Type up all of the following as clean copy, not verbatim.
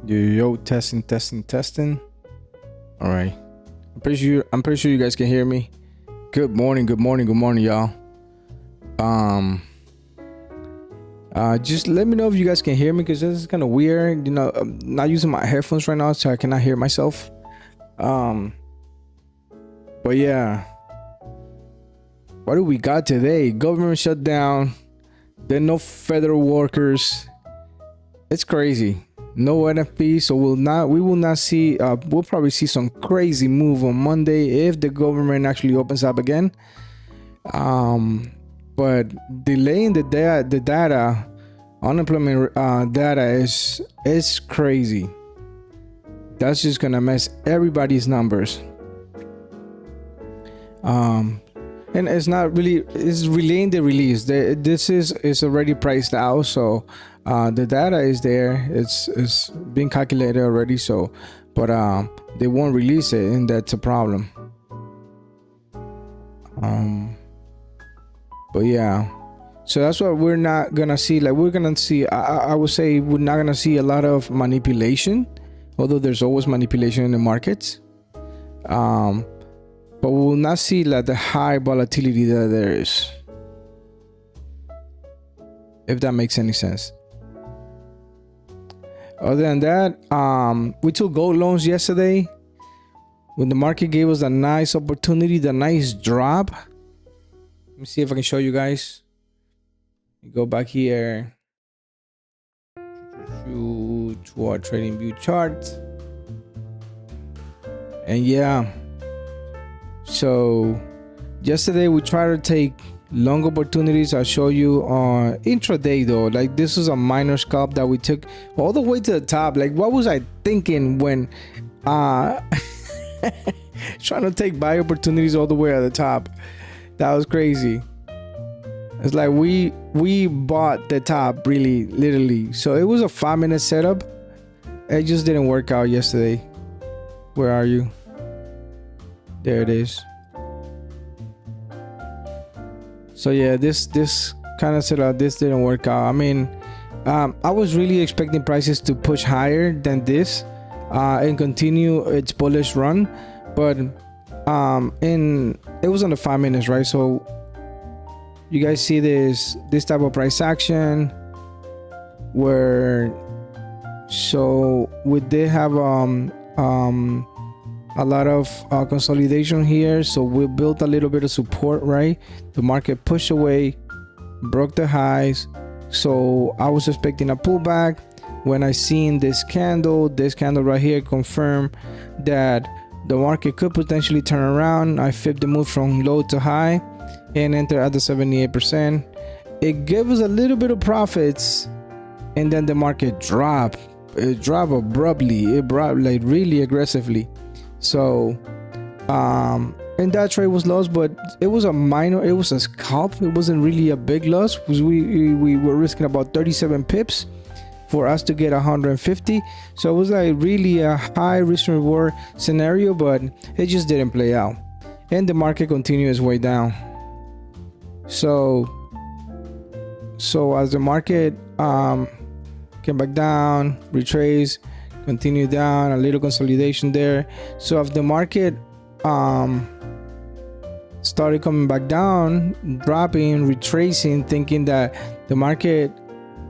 Yo, testing. All right. I'm pretty sure you guys can hear me. Good morning, y'all. Um, just let me know if you guys can hear me because this is kind of weird. I'm not using my headphones right now, so I cannot hear myself. But yeah, what do we got today? Government shutdown. There are no federal workers. It's crazy. No NFP, so we will not see. We'll probably see some crazy move on Monday if the government actually opens up again. But delaying the data, unemployment data is crazy. That's just gonna mess everybody's numbers. And it's not really. It's relaying the release. This is already priced out, so. The data is there. It's being calculated already. So, but they won't release it, and that's a problem. But yeah, so that's what we're not gonna see. Like we're gonna see. I would say we're not gonna see a lot of manipulation, although there's always manipulation in the markets. But we will not see like the high volatility that there is. If that makes any sense. Other than that, we took gold loans yesterday when the market gave us a nice opportunity, the nice drop. Let me see if I can show you guys. Go back here to our trading view chart. And yeah, so yesterday we tried to take long opportunities. I'll show you on intraday though. Like this is a minor scalp that we took all the way to the top. Like what was I thinking when trying to take buy opportunities all the way at the top? That was crazy. It's like we bought the top really literally. So it was a 5-minute setup. It just didn't work out yesterday. Where are you? There it is. So yeah, this kind of setup, this didn't work out. I mean, I was really expecting prices to push higher than this and continue its bullish run, but it was on the 5 minutes, right? So you guys see this type of price action where so we did have a lot of consolidation here, so we built a little bit of support, right? The market pushed away, broke the highs, so I was expecting a pullback. When I seen this candle right here confirmed that the market could potentially turn around. I flipped the move from low to high and entered at the 78%. It gave us a little bit of profits, and then the market dropped. It dropped abruptly. It dropped like really aggressively. So and that trade was lost, but it was a scalp. It wasn't really a big loss because we were risking about 37 pips for us to get 150. So it was like really a high risk reward scenario, but it just didn't play out, and the market continued its way down. So as the market came back down, retrace, continue down, a little consolidation there. So if the market started coming back down, dropping, retracing, thinking that the market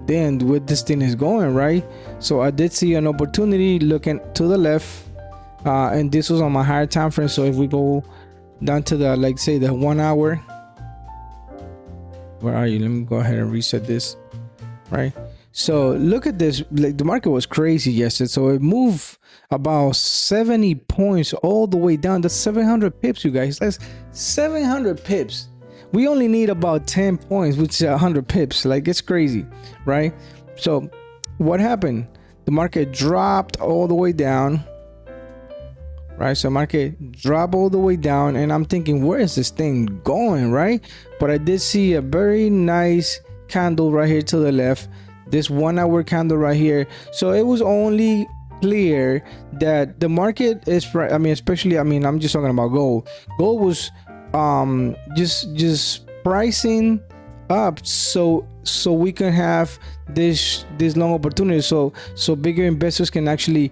then with this thing is going right. So I did see an opportunity looking to the left, and this was on my higher time frame. So if we go down to the, like say the 1 hour, where are you? Let me go ahead and reset this, right? So look at this. Like the market was crazy yesterday. So it moved about 70 points all the way down. That's 700 pips, you guys. That's 700 pips. We only need about 10 points, which is 100 pips. Like it's crazy, right? So what happened? The market dropped all the way down, right? So market dropped all the way down, and I'm thinking, where is this thing going, right? But I did see a very nice candle right here to the left. This 1 hour candle right here. So it was only clear that the market is, I mean, especially, I mean, I'm just talking about gold. Gold was just pricing up so so we can have this long opportunity, so bigger investors can actually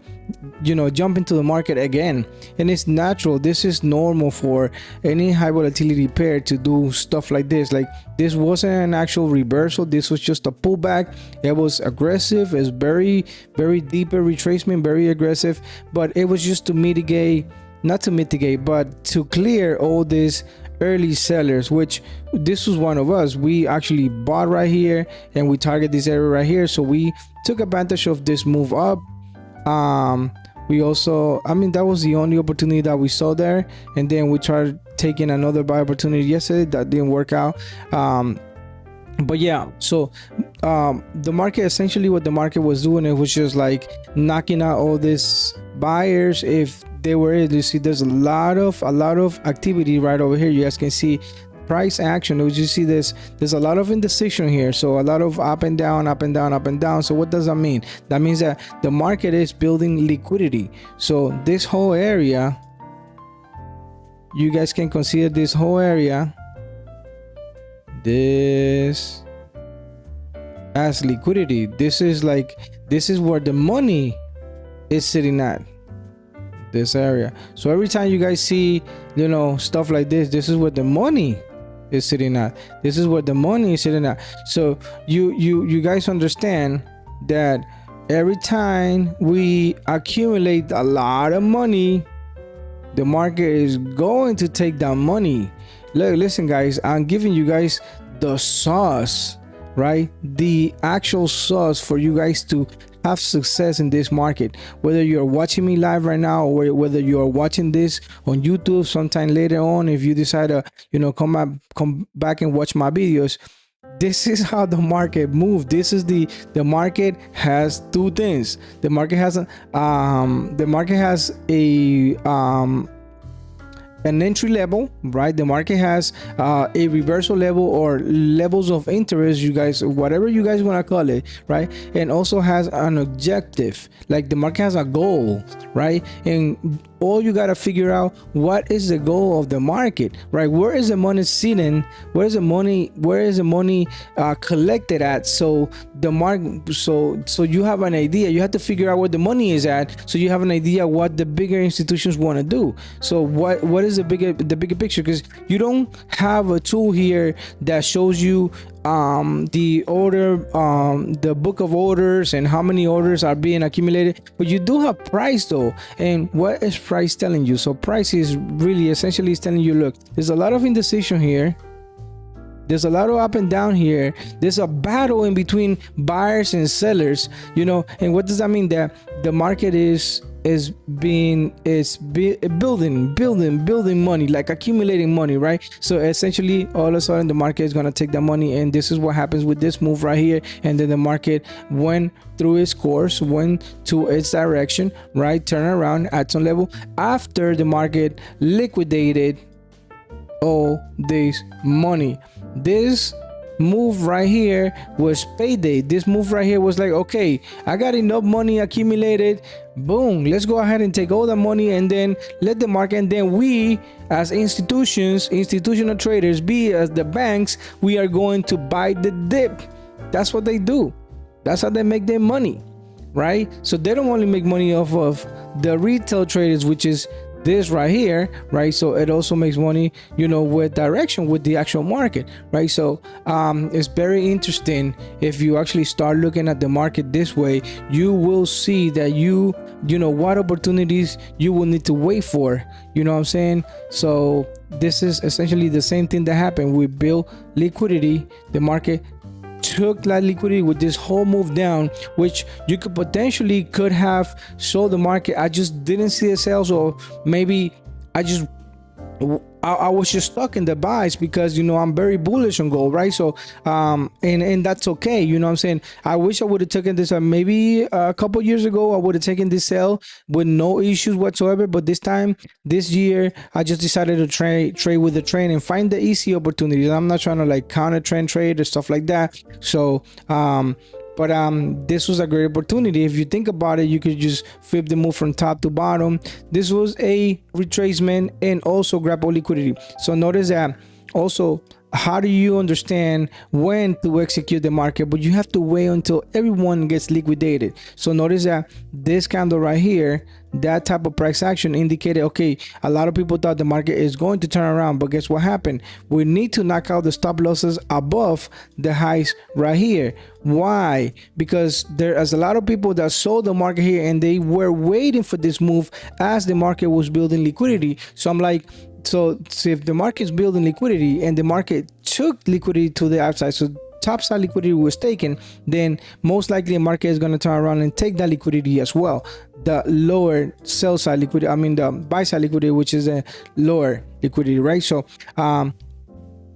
jump into the market again. And it's natural, this is normal for any high volatility pair to do stuff like this. Like, this wasn't an actual reversal, this was just a pullback. It was aggressive, it's very deeper retracement, very aggressive, but it was just to mitigate, not to mitigate, but to clear all these early sellers, which this was one of us. We actually bought right here and we target this area right here, so we took advantage of this move up. We also, I mean, that was the only opportunity that we saw there, and then we tried taking another buy opportunity yesterday that didn't work out. But yeah, so the market, essentially what the market was doing, it was just like knocking out all these buyers if they were. You see there's a lot of activity right over here. You guys can see price action. You see there's a lot of indecision here, so a lot of up and down, up and down, up and down. So what does that mean? That means that the market is building liquidity. So this whole area, you guys can consider this whole area this as liquidity. This is where the money is sitting at, this area. So every time you guys see stuff like this is where the money is sitting at. This is where the money is sitting at. So you guys understand that every time we accumulate a lot of money, the market is going to take that money. Look, listen guys, I'm giving you guys the sauce, right? The actual sauce for you guys to have success in this market. Whether you're watching me live right now, or whether you're watching this on YouTube sometime later on, if you decide to come back and watch my videos, this is how the market moves. This is the market has two things. The market has an entry level, right? The market has a reversal level, or levels of interest, you guys, whatever you guys want to call it, right? And also has an objective, like the market has a goal, right? And all you got to figure out, what is the goal of the market, right? Where is the money sitting? Where is the money collected at? So the market, so you have an idea. You have to figure out where the money is at, so you have an idea what the bigger institutions want to do. So what is the bigger picture? Because you don't have a tool here that shows you the order, the book of orders and how many orders are being accumulated, but you do have price though. And what is price telling you? So price is really essentially telling you, look, there's a lot of indecision here, there's a lot of up and down here, there's a battle in between buyers and sellers, and what does that mean? That the market is building money, like accumulating money, right? So essentially all of a sudden the market is going to take that money, and this is what happens with this move right here. And then the market went through its course, went to its direction, right? Turn around at some level after the market liquidated all this money. This move right here was payday. This move right here was like, okay, I got enough money accumulated, boom, let's go ahead and take all the money and then let the market, and then we as institutional traders, be as the banks, we are going to buy the dip. That's what they do. That's how they make their money, right? So they don't only make money off of the retail traders, which is this right here, right? So it also makes money, with direction, with the actual market, right? So it's very interesting. If you actually start looking at the market this way, you will see that you know what opportunities you will need to wait for. You know what I'm saying? So this is essentially the same thing that happened. We built liquidity. The market took that liquidity with this whole move down, which you could have sold the market. I just didn't see a sales, or maybe I was just stuck in the buys because I'm very bullish on gold, right? So and that's okay. You know what I'm saying? I wish I would have taken this maybe a couple years ago. I would have taken this sell with no issues whatsoever, but this year I just decided to trade with the trend and find the easy opportunities. I'm not trying to like counter trend trade or stuff like that. So but this was a great opportunity. If you think about it, you could just flip the move from top to bottom. This was a retracement and also grab all liquidity. So notice that also how do you understand when to execute the market? But you have to wait until everyone gets liquidated. So notice that this candle right here, that type of price action indicated, okay, a lot of people thought the market is going to turn around, but guess what happened? We need to knock out the stop losses above the highs right here. Why? Because there is a lot of people that sold the market here and they were waiting for this move as the market was building liquidity. So I'm like, so if the market is building liquidity and the market took liquidity to the outside, so top side liquidity was taken, then most likely the market is going to turn around and take that liquidity as well, the lower sell side liquidity, I mean the buy side liquidity, which is a lower liquidity, right? So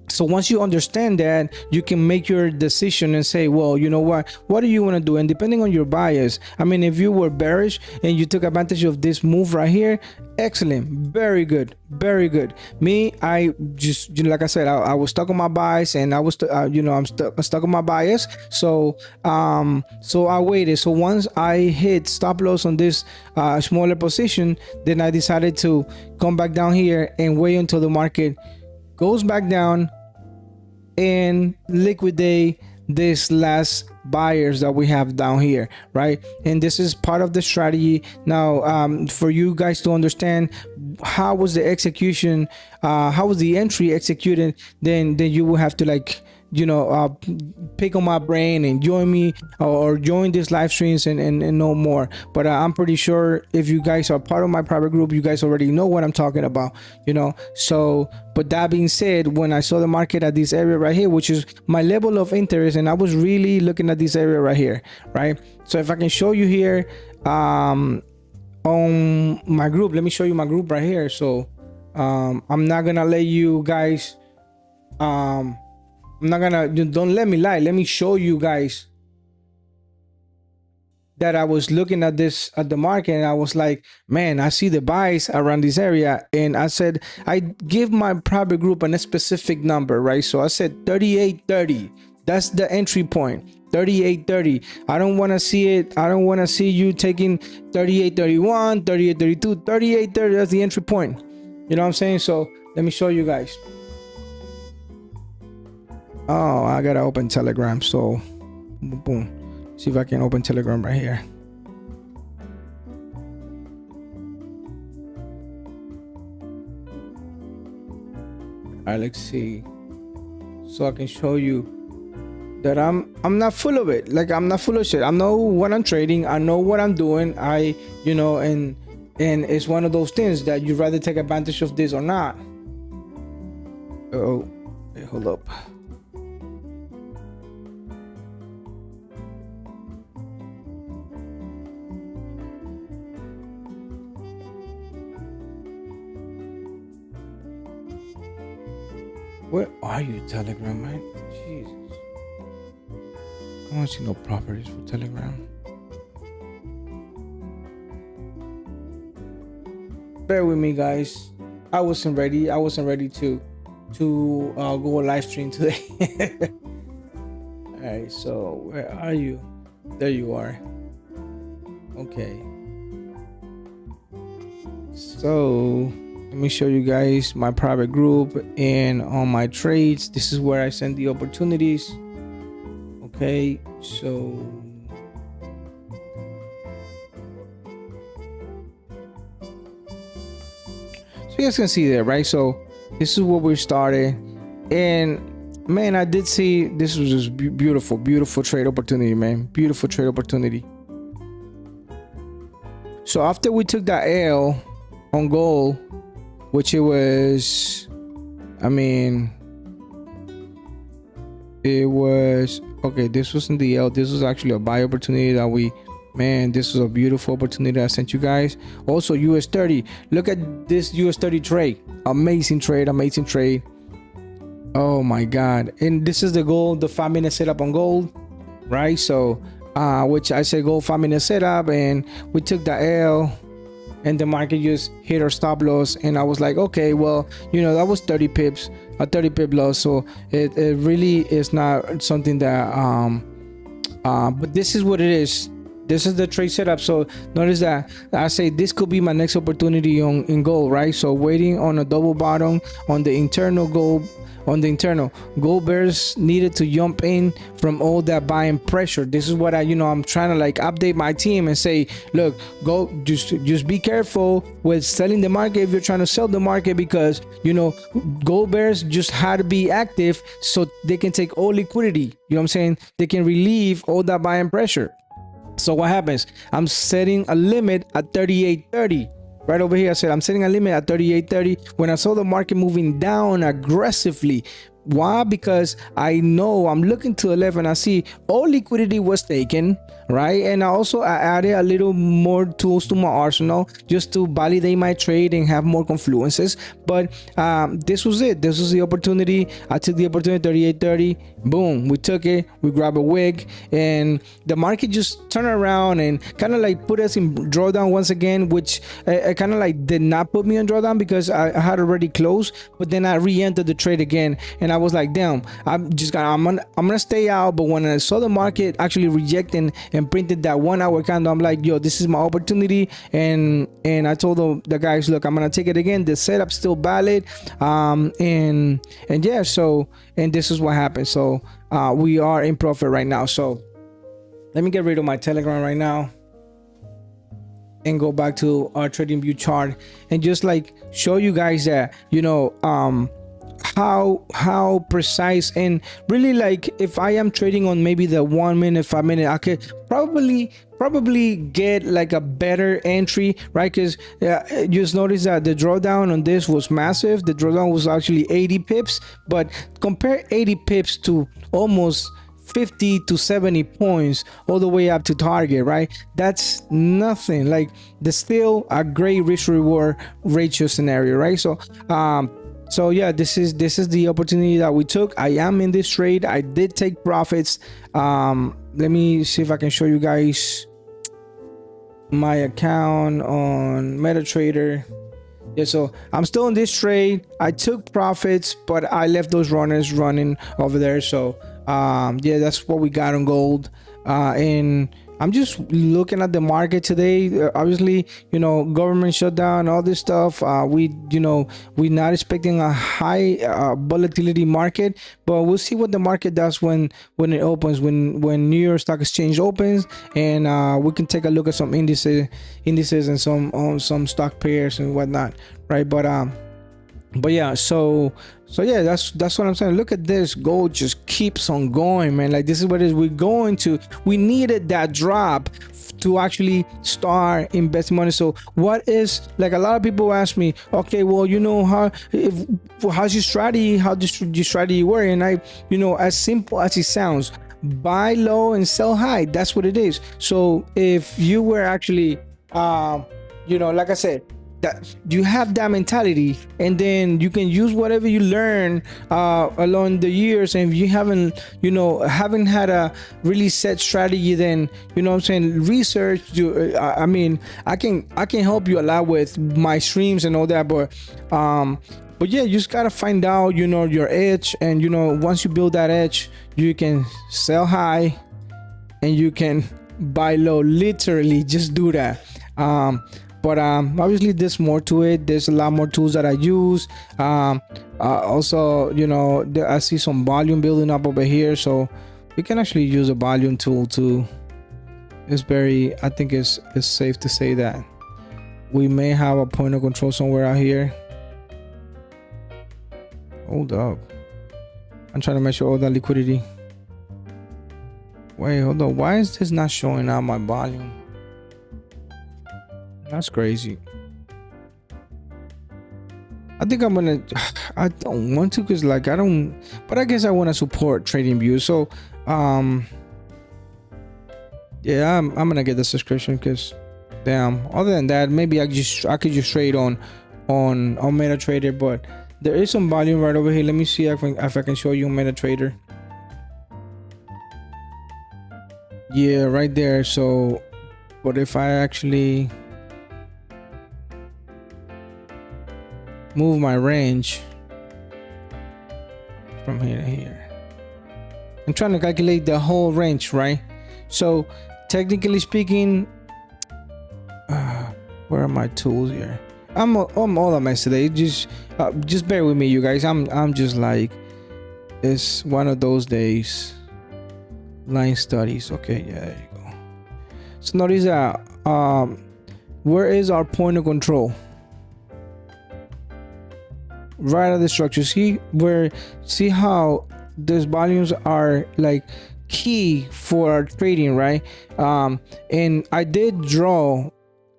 so once you understand that, you can make your decision and say, well, you know what do you want to do? And depending on your bias, I mean, if you were bearish and you took advantage of this move right here, excellent, very good, very good. Me, I just, like I said, I was stuck on my bias, and I was I'm stuck on my bias. So so I waited. So once I hit stop loss on this smaller position, then I decided to come back down here and wait until the market goes back down and liquidate this last buyers that we have down here, right? And this is part of the strategy. Now for you guys to understand how was the execution, how was the entry executed, then you will have to, like, pick on my brain and join me or join these live streams and know more. But I'm pretty sure if you guys are part of my private group, you guys already know what I'm talking about, so. But that being said, when I saw the market at this area right here, which is my level of interest, and I was really looking at this area right here, right? So if I can show you here on my group, let me show you my group right here. So I'm not gonna let you guys don't let me lie, let me show you guys that I was looking at the market, and I was like, man, I see the buys around this area. And I said, I give my private group a specific number, right? So I said 38.30. That's the entry point. 38.30. I don't want to see it. I don't want to see you taking 38.31, 38.32, 38.30. That's the entry point. You know what I'm saying? So let me show you guys. Oh, I gotta open Telegram. So boom. See if I can open Telegram right here. All right, let's see. So I can show you that I'm not full of it. Like, I'm not full of shit. I know what I'm trading. I know what I'm doing. And it's one of those things that you'd rather take advantage of this or not. Oh, hey, hold up. Where are you, Telegram, man? Jesus. I want to see no properties for Telegram. Bear with me, guys. I wasn't ready. I wasn't ready to go live stream today. All right, so where are you? There you are. Okay. So let me show you guys my private group and on my trades. This is where I send the opportunities. Okay, so you guys can see there, right? So this is where we started, and man, I did see this was just beautiful trade opportunity, man. Beautiful trade opportunity. So after we took that L on gold, which it was, I mean, it was okay. This wasn't the L. This was actually a buy opportunity that this was a beautiful opportunity I sent you guys. Also US 30. Look at this US 30 trade. Amazing trade. Oh my God. And this is the gold, the 5-minute setup on gold, right? So which I say gold 5-minute setup, and we took the L, and the market just hit our stop loss, and I was like, okay, well, that was 30 pips, a 30 pip loss. So it really is not something that but this is what it is. this is the trade setup. So notice that I say this could be my next opportunity in gold, right? So waiting on a double bottom on the internal gold. On the internal, gold bears needed to jump in from all that buying pressure. This is what I'm trying to like update my team and say, look, go just be careful with selling the market if you're trying to sell the market, because gold bears just had to be active so they can take all liquidity. You know what I'm saying? They can relieve all that buying pressure. So what happens? I'm setting a limit at 38.30. Right over here, I said I'm setting a limit at 38.30 when I saw the market moving down aggressively. Why? Because I know I'm looking to the left and I see all liquidity was taken, right? And I added a little more tools to my arsenal just to validate my trade and have more confluences. But this was it. This was the opportunity. I took the opportunity. 38.30, boom, we took it. We grabbed a wig, and the market just turned around and kind of like put us in drawdown once again, which kind of like did not put me in drawdown because I had already closed. But then I re-entered the trade again, and I was like, damn, I'm gonna stay out. But when I saw the market actually rejecting and printed that 1 hour candle, I'm like, yo, this is my opportunity. And I told the guys, look, I'm gonna take it again. The setup's still valid. And yeah, so, and this is what happened. So we are in profit right now. So let me get rid of my Telegram right now and go back to our trading view chart and just like show you guys that how precise, and really, like, if I am trading on maybe the 1 minute, 5 minute, I could probably get like a better entry, right? Because just notice that the drawdown on this was massive. The drawdown was actually 80 pips, but compare 80 pips to almost 50 to 70 points all the way up to target, right? That's nothing. Like, there's still a great risk reward ratio scenario, right? So yeah, this is the opportunity that we took. I am in this trade. I did take profits. Let me see if I can show you guys my account on MetaTrader. Yeah, so I'm still in this trade. I took profits, but I left those runners running over there. So yeah, that's what we got on gold. And I'm just looking at the market today. Obviously, government shutdown, all this stuff. We're not expecting a high volatility market, but we'll see what the market does when it opens, when New York Stock Exchange opens, and we can take a look at some indices and some stock pairs and whatnot, right? But yeah, so yeah, that's what I'm saying. Look at this, gold just keeps on going, man. Like, this is what it is. We needed that drop to actually start investing money. So what is, like, a lot of people ask me, okay, well, how's your strategy? How does your strategy work? And as simple as it sounds, buy low and sell high. That's what it is. So if you were actually, like I said, that you have that mentality, and then you can use whatever you learn along the years. And if you haven't had a really set strategy, then research. I can help you a lot with my streams and all that, but yeah, you just gotta find out your edge, and once you build that edge, you can sell high and you can buy low. Literally, just do that. But obviously there's more to it. There's a lot more tools that I use. Also, I see some volume building up over here, so we can actually use a volume tool too. I think it's safe to say that we may have a point of control somewhere out here. Hold up, I'm trying to measure all that liquidity. Wait, hold on, why is this not showing out my volume? That's crazy. I think I don't want to, because like I don't, but I guess I want to support trading views. So yeah, I'm gonna get the subscription, because damn, other than that, maybe I could just trade on MetaTrader. But there is some volume right over here. Let me see if I can show you on MetaTrader. Yeah, right there. So, but if I actually move my range from here to here, I'm trying to calculate the whole range, right? So technically speaking, where are my tools here? I'm all a mess today. Just bear with me, you guys. I'm just like, it's one of those days. Line studies. Okay, yeah, there you go. So notice that where is our point of control? Right at the structure. See how these volumes are like key for our trading, right? And I did draw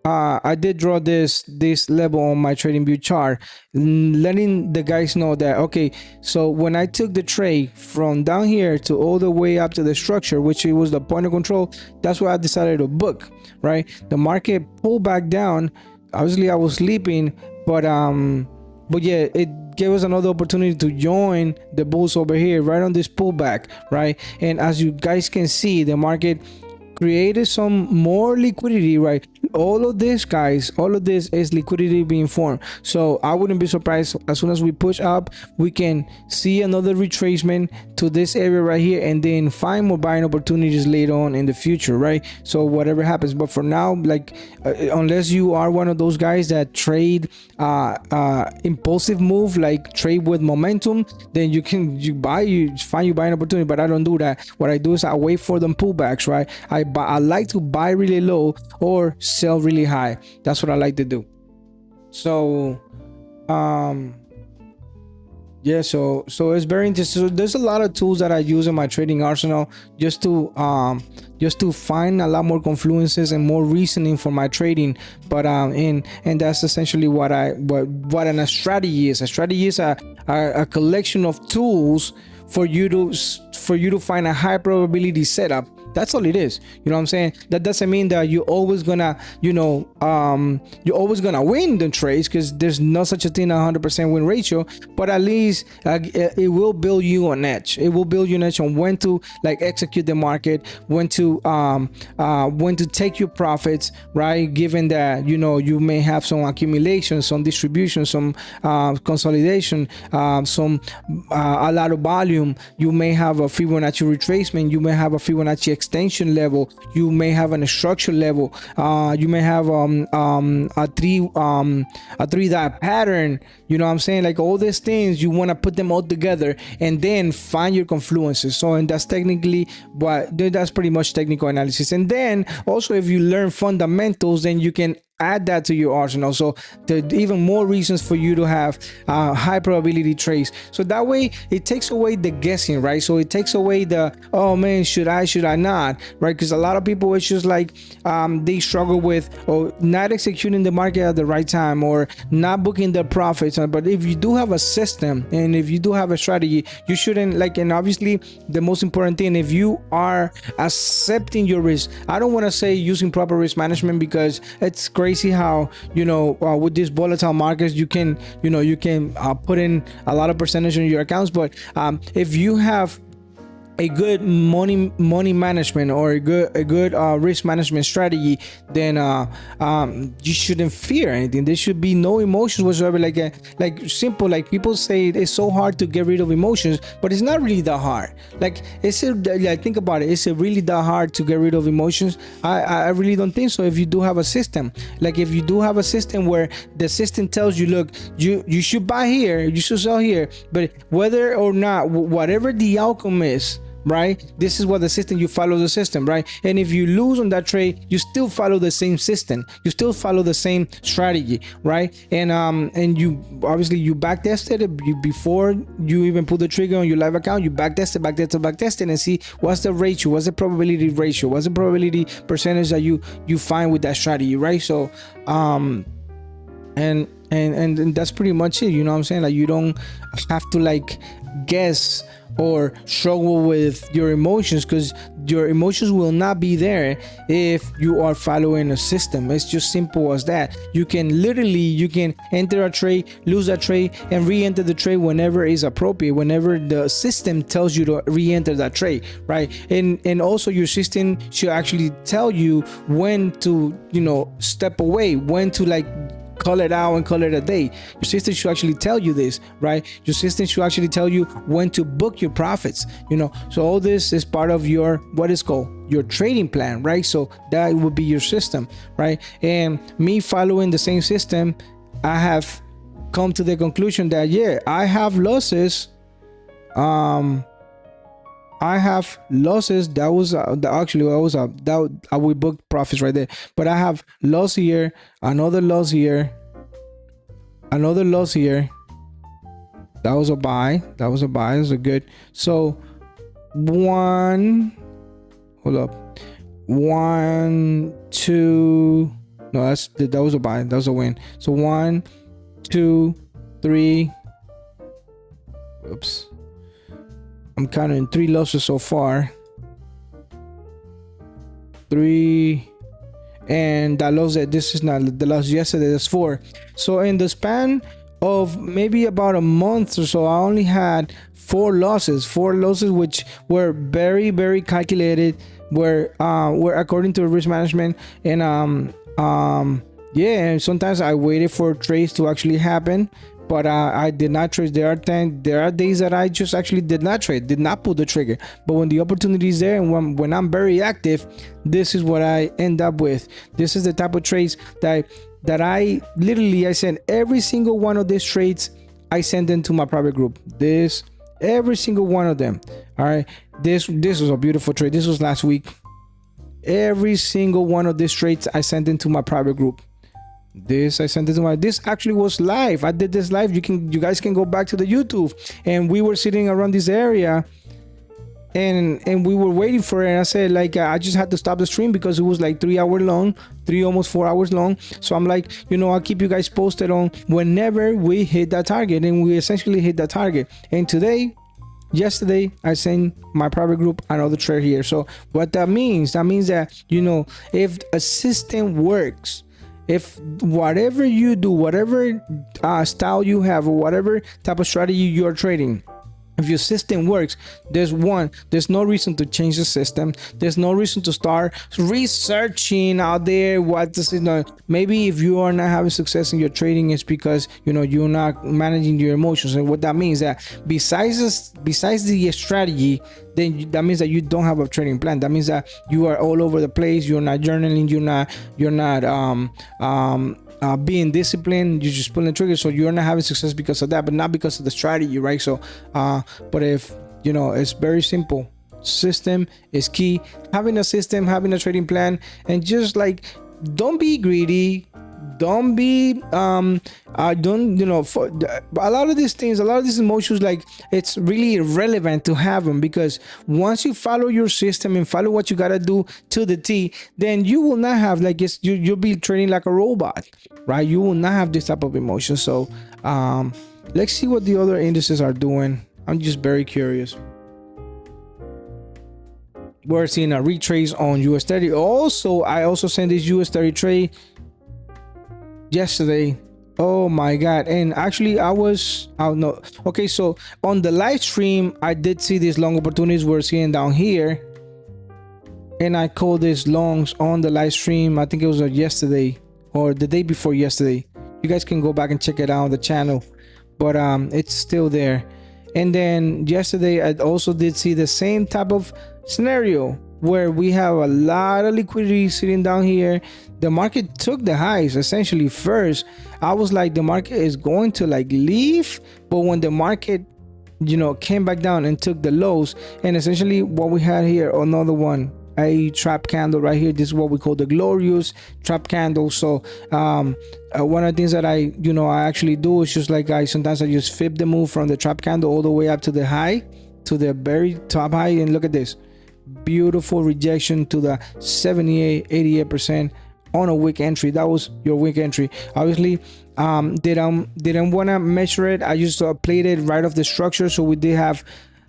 this level on my trading view chart, letting the guys know that, okay, so when I took the trade from down here to all the way up to the structure, which it was the point of control, that's why I decided to book, right? The market pulled back down. Obviously I was sleeping, but yeah, it gave us another opportunity to join the bulls over here right on this pullback, right? And as you guys can see, the market created some more liquidity, right? All of this, guys, all of this is liquidity being formed. So I wouldn't be surprised as soon as we push up, we can see another retracement to this area right here, and then find more buying opportunities later on in the future, right? So whatever happens, but for now, like unless you are one of those guys that trade impulsive move, like trade with momentum, then you find you buying opportunity. But I don't do that. What I do is I wait for them pullbacks, right? I like to buy really low or sell really high. That's what I like to do. So yeah, so it's very interesting. So there's a lot of tools that I use in my trading arsenal just to find a lot more confluences and more reasoning for my trading. But and that's essentially what a strategy is. A strategy is a collection of tools for you to find a high probability setup. That's all it is. You know what I'm saying? That doesn't mean that you're always gonna, you're always gonna win the trades, because there's no such a thing 100% win ratio. But at least it will build you an edge. It will build you an edge on when to like execute the market, when to take your profits, right? Given that you may have some accumulation, some distribution, some consolidation, a lot of volume. You may have a Fibonacci retracement. You may have a Fibonacci extension level. You may have a structure level. You may have a three dot pattern. You know what I'm saying? Like all these things, you want to put them all together and then find your confluences. So, and that's pretty much technical analysis. And then also, if you learn fundamentals, then you can add that to your arsenal. So there are even more reasons for you to have high probability trades. So that way it takes away the guessing, right? So it takes away the, oh man, should I not, right? Because a lot of people, it's just like they struggle with not executing the market at the right time or not booking their profits. But if you do have a system and if you do have a strategy, you shouldn't and obviously the most important thing, if you are accepting your risk, I don't want to say using proper risk management, because it's crazy how with these volatile markets you can put in a lot of percentage on your accounts, but if you have a good money management or a good risk management strategy, then you shouldn't fear anything. There should be no emotions whatsoever. Like simple, like people say it's so hard to get rid of emotions, but it's not really that hard. Like think about it, is it really that hard to get rid of emotions? I really don't think so. If you do have a system, like if you do have a system where the system tells you, look, you should buy here, you should sell here, but whether or not, whatever the outcome is, right, this is what the system, you follow the system, right? And if you lose on that trade, you still follow the same system, you still follow the same strategy, right? And you obviously you back tested it before you even pull the trigger on your live account. You back test it and see what's the ratio, what's the probability ratio, what's the probability percentage that you find with that strategy, right? So and that's pretty much it. You know what I'm saying? Like you don't have to guess or struggle with your emotions, because your emotions will not be there if you are following a system. It's just simple as that. You can enter a trade, lose a trade, and re-enter the trade whenever is appropriate, whenever the system tells you to re-enter that trade, right? And also your system should actually tell you when to step away, when to call it out and call it a day. Your system should actually tell you this, right? Your system should actually tell you when to book your profits, so all this is part of your what is called your trading plan, right? So that would be your system, right? And me following the same system, I have come to the conclusion that I have losses. That was we booked profits right there, but I have loss here, another loss here, another loss here. That was a buy. That was a good. So hold up, 1, 2. No, that was a buy. That was a win. So 1, 2, 3. Oops. I'm counting 3 losses so far. 3, and that loss that this is not the loss yesterday. That's 4. So in the span of maybe about a month or so, I only had 4 losses. 4 losses, which were very, very calculated. Were according to risk management, and and sometimes I waited for trades to actually happen. But I did not trade. There are days that I just actually did not trade, did not pull the trigger. But when the opportunity is there, and when I'm very active, this is what I end up with. This is the type of trades that I send every single one of these trades. I send them to my private group. Every single one of them. All right. This was a beautiful trade. This was last week. Every single one of these trades I sent into my private group. This actually was live. I did this live. You guys can go back to the YouTube, and we were sitting around this area, and we were waiting for it. And I said, I just had to stop the stream because it was like 3 hours long, almost 4 hours long. So I'm like, I'll keep you guys posted on whenever we hit that target, and we essentially hit that target. And yesterday I sent my private group another trade here. So what that means that if a system works, if whatever you do, whatever style you have, or whatever type of strategy you're trading, if your system works, there's no reason to change the system. There's no reason to start researching out there what this is. Maybe if you are not having success in your trading, it's because you're not managing your emotions. And what that means that besides the strategy, then that means that you don't have a trading plan. That means that you are all over the place. You're not journaling. You're not being disciplined. You're just pulling triggers, so you're not having success because of that, but not because of the strategy, right? So but if it's very simple. System is key. Having a system, having a trading plan, and just don't be greedy. Don't be for a lot of these things, a lot of these emotions, it's really irrelevant to have them, because once you follow your system and follow what you gotta do to the T, then you will not have you'll be trading like a robot, right? You will not have this type of emotion. So let's see what the other indices are doing. I'm just very curious. We're seeing a retrace on US30. I also sent this US30 trade yesterday. Oh my god. And actually okay, so on the live stream I did see these long opportunities we're seeing down here, and I called these longs on the live stream. I think it was yesterday or the day before yesterday. You guys can go back and check it out on the channel, but it's still there. And then yesterday I also did see the same type of scenario where we have a lot of liquidity sitting down here. The market took the highs essentially first. I was like, the market is going to leave, but when the market came back down and took the lows, and essentially what we had here, another one, a trap candle right here. This is what we call the glorious trap candle. So one of the things that I actually do is just sometimes I just flip the move from the trap candle all the way up to the high, to the very top high, and look at this beautiful rejection to the 78-88% on a weak entry. That was your weak entry. Obviously didn't want to measure it. I just played it right off the structure. So we did have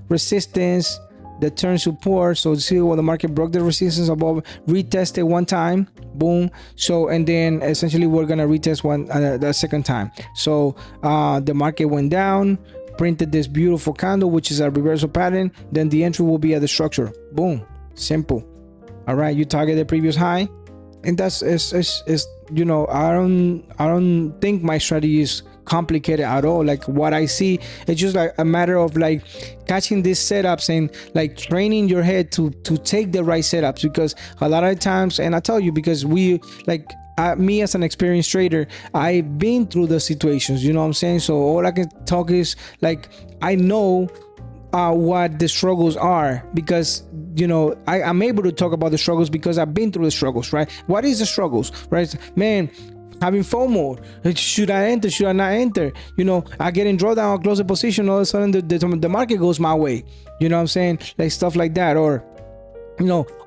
resistance, the turn support. So see when the market broke the resistance above, retested one time, boom. So and then essentially we're gonna retest the second time. So the market went down, printed this beautiful candle, which is a reversal pattern. Then the entry will be at the structure. Boom, simple. All right, you target the previous high, and that's I don't think my strategy is complicated at all. Like what I see, it's just like a matter of like catching these setups and like training your head to take the right setups, because a lot of times, and I tell you, because we like me as an experienced trader, I've been through the situations, you know what I'm saying? So all I can talk is like I know what the struggles are, because I'm able to talk about the struggles because I've been through the struggles, right? What is the struggles, right? Man, having FOMO. Should I enter? Should I not enter? I get in drawdown, I close the position, all of a sudden the market goes my way. You know what I'm saying? Like stuff like that. Or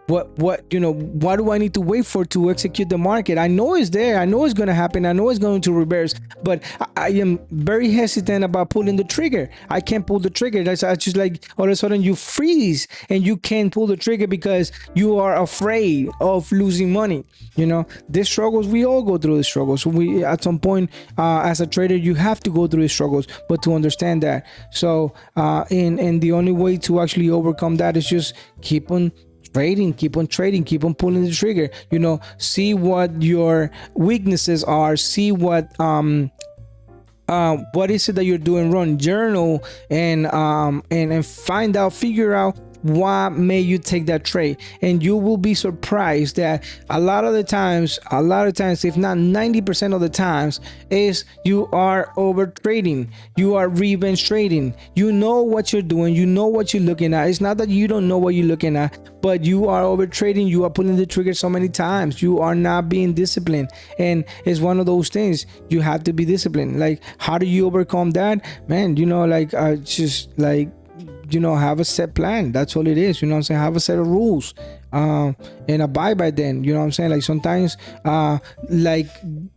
what do I need to wait for to execute the market? I know it's there, I know it's going to happen, I know it's going to reverse, but I am very hesitant about pulling the trigger. I can't pull the trigger. That's just like all of a sudden you freeze and you can't pull the trigger because you are afraid of losing money. These struggles, we all go through the struggles. We at some point as a trader, you have to go through the struggles, but to understand that. So and the only way to actually overcome that is just keep on trading, keep on trading, keep on pulling the trigger. See what your weaknesses are, see what is it that you're doing wrong, journal and find out, figure out why may you take that trade, and you will be surprised that a lot of times, if not 90% of the times, is you are over trading, you are revenge trading. You know what you're doing, you know what you're looking at. It's not that you don't know what you're looking at, but you are over trading. You are pulling the trigger so many times. You are not being disciplined, and it's one of those things you have to be disciplined. Like, how do you overcome that, man? Just like have a set plan. That's all it is. I'm saying? Have a set of rules and abide by them. I'm saying? Like sometimes like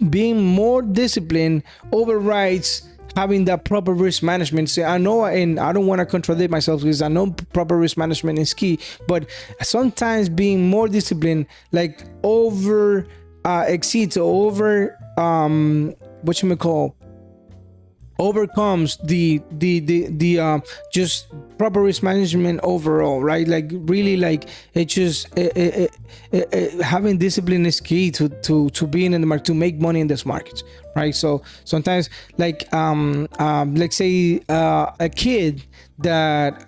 being more disciplined overrides having that proper risk management. So I know, and I don't want to contradict myself, because I know proper risk management is key, but sometimes being more disciplined like over exceeds or over overcomes the just proper risk management overall, right? Like really, like it's just having discipline is key to being in the market, to make money in this market, right? So sometimes like let's say a kid that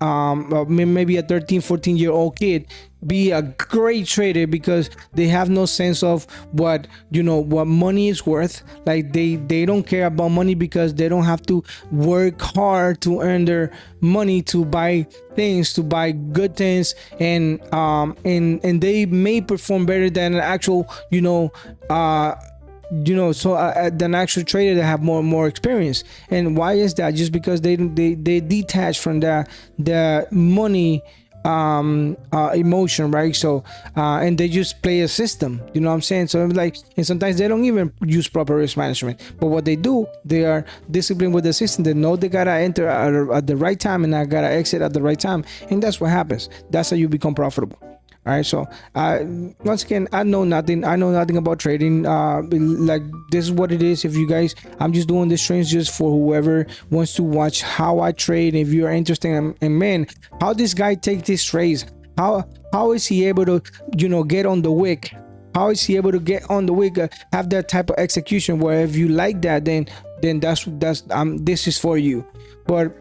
maybe a 13-14-year-old kid be a great trader because they have no sense of what money is worth. Like they don't care about money because they don't have to work hard to earn their money to buy things, to buy good things, and they may perform better than an actual than actual trader that have more experience. And why is that? Just because they detach from the money emotion, right? So and they just play a system, you know what I'm saying? So like, and sometimes they don't even use proper risk management, but what they do, they are disciplined with the system. They know they gotta enter at the right time, and I gotta exit at the right time, and that's what happens. That's how you become profitable. All right, so once again, I know nothing about trading. Like, this is what it is. If you guys, I'm just doing this streams just for whoever wants to watch how I trade. If you're interested in man, how this guy take these trades, how is he able to get on the wick? How is he able to get on the wick, have that type of execution? Where if you like that, then that's this is for you. But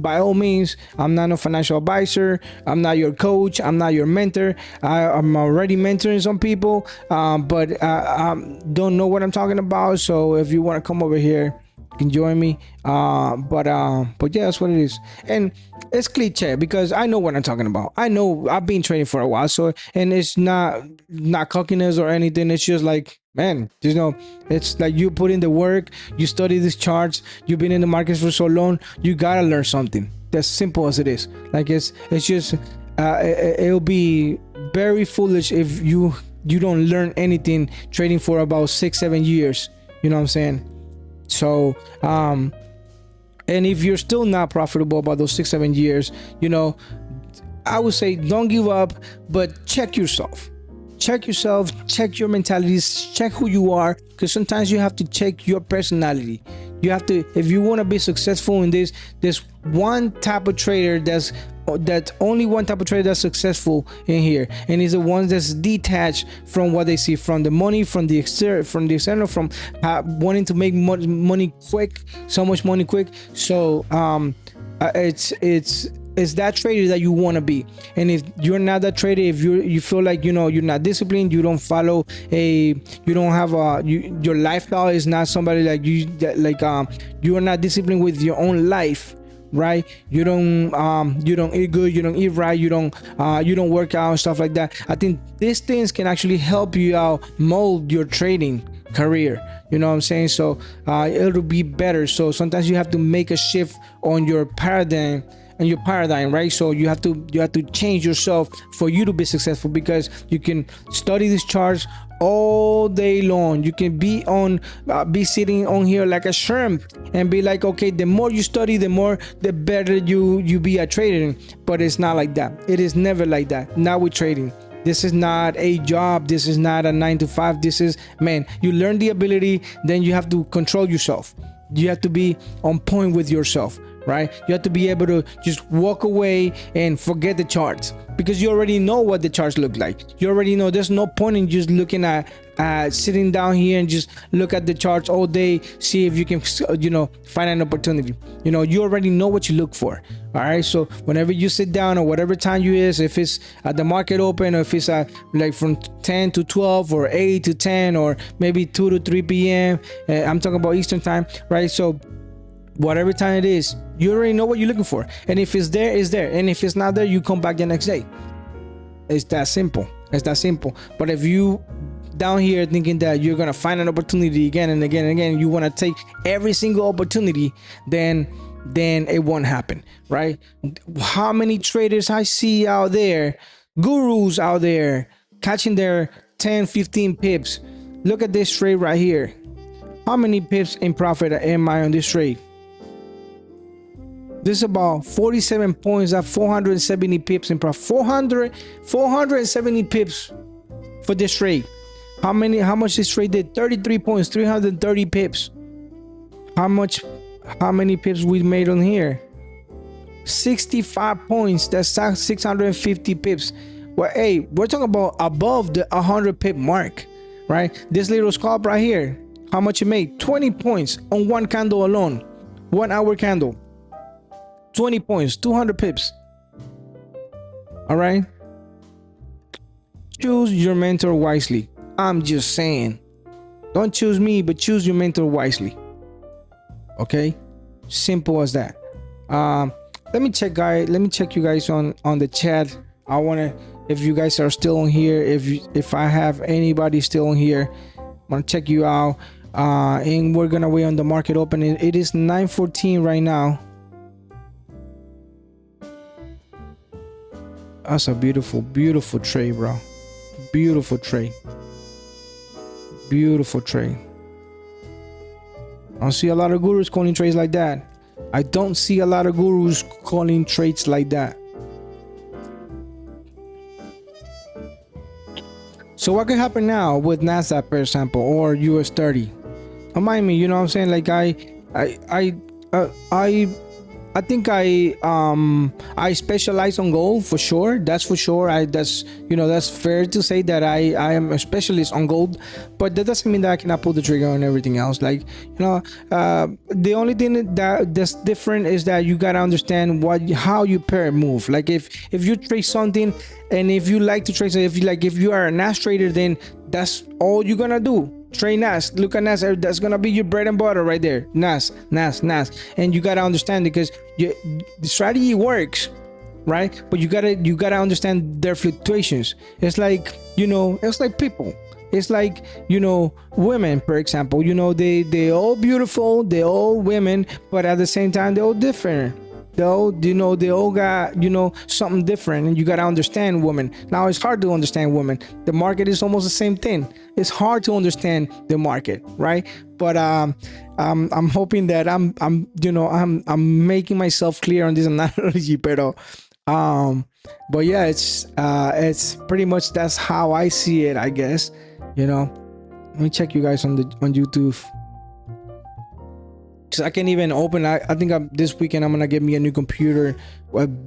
by all means, I'm not a financial advisor, I'm not your coach, I'm not your mentor. I'm already mentoring some people, but I don't know what I'm talking about. So if you want to come over here, you can join me. But yeah, that's what it is. And it's cliche because I know what I'm talking about. I know I've been trading for a while, so, and it's not cockiness or anything. It's just like, man, it's like you put in the work, you study these charts, you've been in the markets for so long, you gotta learn something. That's simple as it is. Like it's just it'll be very foolish if you don't learn anything trading for about 6-7 years. You know what I'm saying? So and if you're still not profitable about those 6-7 years, I would say don't give up, but check yourself. check yourself, check your mentalities, check who you are, because sometimes you have to check your personality. You have to, if you want to be successful in this, there's one type of trader that's only one type of trader that's successful in here, and it's the ones that's detached from what they see, from the money, from the external, from wanting to make money quick, so much money quick. So it's that trader that you want to be. And if you're not that trader, if you feel like you're not disciplined, you don't follow you don't have your lifestyle is not somebody like you, you are not disciplined with your own life, right? You don't eat good, you don't eat right, you don't work out and stuff like that. I think these things can actually help you out mold your trading career, you know what I'm saying? So it'll be better. So sometimes you have to make a shift on your paradigm, right? So you have to change yourself for you to be successful, because you can study these charts all day long. You can be sitting on here like a shrimp and be like, okay, the more you study, the better you be at trading. But it's not like that. It is never like that. Not with trading. This is not a job. This is not a 9 to 5. This is, man, you learn the ability, then you have to control yourself. You have to be on point with yourself, right? You have to be able to just walk away and forget the charts, because you already know what the charts look like. You already know. There's no point in just looking at sitting down here and just look at the charts all day, see if you can find an opportunity. You already know what you look for. All right, so whenever you sit down, or whatever time you is, if it's at the market open, or if it's like from 10 to 12 or 8 to 10, or maybe 2 to 3 p.m. I'm talking about Eastern time, right? So whatever time it is, you already know what you're looking for. And if it's there, it's there. And if it's not there, you come back the next day. It's that simple. But if you down here thinking that you're gonna find an opportunity again and again and again, you want to take every single opportunity, then it won't happen, right? How many traders I see out there, gurus out there, catching their 10-15 pips. Look at this trade right here. How many pips in profit am I on this trade? This is about 47 points at 470 pips in profit. 470 pips for this trade. How much this trade did? 33 points, 330 pips. How many pips we made on here? 65 points. That's 650 pips. Well, hey, we're talking about above the 100 pip mark, right? This little scalp right here, how much it made? 20 points on one candle alone. 1 hour candle. 20 points, 200 pips. All right. Choose your mentor wisely. I'm just saying. Don't choose me, but choose your mentor wisely. Okay? Simple as that. Let me check you guys on the chat. I wanna, if you guys are still on here, if I have anybody still on here, I'm gonna check you out. And we're gonna wait on the market opening. It is 9:14 right now. That's a beautiful trade, bro. Beautiful trade. I don't see a lot of gurus calling trades like that. So what could happen now with Nasdaq, for example, or US 30? Remind me, you know what I'm saying? Like I think I specialize on gold for sure. That's for sure. That's fair to say that I am a specialist on gold, but that doesn't mean that I cannot pull the trigger on everything else. Like, the only thing that's different is that you gotta understand how you pair move. Like if you trade something, and if you like to trade, so if you are a NAS trader, then that's all you're gonna do. Trade NAS. Look at NAS. That's gonna be your bread and butter right there. NAS. And you gotta understand, because the strategy works, right? But you gotta understand their fluctuations. It's like people. It's like women, for example. They all beautiful. They all women, but at the same time they're all different. They all got something different, and you gotta understand women. Now it's hard to understand women. The market is almost the same thing. It's hard to understand the market, right? But I'm hoping that I'm making myself clear on this analogy. Pero But yeah, it's pretty much that's how I see it, I guess. You know, let me check you guys on YouTube. Cause I can't even open. I think this weekend I'm gonna get me a new computer,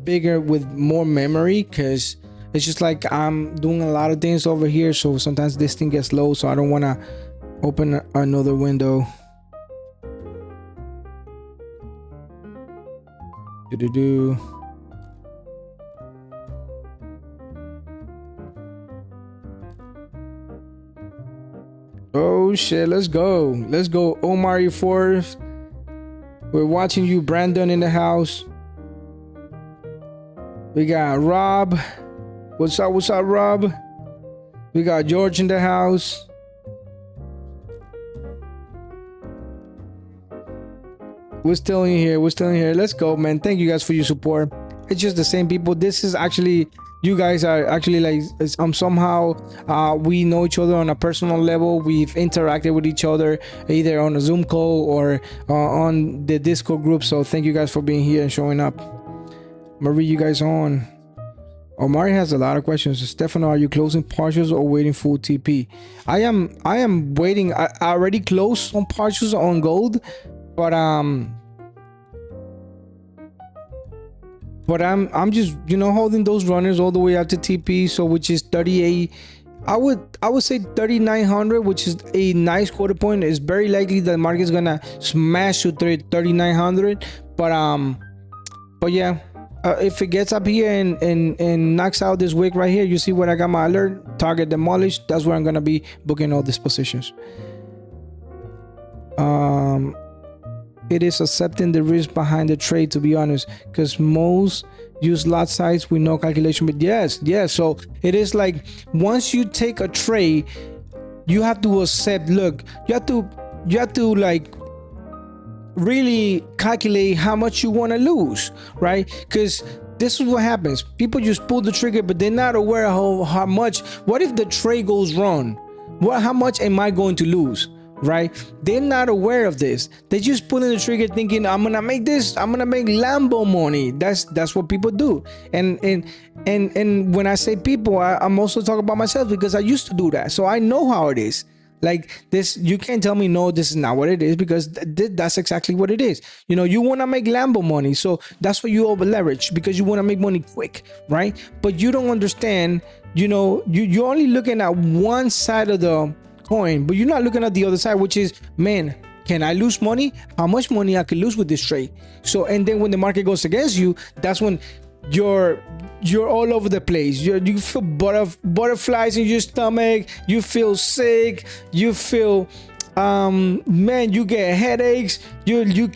bigger with more memory. Cause it's just like I'm doing a lot of things over here, so sometimes this thing gets low. So I don't wanna open another window. Do. Oh shit, let's go. Let's go. Omar, you fourth. We're watching you, Brandon, in the house. We got Rob. What's up, Rob? We got George in the house. We're still in here. Let's go, man. Thank you guys for your support. It's just the same people. This is actually, you guys are actually like somehow we know each other on a personal level. We've interacted with each other either on a Zoom call or on the Discord group. So thank you guys for being here and showing up. I'm gonna read you guys on. Omari has a lot of questions. Stefano, are you closing partials or waiting full TP? I am waiting. I already closed some partials on gold, but I'm just, you know, holding those runners all the way out to TP, so which is 38. I would say 3,900, which is a nice quarter point. It's very likely that the market is gonna smash to 3,900, but yeah, if it gets up here and knocks out this wick right here, you see where I got my alert, target demolished. That's where I'm gonna be booking all these positions. It is accepting the risk behind the trade, to be honest, because most use lot size with no calculation. But yes, so it is like once you take a trade, you have to accept. Look, you have to like really calculate how much you want to lose, right? Because this is what happens. People just pull the trigger, but they're not aware of how much. What if the trade goes wrong? How much am I going to lose? Right? They're not aware of this. They just pulling the trigger thinking, I'm gonna make this, I'm gonna make Lambo money. That's what people do. And when I say people, I'm also talking about myself, because I used to do that. So I know how it is. Like this, you can't tell me no, this is not what it is, because that's exactly what it is. You know, you want to make Lambo money, so that's what you over leverage, because you want to make money quick, right? But you don't understand. You know, you're only looking at one side of the coin, but you're not looking at the other side, which is, man, can I lose money? How much money I could lose with this trade? So, and then when the market goes against you, that's when you're all over the place. You feel butterflies in your stomach. You feel sick. You feel, man, you get headaches. You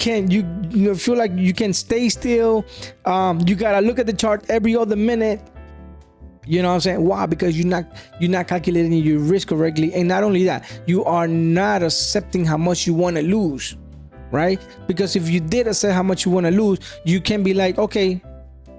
feel like you can stay still. You gotta look at the chart every other minute. You know what I'm saying? Why? Because you're not calculating your risk correctly, and not only that, you are not accepting how much you want to lose, right? Because if you did accept how much you want to lose, you can be like, okay,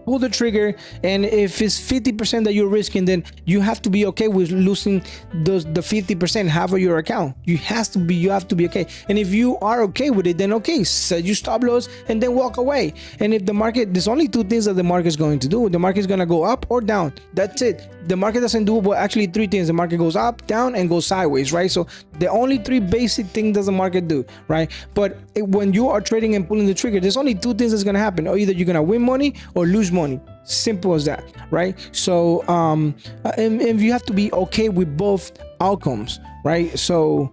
pull the trigger, and if it's 50% that you're risking, then you have to be okay with losing the 50%, half of your account. You have to be okay. And if you are okay with it, then okay, set your stop loss and then walk away. And if the market, there's only two things that the market is going to do. The market is going to go up or down. That's it. The market doesn't do, but actually three things. The market goes up, down, and goes sideways, right? So the only three basic things does the market do, right? But when you are trading and pulling the trigger, there's only two things that's going to happen. Or either you're going to win money or lose money. Simple as that, right? So and you have to be okay with both outcomes, right? So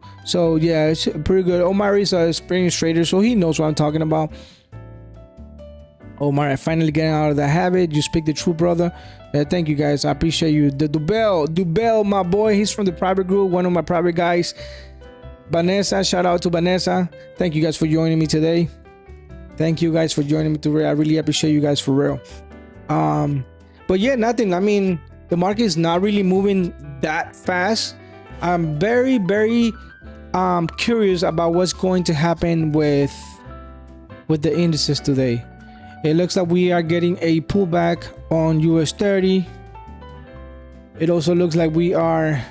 yeah, it's pretty good. Omar is a experienced trader, so he knows what I'm talking about. Omar, finally getting out of the habit. You speak the truth, brother. Thank you, guys. I appreciate you. The Dubel, my boy, he's from the private group, one of my private guys. Vanessa, shout out to Vanessa. Thank you guys for joining me today. Thank you guys for joining me today. I really appreciate you guys, for real. But yeah, nothing. I mean, the market is not really moving that fast. I'm very, very curious about what's going to happen with the indices today. It looks like we are getting a pullback on US 30. It also looks like we are,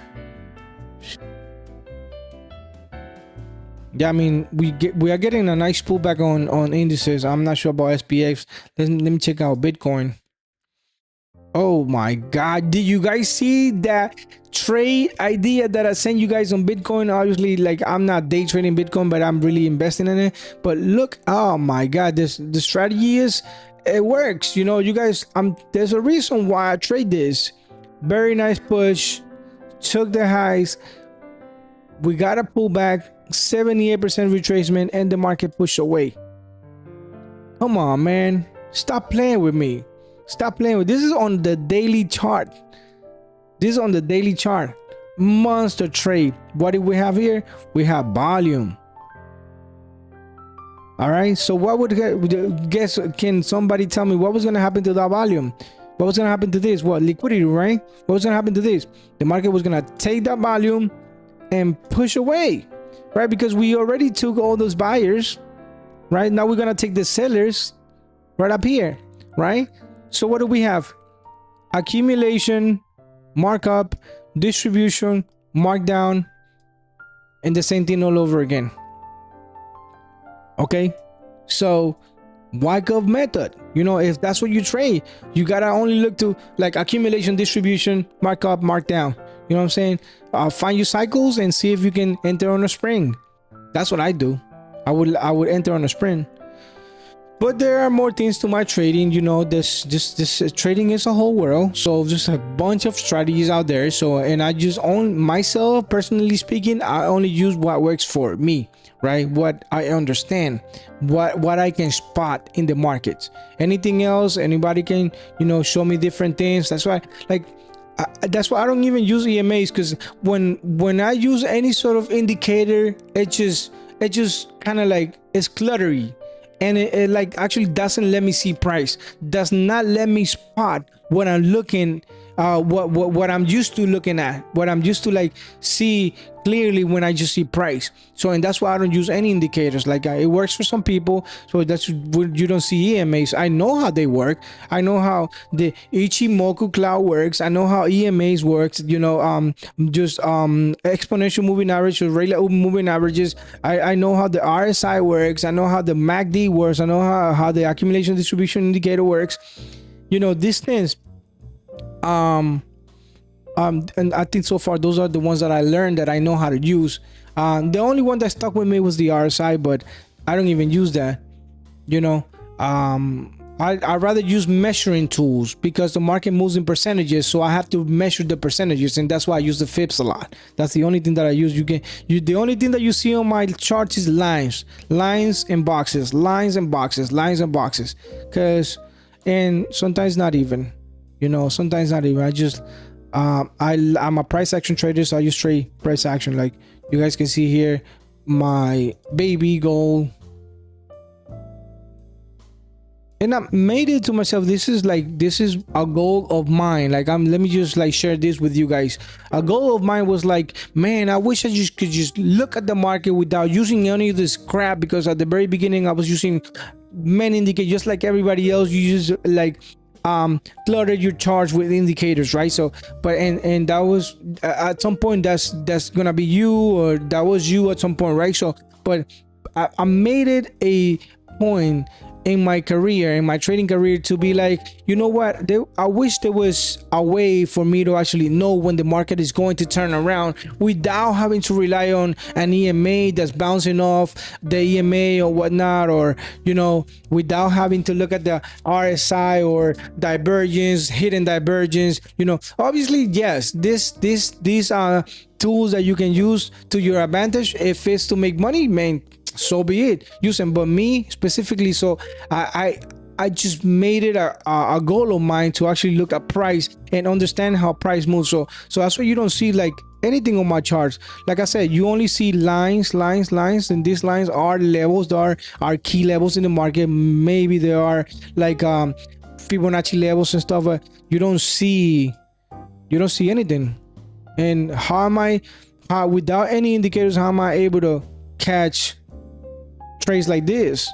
yeah, I mean, we are getting a nice pullback on indices. I'm not sure about SPX. Let me check out Bitcoin. Oh my God. Did you guys see that trade idea that I sent you guys on Bitcoin? Obviously, like I'm not day trading Bitcoin, but I'm really investing in it. But look, oh my God, the strategy is it works. You know, you guys, there's a reason why I trade this. Very nice push, took the highs. We got a pullback, 78% retracement, and the market pushed away. Come on, man. Stop playing with me. Stop playing with this. Is on the daily chart. This is on the daily chart. Monster trade. What do we have here? We have volume. All right. So what would guess? Can somebody tell me what was going to happen to that volume? What was going to happen to this? What liquidity, right? What was going to happen to this? The market was going to take that volume and push away, right? Because we already took all those buyers, right? Now we're going to take the sellers right up here, right? So what do we have? Accumulation, markup, distribution, markdown, and the same thing all over again. Okay, so Wyckoff method. You know, if that's what you trade, you gotta only look to like accumulation, distribution, markup, markdown. You know what I'm saying? Find your cycles and see if you can enter on a spring. That's what I do. I would enter on a spring. But there are more things to my trading. You know, this trading is a whole world. So just a bunch of strategies out there. So, and I just own myself, personally speaking, I only use what works for me, right? What I understand, what I can spot in the markets. Anything else, anybody can, you know, show me different things. That's why, like, that's why I don't even use EMAs, because when I use any sort of indicator, it just kind of like it's cluttery. And it like actually doesn't let me see price, does not let me spot what I'm looking, what I'm used to looking at, what I'm used to like see clearly when I just see price. So, and that's why I don't use any indicators. Like it works for some people, so that's when you don't see EMAs. I know how they work. I know how the Ichimoku cloud works. I know how EMAs works. You know, just exponential moving average or regular moving averages. I know how the RSI works. I know how the MACD works. I know how the accumulation distribution indicator works. You know, these things. And I think so far those are the ones that I learned that I know how to use. The only one that stuck with me was the RSI, but I don't even use that. You know, I'd rather use measuring tools because the market moves in percentages, so I have to measure the percentages, and that's why I use the FIPS a lot. That's the only thing that I use. The only thing that you see on my charts is lines and boxes, lines and boxes, lines and boxes, and sometimes not even. You know, sometimes not even. I just I'm a price action trader, so I just trade price action. Like you guys can see here, my baby goal, and I made it to myself. This is a goal of mine. Like let me just like share this with you guys. A goal of mine was like, man, I wish I just could just look at the market without using any of this crap, because at the very beginning I was using many indicators just like everybody else. You use like clutter your charts with indicators, right? So but and that was at some point that's gonna be you, or that was you at some point, right? So but I made it a point in my career, in my trading career, to be like, you know what, I wish there was a way for me to actually know when the market is going to turn around without having to rely on an EMA that's bouncing off the EMA or whatnot, or you know, without having to look at the RSI or divergence, hidden divergence. You know, obviously yes, these are tools that you can use to your advantage. If it's to make money, man, so be it, use them. But me specifically, so I just made it a goal of mine to actually look at price and understand how price moves. So that's why you don't see like anything on my charts. Like I said, you only see lines, and these lines are levels that are key levels in the market. Maybe there are like Fibonacci levels and stuff, but you don't see anything. And how without any indicators, how am I able to catch trades like this?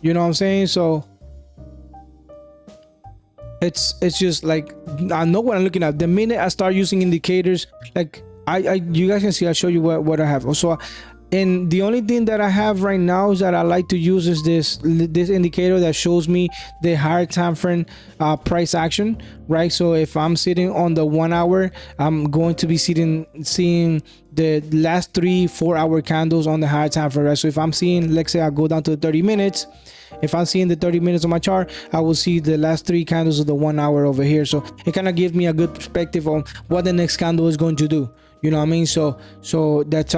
You know what I'm saying? So it's just like, I know what I'm looking at. The minute I start using indicators, like you guys can see, I'll show you what I have. So And the only thing that I have right now is that I like to use is this indicator that shows me the higher time frame price action, right? So if I'm sitting on the 1 hour, I'm going to be seeing the last 3-4 hour candles on the higher time frame, right? So if I'm seeing, let's say I go down to 30 minutes, if I'm seeing the 30 minutes on my chart, I will see the last 3 candles of the 1 hour over here. So it kind of gives me a good perspective on what the next candle is going to do. You know what I mean? So that's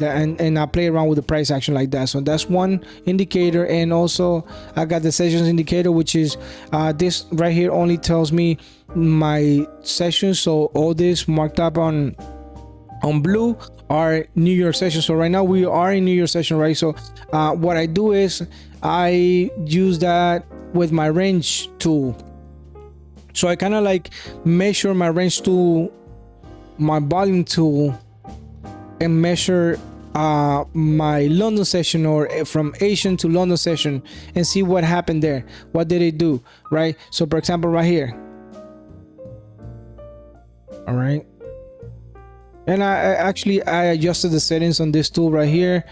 and I play around with the price action like that. So that's one indicator. And also I got the sessions indicator, which is this right here only tells me my sessions. So all this marked up on blue are New York sessions. So right now we are in New York session, right? So what I do is I use that with my range tool. So I kind of like measure my range tool, my volume tool, and measure my London session, or from Asian to London session, and see what happened there. What did it do, right? So for example, right here, all right, and I adjusted the settings on this tool right here,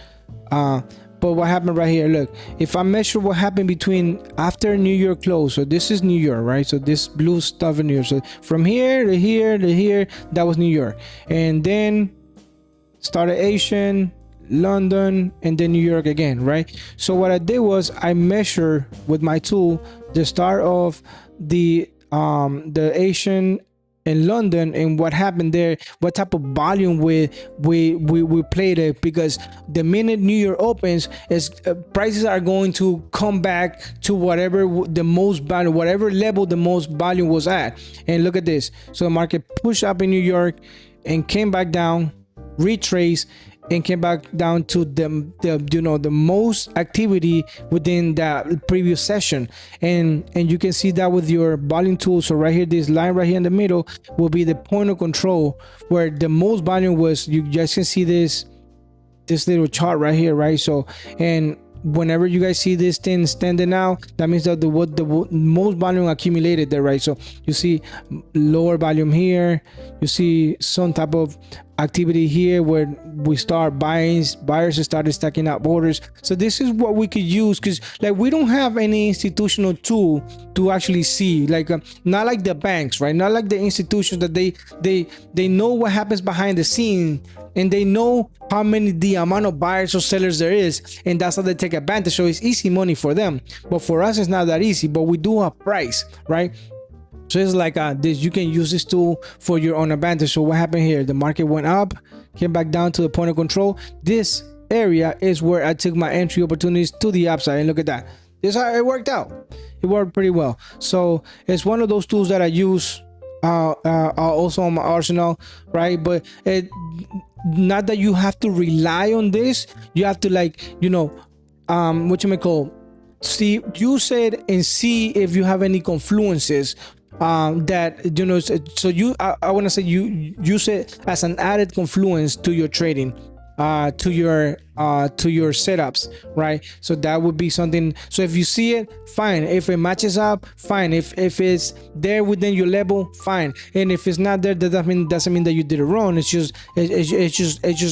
but what happened right here, look, if I measure what happened between after New York close, so this is New York, right? So this blue stuff in New York, so from here to here to here, that was New York, and then started Asian, London, and then New York again, right? So what I did was I measure with my tool the start of the Asian in London and what happened there, what type of volume we played it, because the minute New York opens, is prices are going to come back to whatever the most value, whatever level the most volume was at. And look at this, so the market pushed up in New York and came back down, retrace, and came back down to the most activity within that previous session, and you can see that with your volume tool. So right here, this line right here in the middle will be the point of control where the most volume was. You guys can see this little chart right here, right? So, and whenever you guys see this thing standing out, that means that the most volume accumulated there, right? So you see lower volume here, you see some type of activity here where we start buyers started stacking up orders. So this is what we could use, because like we don't have any institutional tool to actually see, like not like the banks, right? Not like the institutions that they know what happens behind the scene, and they know the amount of buyers or sellers there is, and that's how they take advantage. So it's easy money for them, but for us it's not that easy. But we do have price, right? So it's like this, you can use this tool for your own advantage. So what happened here, the market went up, came back down to the point of control. This area is where I took my entry opportunities to the upside, and look at that, this how it worked out. It worked pretty well. So it's one of those tools that I use also on my arsenal, right? But not that you have to rely on this, you have to, like, what you may call, use it and see if you have any confluences that so I want to say you use it as an added confluence to your trading, to your setups, right? So that would be something. So if you see it, fine. If it matches up, fine. If it's there within your level, fine. And if it's not there, that doesn't mean that you did it wrong. It's just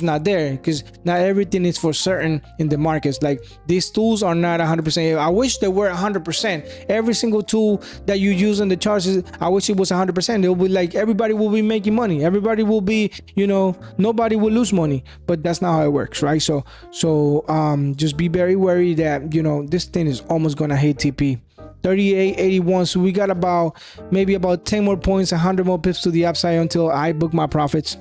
not there, because not everything is for certain in the markets. Like, these tools are not 100%. I wish they were 100%. Every single tool that you use in the charts, I wish it was 100%. It'll be like everybody will be making money. Everybody will be, nobody will lose money. But that's not how it works, right? So just be very wary that this thing is almost gonna hit TP 38.81. So we got maybe about 10 more points, 100 more pips to the upside until I book my profits.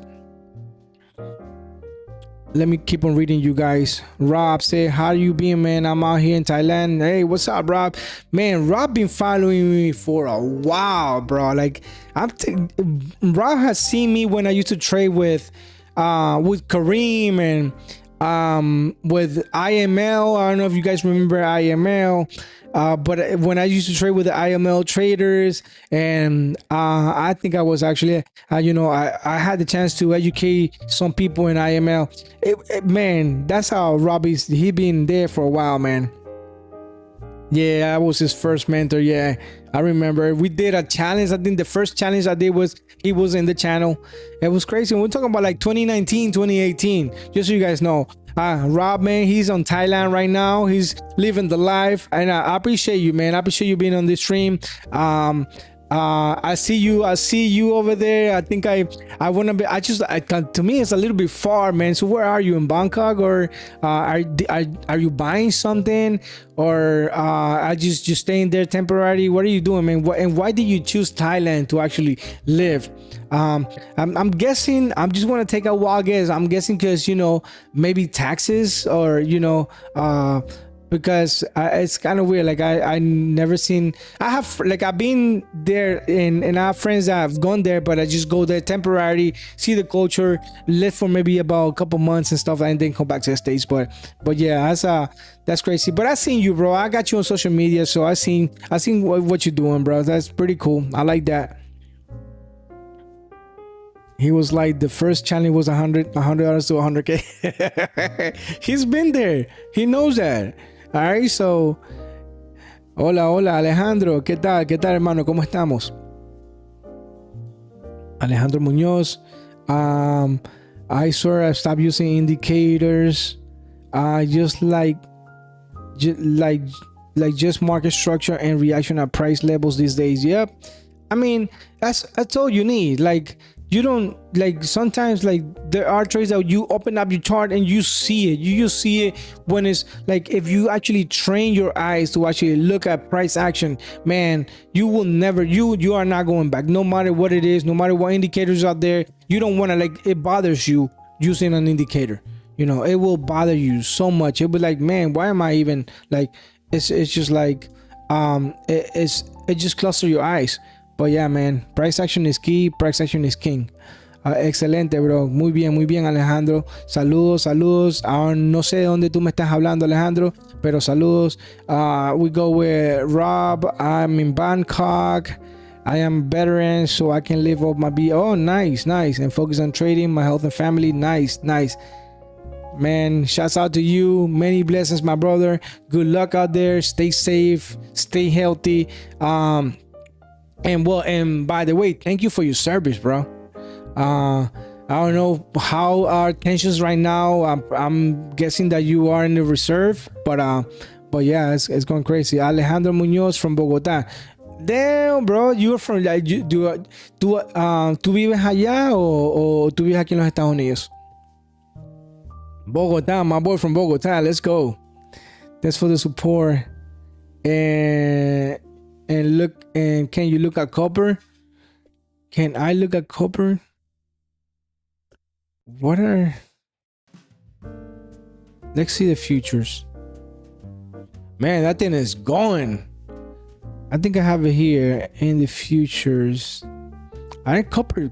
Let me keep on reading you guys. Rob said, how you been, man? I'm out here in Thailand. Hey, what's up, Rob? Man, Rob been following me for a while, bro. Like, Rob has seen me when I used to trade with Kareem and with IML. I don't know if you guys remember IML, but when I used to trade with the IML traders, and I think I was actually I had the chance to educate some people in IML. Man, that's how Robbie's, he been there for a while, man. Yeah, I was his first mentor. Yeah, I remember we did a challenge. I think the first challenge I did was he was in the channel. It was crazy. We're talking about like 2019, 2018, just so you guys know. Rob, man, he's on Thailand right now. He's living the life, and I appreciate you, man. I appreciate you being on this stream. I see you over there. I think I want to be. To me, it's a little bit far, man. So where are you, in Bangkok, or are you buying something, or are just staying there temporarily? What are you doing, man? And why did you choose Thailand to actually live? I'm guessing. I just want to take a wild guess. I'm guessing because maybe taxes, or because it's kind of weird. Like I never seen. I've been there, and I have friends that have gone there, but I just go there temporarily, see the culture, live for maybe about a couple months and stuff, and then come back to the States. But yeah, that's crazy. But I seen you, bro. I got you on social media, so I seen what you're doing, bro. That's pretty cool. I like that. He was like, the first challenge was $100 to $100K. He's been there. He knows that. All right, so hola Alejandro, ¿qué tal hermano? ¿Cómo estamos? Alejandro Muñoz. I swear I stopped using indicators. Just market structure and reaction at price levels these days. Yep. I mean, that's all you need. Like, you don't, like, sometimes, like, there are trades that you open up your chart and you see it. You just see it when it's like, if you actually train your eyes to actually look at price action, man, you will never, you are not going back. No matter what it is, no matter what indicators out there, you don't want to, like, it bothers you using an indicator. It will bother you so much. It'll be like, man, why am I even, like, it's just like, it just cluster your eyes. But yeah, man, price action is key. Price action is king. Excelente, bro. Muy bien, Alejandro. Saludos. No sé de dónde tú me estás hablando, Alejandro, pero saludos. We go with Rob. I'm in Bangkok. I am veteran, so I can live off my Oh, nice. And focus on trading, my health and family. Nice. Man, shouts out to you. Many blessings, my brother. Good luck out there. Stay safe. Stay healthy. And by the way, thank you for your service, bro. I don't know how are tensions right now. I'm guessing that you are in the reserve, but yeah, it's going crazy. Alejandro Muñoz from Bogotá. Damn, bro, you're from, like, ¿tú vives allá o tú vives aquí en los Estados Unidos? Bogotá, my boy from Bogotá. Let's go. Thanks for the support. And can you look at copper? Can I look at copper? Let's see the futures. Man, that thing is going. I think I have it here in the futures. Copper,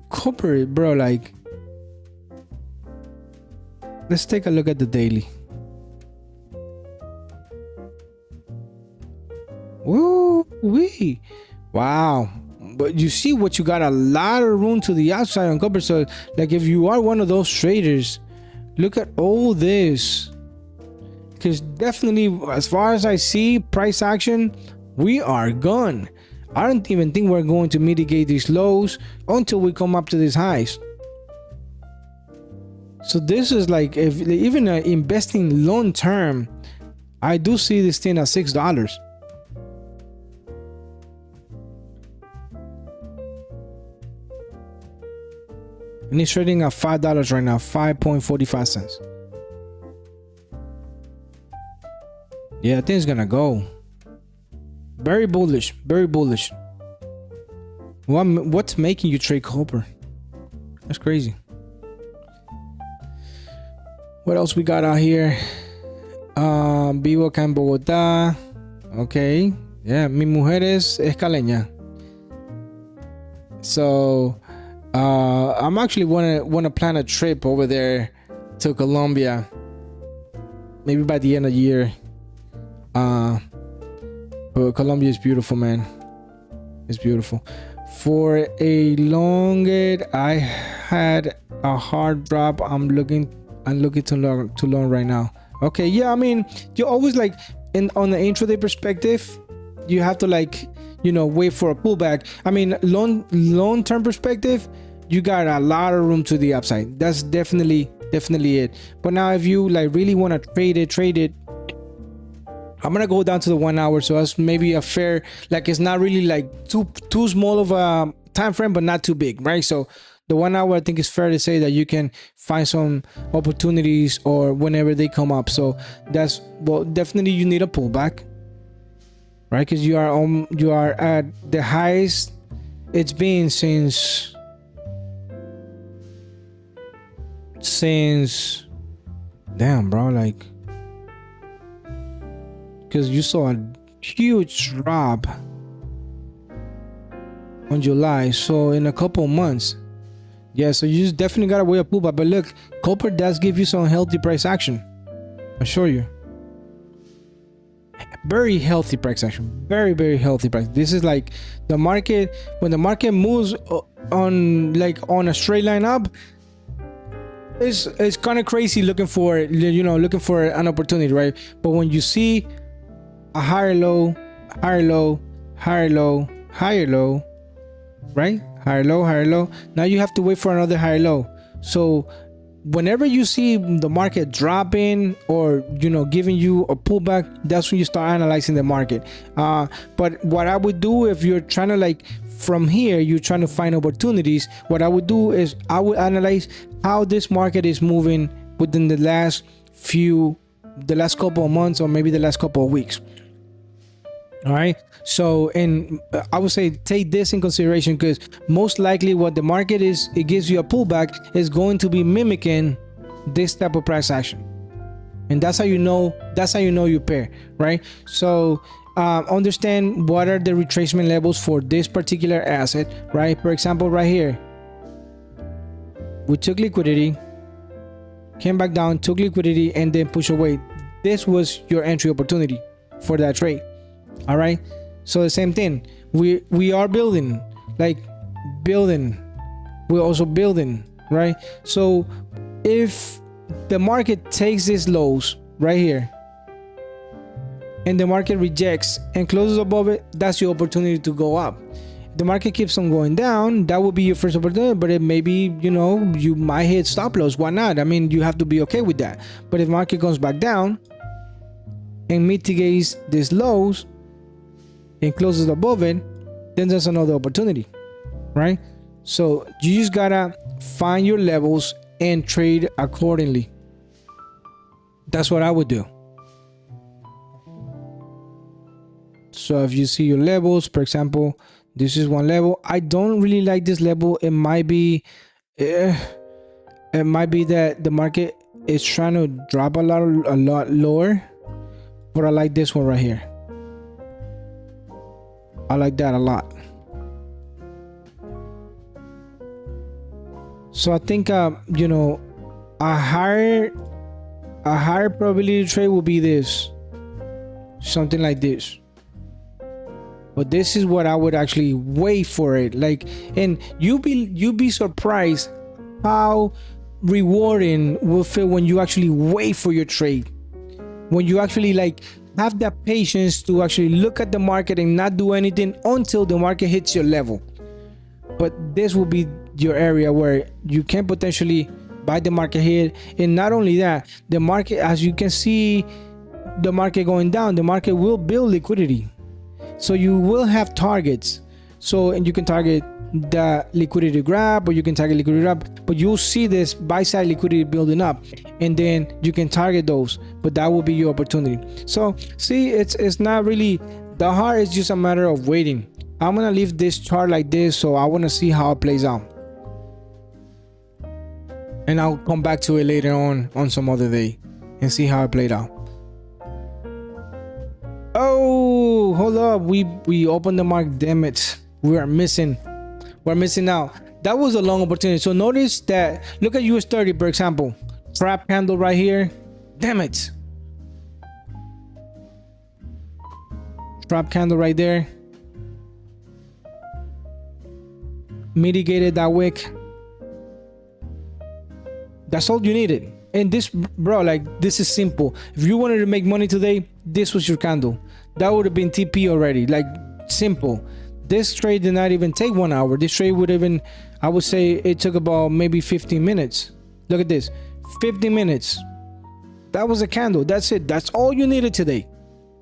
bro, like, let's take a look at the daily. Woo-wee. Wow. But you see what you got, a lot of room to the outside on copper. So, like, if you are one of those traders, look at all this. Because definitely, as far as I see price action, we are gone. I don't even think we're going to mitigate these lows until we come up to these highs. So this is like, if even investing long term, I do see this thing at $6. And it's trading at $5 right now, 5.45 cents. Yeah, I think it's gonna go. Very bullish. What's making you trade copper? That's crazy. What else we got out here? Vivo acá en Bogotá. Okay. Yeah, mi mujer es caleña. So I'm actually wanna plan a trip over there to Colombia, maybe by the end of the year. But Colombia is beautiful, man. It's beautiful. For a long I had a hard drop. I'm looking to long right now. Okay, yeah, I mean, you always, like, on the intraday perspective, you have to, like, wait for a pullback. I mean, long term perspective, you got a lot of room to the upside. That's definitely definitely it. But now if you like really want to trade it, I'm gonna go down to the 1 hour, so that's maybe a fair, like it's not really like too small of a time frame, but not too big, right? So the 1 hour, I think it's fair to say that you can find some opportunities or whenever they come up. So that's, well, definitely you need a pullback, right? Because you are at the highest it's been since damn, bro, like, because you saw a huge drop on July, so in a couple months, yeah, so you just definitely gotta weigh a pullback. But look, copper does give you some healthy price action, I assure you. Very healthy price action, very healthy price. This is like the market, when the market moves on a straight line up, it's kind of crazy looking for an opportunity, right? But when you see a higher low, right? Higher low, now you have to wait for another higher low. So whenever you see the market dropping or giving you a pullback, that's when you start analyzing the market. But what I would do, if you're trying to, like, from here you're trying to find opportunities, what I would do is I would analyze how this market is moving within the last couple of months, or maybe the last couple of weeks. All right, so, and I would say take this in consideration, because most likely what the market is, it gives you a pullback, is going to be mimicking this type of price action, and that's how you know you pair, right? So understand what are the retracement levels for this particular asset, right? For example, right here, we took liquidity, came back down, took liquidity, and then push away. This was your entry opportunity for that trade. All right, so the same thing, we are building, we're also building, right? So if the market takes these lows right here and the market rejects and closes above it, that's your opportunity to go up. If the market keeps on going down, that will be your first opportunity, but it maybe, you might hit stop loss. Why not? I mean, you have to be okay with that. But if market comes back down and mitigates these lows and closes above it, then there's another opportunity, right? So you just gotta find your levels and trade accordingly. That's what I would do. So if you see your levels, for example, this is one level. I don't really like this level. It might be that the market is trying to drop a lot lower, but I like this one right here. I like that a lot. So I think a higher probability trade will be this, something like this. But this is what I would actually wait for it, like, and you'll be surprised how rewarding will feel when you actually wait for your trade, when you actually have that patience to actually look at the market and not do anything until the market hits your level. But this will be your area where you can potentially buy the market hit. And not only that, the market, as you can see the market going down, the market will build liquidity, so you will have targets. So, and you can target the liquidity grab, or you can target liquidity grab, but you'll see this buy side liquidity building up, and then you can target those, but that will be your opportunity. So see, it's not really the hard, it's just a matter of waiting. I'm gonna leave this chart like this, so I want to see how it plays out, and I'll come back to it later on some other day and see how it played out. Oh, hold up, we opened the mark, damn it, we're missing out. That was a long opportunity. So notice that, look at US 30, for example, trap candle right here, damn it, trap candle right there, mitigated that wick. That's all you needed. And this, bro, like, this is simple. If you wanted to make money today, this was your candle. That would have been TP already. Like, simple. This trade did not even take 1 hour. This trade would have been, I would say it took about maybe 15 minutes. Look at this, 50 minutes. That was a candle. That's it. That's all you needed today.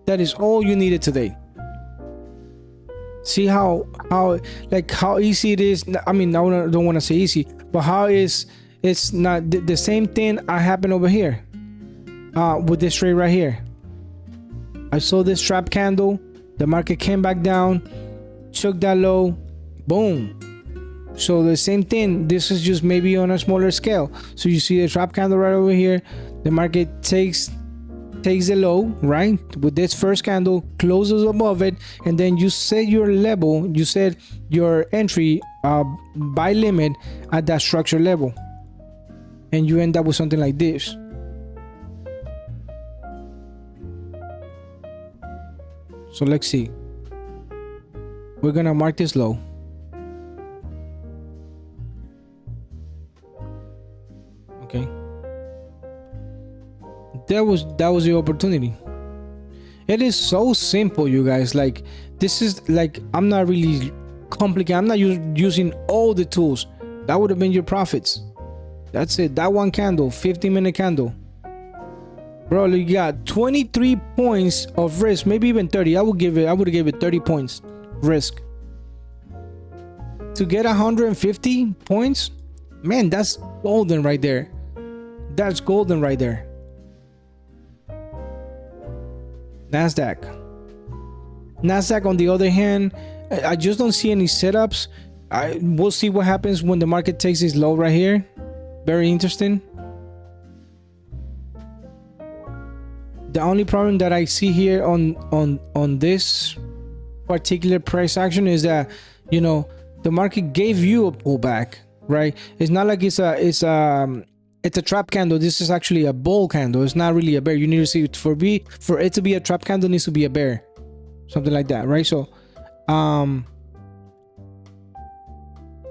That is all you needed today. See how easy it is. I mean, I don't want to say easy, but how is it's not the same thing happened over here with this trade right here. I saw this trap candle, the market came back down, took that low, boom. So the same thing, this is just maybe on a smaller scale. So you see the trap candle right over here, the market takes the low, right, with this first candle, closes above it, and then you set your level, you set your entry buy limit at that structure level, and you end up with something like this. So let's see, we're gonna mark this low. Okay, that was the opportunity. It is so simple, you guys. Like, this is like, I'm not really complicated. I'm not using all the tools. That would have been your profits. That's it. That one candle, 15-minute candle, bro. You got 23 points of risk, maybe even 30. I would have gave it 30 points risk to get 150 points. Man, that's golden right there. That's golden right there. Nasdaq, on the other hand, I just don't see any setups. We'll see what happens when the market takes this low right here. Very interesting. The only problem that I see here on this particular price action is that, you know, the market gave you a pullback, right? It's not like it's a trap candle. This is actually a bull candle. It's not really a bear. You need to see it for it to be a trap candle, needs to be a bear, something like that, right? So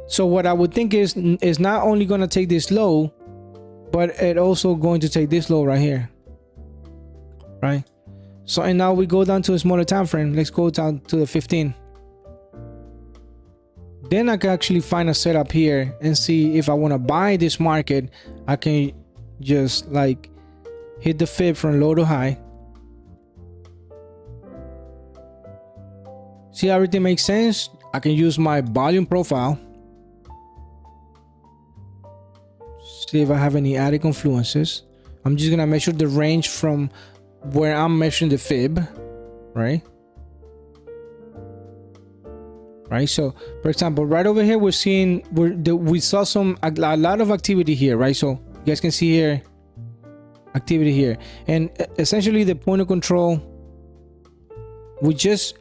so what I would think is not only going to take this low, but it also going to take this low right here, right? So, and now we go down to a smaller time frame. Let's go down to the 15. Then I can actually find a setup here and see if I want to buy this market. I can just like hit the fib from low to high. See how everything makes sense? I can use my volume profile. See if I have any added confluences. I'm just gonna measure the range from where I'm measuring the fib, right? Right, so for example, right over here we're seeing we saw a lot of activity here, right? So you guys can see here activity here, and essentially the point of control, we just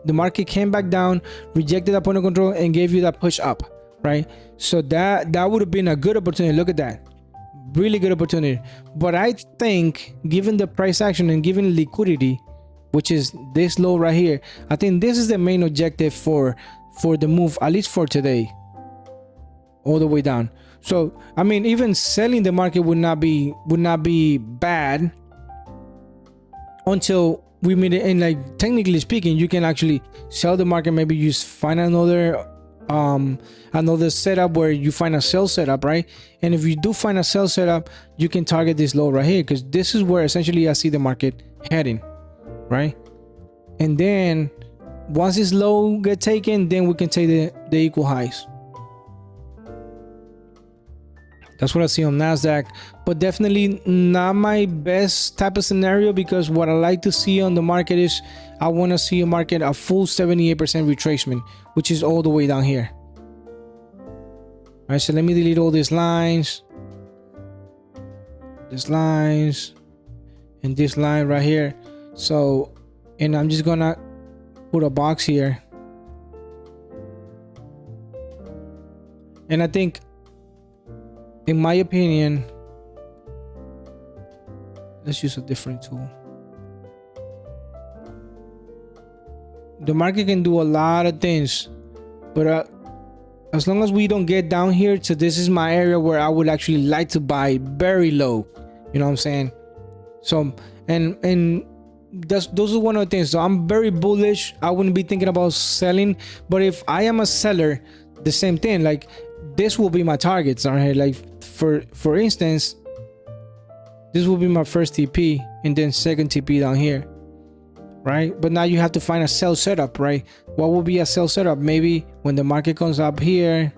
the market came back down, rejected that point of control, and gave you that push up, right? So that would have been a good opportunity. Look at that, really good opportunity. But I think given the price action and given liquidity, which is this low right here, I think this is the main objective for the move, at least for today, all the way down. So I mean, even selling the market would not be bad until we made it. And like, technically speaking, you can actually sell the market, maybe just find another setup where you find a sell setup, right? And if you do find a sell setup, you can target this low right here, because this is where essentially I see the market heading, right? And then once this low get taken, then we can take the equal highs. That's what I see on NASDAQ, but definitely not my best type of scenario, because what I like to see on the market is I want to see a full 78% retracement, which is all the way down here. All right, so let me delete all these lines, and this line right here. So, and I'm just gonna put a box here, and I think, in my opinion, let's use a different tool. The market can do a lot of things, but as long as we don't get down here to this is my area where I would actually like to buy very low, you know what I'm saying? So, and those are one of the things. So I'm very bullish. I wouldn't be thinking about selling, but if I am a seller, the same thing. Like, this will be my targets. All right, like for instance, this will be my first TP and then second TP down here, right? But now you have to find a sell setup, right? What will be a sell setup? Maybe when the market comes up here,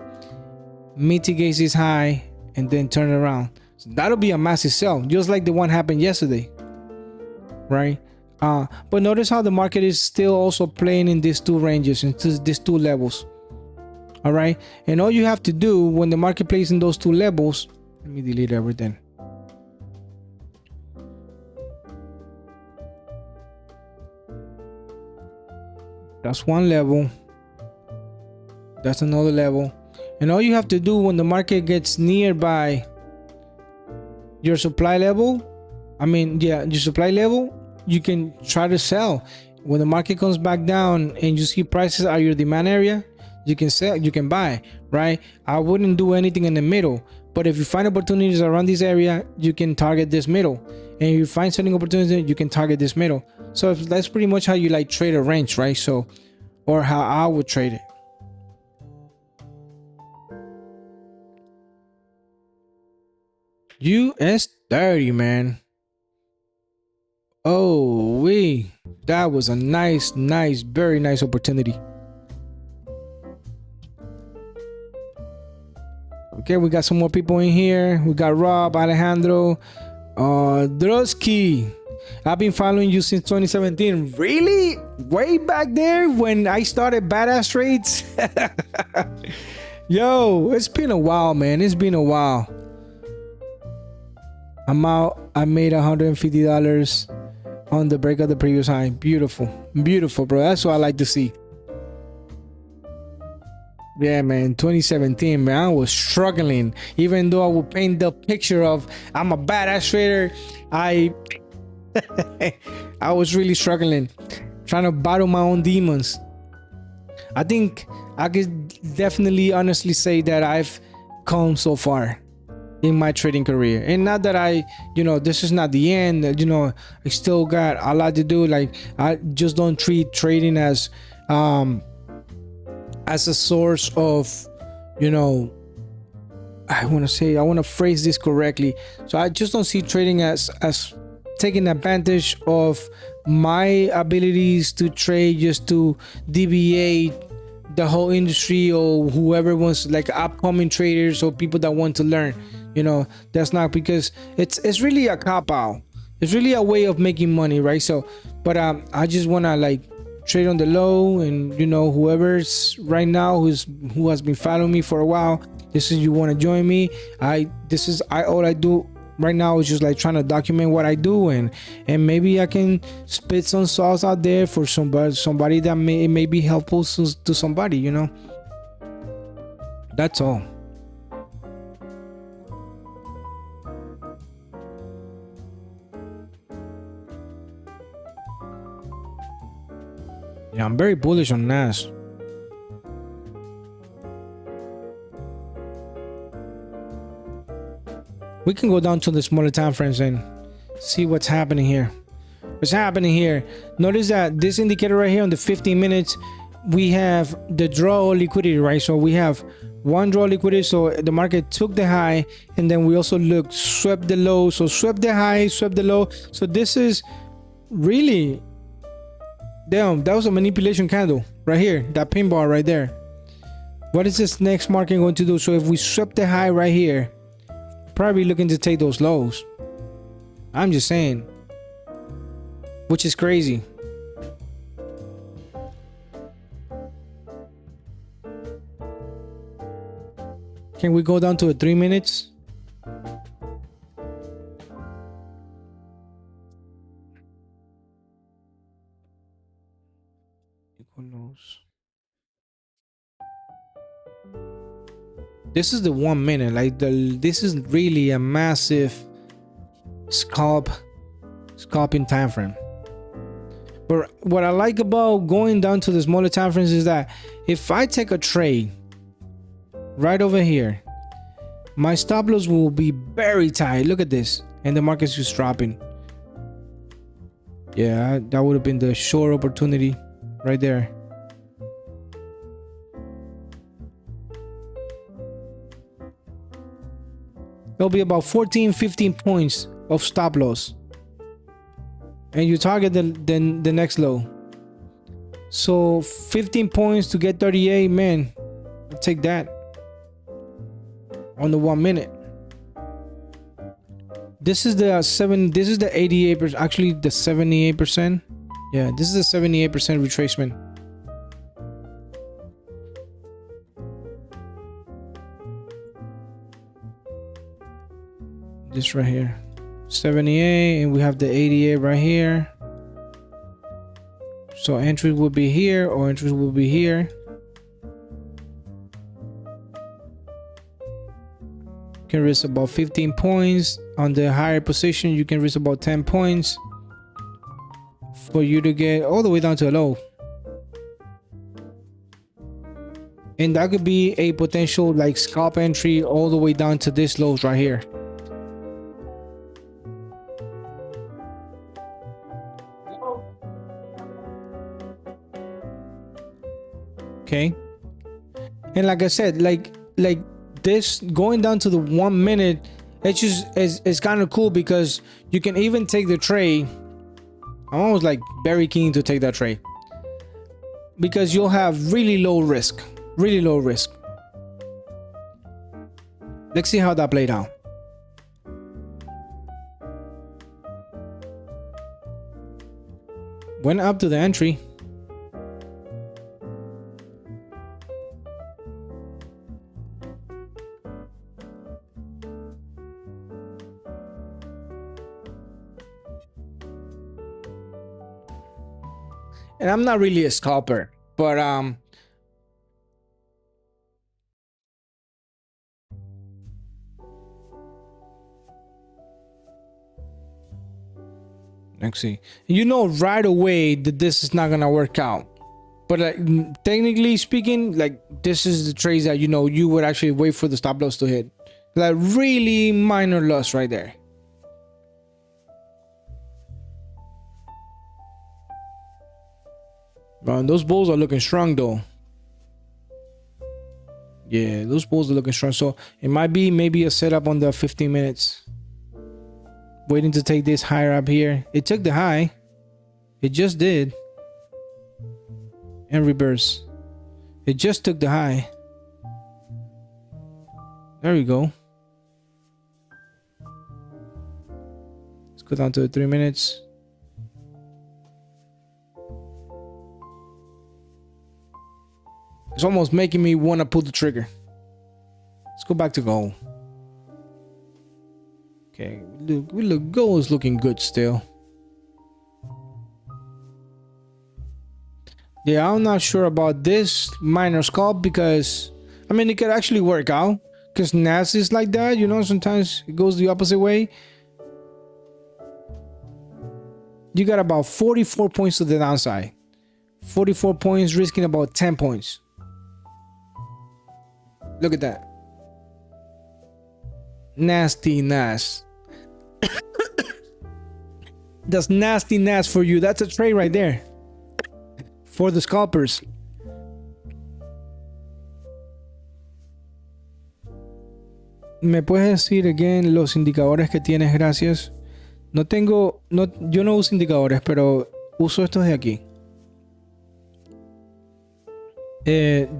mitigates this high, and then turn around. So that'll be a massive sell, just like the one happened yesterday, right? But notice how the market is still also playing in these two ranges, in these two levels. All right, and all you have to do when the market plays in those two levels, let me delete everything. That's one level. That's another level. And all you have to do when the market gets nearby your supply level, your supply level, you can try to sell. When the market comes back down and you see prices are your demand area, you can sell, you can buy, right? I wouldn't do anything in the middle, but if you find opportunities around this area, you can target this middle. And if you find selling opportunities, you can target this middle. So that's pretty much how you like trade a range, right? So, or how I would trade it. US 30, man. Oh, that was a nice, very nice opportunity. Okay, we got some more people in here. We got Rob, Alejandro, Drosky. I've been following you since 2017. Really? Way back there when I started Badass Trades? Yo, it's been a while, man. It's been a while. I'm out. I made $150 on the break of the previous high. Beautiful, bro. That's what I like to see. Yeah, man. 2017, man. I was struggling. Even though I would paint the picture of I'm a badass trader, I was really struggling, trying to battle my own demons. I think I could definitely honestly say that I've come so far in my trading career, and not that this is not the end. I still got a lot to do. Like, I just don't treat trading as a source of, I want to phrase this correctly. So I just don't see trading as taking advantage of my abilities to trade just to deviate the whole industry or whoever wants, like upcoming traders or people that want to learn. That's not, because it's really a cop out. It's really a way of making money, right? So, but I just want to like trade on the low, and whoever's right now who has been following me for a while, you want to join me. All I do right now is just like trying to document what I do, and maybe I can spit some sauce out there for somebody that may be helpful to somebody. That's all. Yeah, I'm very bullish on NAS. We can go down to the smaller time frames and see what's happening here. Notice that this indicator right here on the 15 minutes, we have the draw liquidity, right? So we have one draw liquidity. So the market took the high, and then we also swept the low. So swept the high, swept the low. So this is really, damn, that was a manipulation candle right here, that pin bar right there. What is this next market going to do? So if we swept the high right here, probably looking to take those lows. I'm just saying, which is crazy. Can we go down to a 3 minutes? This is the 1 minute. Like this is really a massive scalping time frame. But what I like about going down to the smaller time frames is that if I take a trade right over here, my stop loss will be very tight. Look at this, and the market's just dropping. Yeah, that would have been the short opportunity right there. It'll be about 14, 15 points of stop loss. And you target the next low. So 15 points to get 38, man. I'll take that on the 1 minute. This is the 88%, actually the 78%. Yeah, this is the 78% retracement. This right here, 78, and we have the 88 right here. So entry will be here, or entries will be here. You can risk about 15 points. On the higher position, you can risk about 10 points for you to get all the way down to a low. And that could be a potential like scalp entry all the way down to this lows right here. Okay. And like I said, like this going down to the 1 minute, it's just it's kind of cool because you can even take the trade. I'm almost like very keen to take that trade because you'll have really low risk. Let's see how that played out. Went up to the entry. And I'm not really a scalper, but let's see. You know right away that this is not gonna work out. But like technically speaking, like this is the trades that you would actually wait for the stop loss to hit. Like really minor loss right there. Man, those bulls are looking strong though. Yeah, those bulls are looking strong. So it might be maybe a setup on the 15 minutes. Waiting to take this higher up here. It took the high. It just did. And reverse. It just took the high. There we go. Let's go down to the 3 minutes. It's almost making me want to pull the trigger. Let's go back to gold. Okay, look, gold is looking good still. Yeah, I'm not sure about this minor scalp because, I mean, it could actually work out because NAS is like that, sometimes it goes the opposite way. You got about 44 points to the downside. 44 points, risking about 10 points. Look at that. Nasty NAS. That's nasty NAS for you. That's a trade right there. For the scalpers. ¿Me puedes decir again los indicadores que tienes? Gracias. Yo no uso indicadores, pero uso estos de aquí.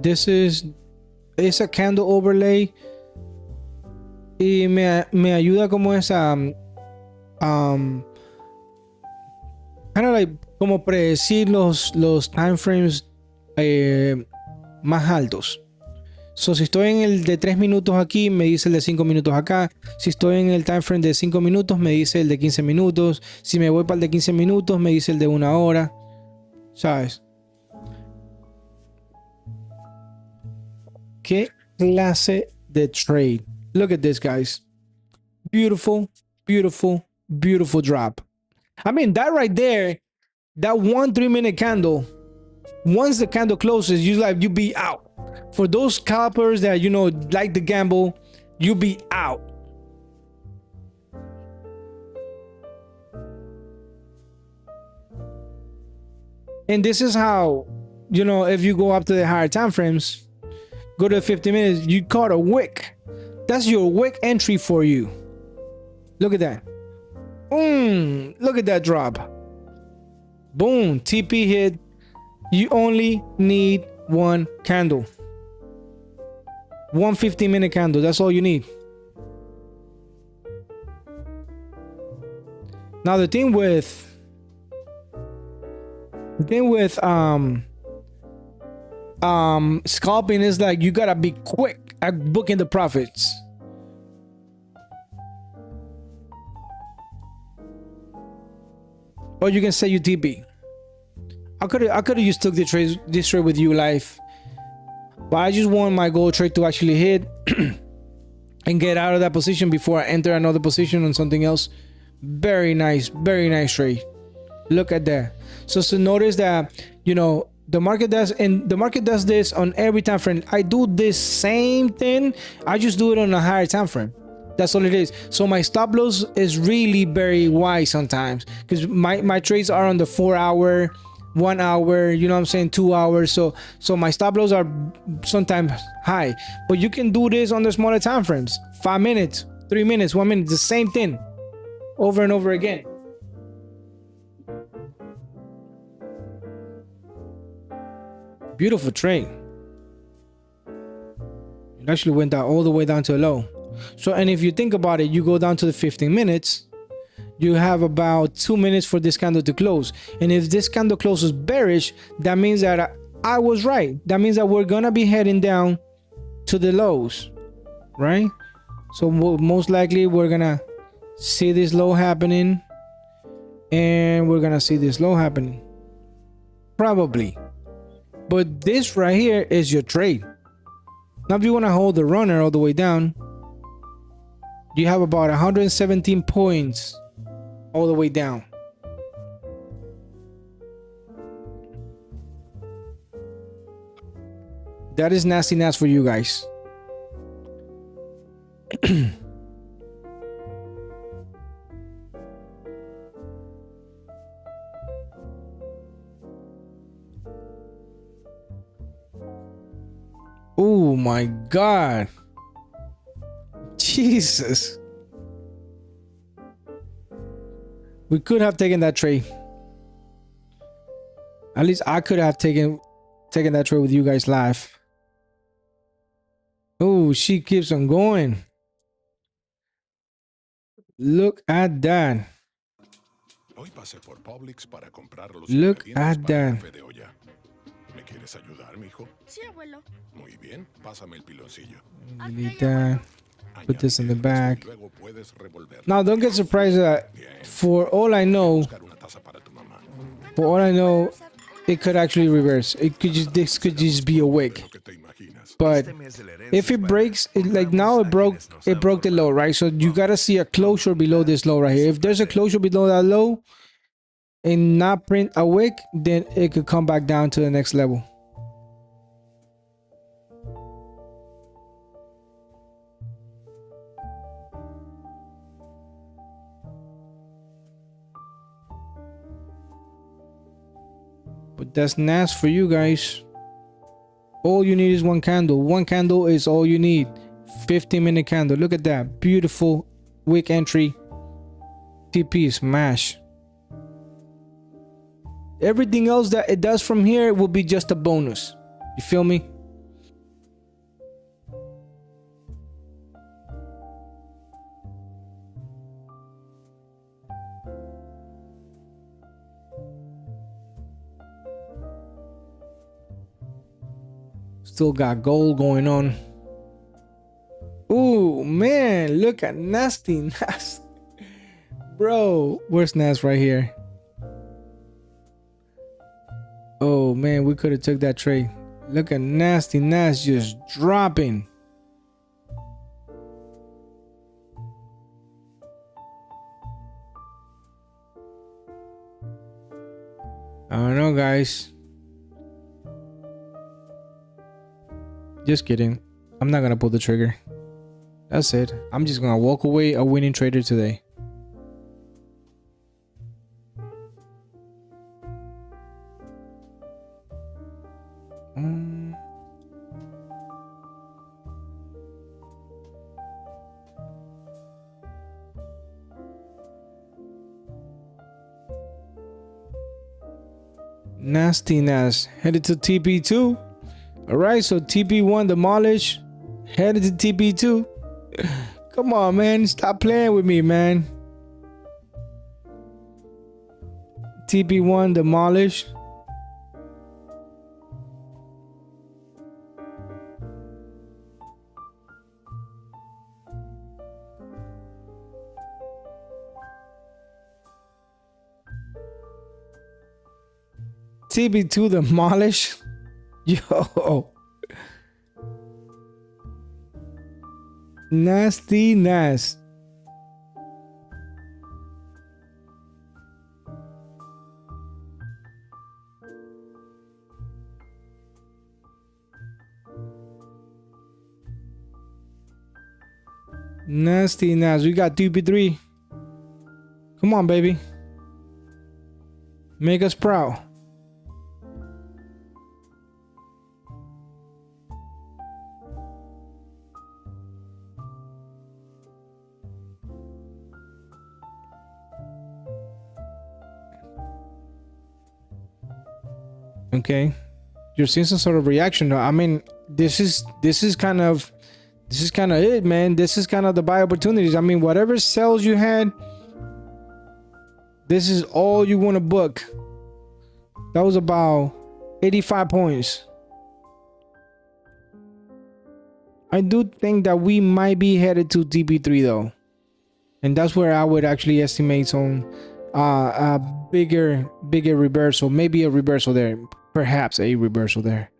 This is a candle overlay y me ayuda como esa kind of like como predecir los time frames más altos. So, si estoy en el de 3 minutos aquí, me dice el de 5 minutos acá. Si estoy en el time frame de 5 minutos, me dice el de 15 minutos. Si me voy para el de 15 minutos, me dice el de 1 hora. ¿Sabes? ¿Qué clase de trade? Look at this, guys. Beautiful, beautiful, beautiful drop. I mean, that right there, that 1 3-minute candle, once the candle closes, you be out. For those scalpers that, like the gamble, you be out. And this is how, if you go up to the higher time frames, go to 50 minutes, you caught a wick. That's your wick entry for you. Look at that. Look at that drop. Boom, TP hit. You only need one candle. One 15-minute candle. That's all you need. Now the thing with scalping is like you gotta be quick at booking the profits. Or you can say you TP. I could have just took this trade with you live, but I just want my gold trade to actually hit and get out of that position before I enter another position on something else. Very nice trade. Look at that. So notice that, you know, the market does this on every time frame. I do this same thing, I just do it on a higher time frame. That's all it is. So my stop loss is really very wide sometimes, because my trades are on the 4 hour, 1 hour, you know what I'm saying, 2 hours. So my stop loss are sometimes high, but you can do this on the smaller time frames. 5 minutes, 3 minutes, 1 minute, the same thing over and over again. Beautiful trade. It actually went down all the way down to a low. So, and if you think about it, you go down to the 15 minutes, you have about 2 minutes for this candle to close. And if this candle closes bearish, that means that I was right. That means that we're gonna be heading down to the lows, right? So most likely we're gonna see this low happening, and we're gonna see this low happening, probably. But this right here is your trade. Now if you want to hold the runner all the way down, you have about 117 points all the way down. That is nasty for you guys. Oh my God. Jesus. We could have taken that trade. At least I could have taken that trade with you guys live. Oh, she keeps on going. Look at that. Look at that. ¿Me quieres ayudar, mijo? Sí, abuelo. Muy bien, pásame el piloncillo. We need that. Put this in the back. Now, don't get surprised that for all I know, it could actually reverse. This could just be a wick. But if it breaks, like now it broke the low, right? So you gotta see a closure below this low right here. If there's a closure below that low and not print a wick, then it could come back down to the next level. But that's NAS for you guys. All you need is one candle. One candle is all you need. 15-minute candle. Look at that. Beautiful wick entry. TP smash. Everything else that it does from here will be just a bonus. You feel me? Still got gold going on. Ooh, man, look at nasty Nas. Bro, where's Nas? Right here. Oh man, we could have took that trade. Look at nasty Nas just dropping. I don't know, guys. Just kidding. I'm not gonna pull the trigger. That's it. I'm just gonna walk away a winning trader today. Nastiness headed to TP2. All right, so TP1 demolished, headed to TP2. Come on, man, stop playing with me, man. TP1 demolished. TP2 demolished. Yo. Nastiness. Nastiness. We got TP3. Come on, baby. Make us proud. Okay, you're seeing some sort of reaction. I mean, this is kind of it, man. This is kind of the buy opportunities. I mean, whatever sales you had, this is all you want to book. That was about 85 points. I do think that we might be headed to TP3 though, and that's where I would actually estimate some a bigger reversal, maybe a reversal there, perhaps a reversal there.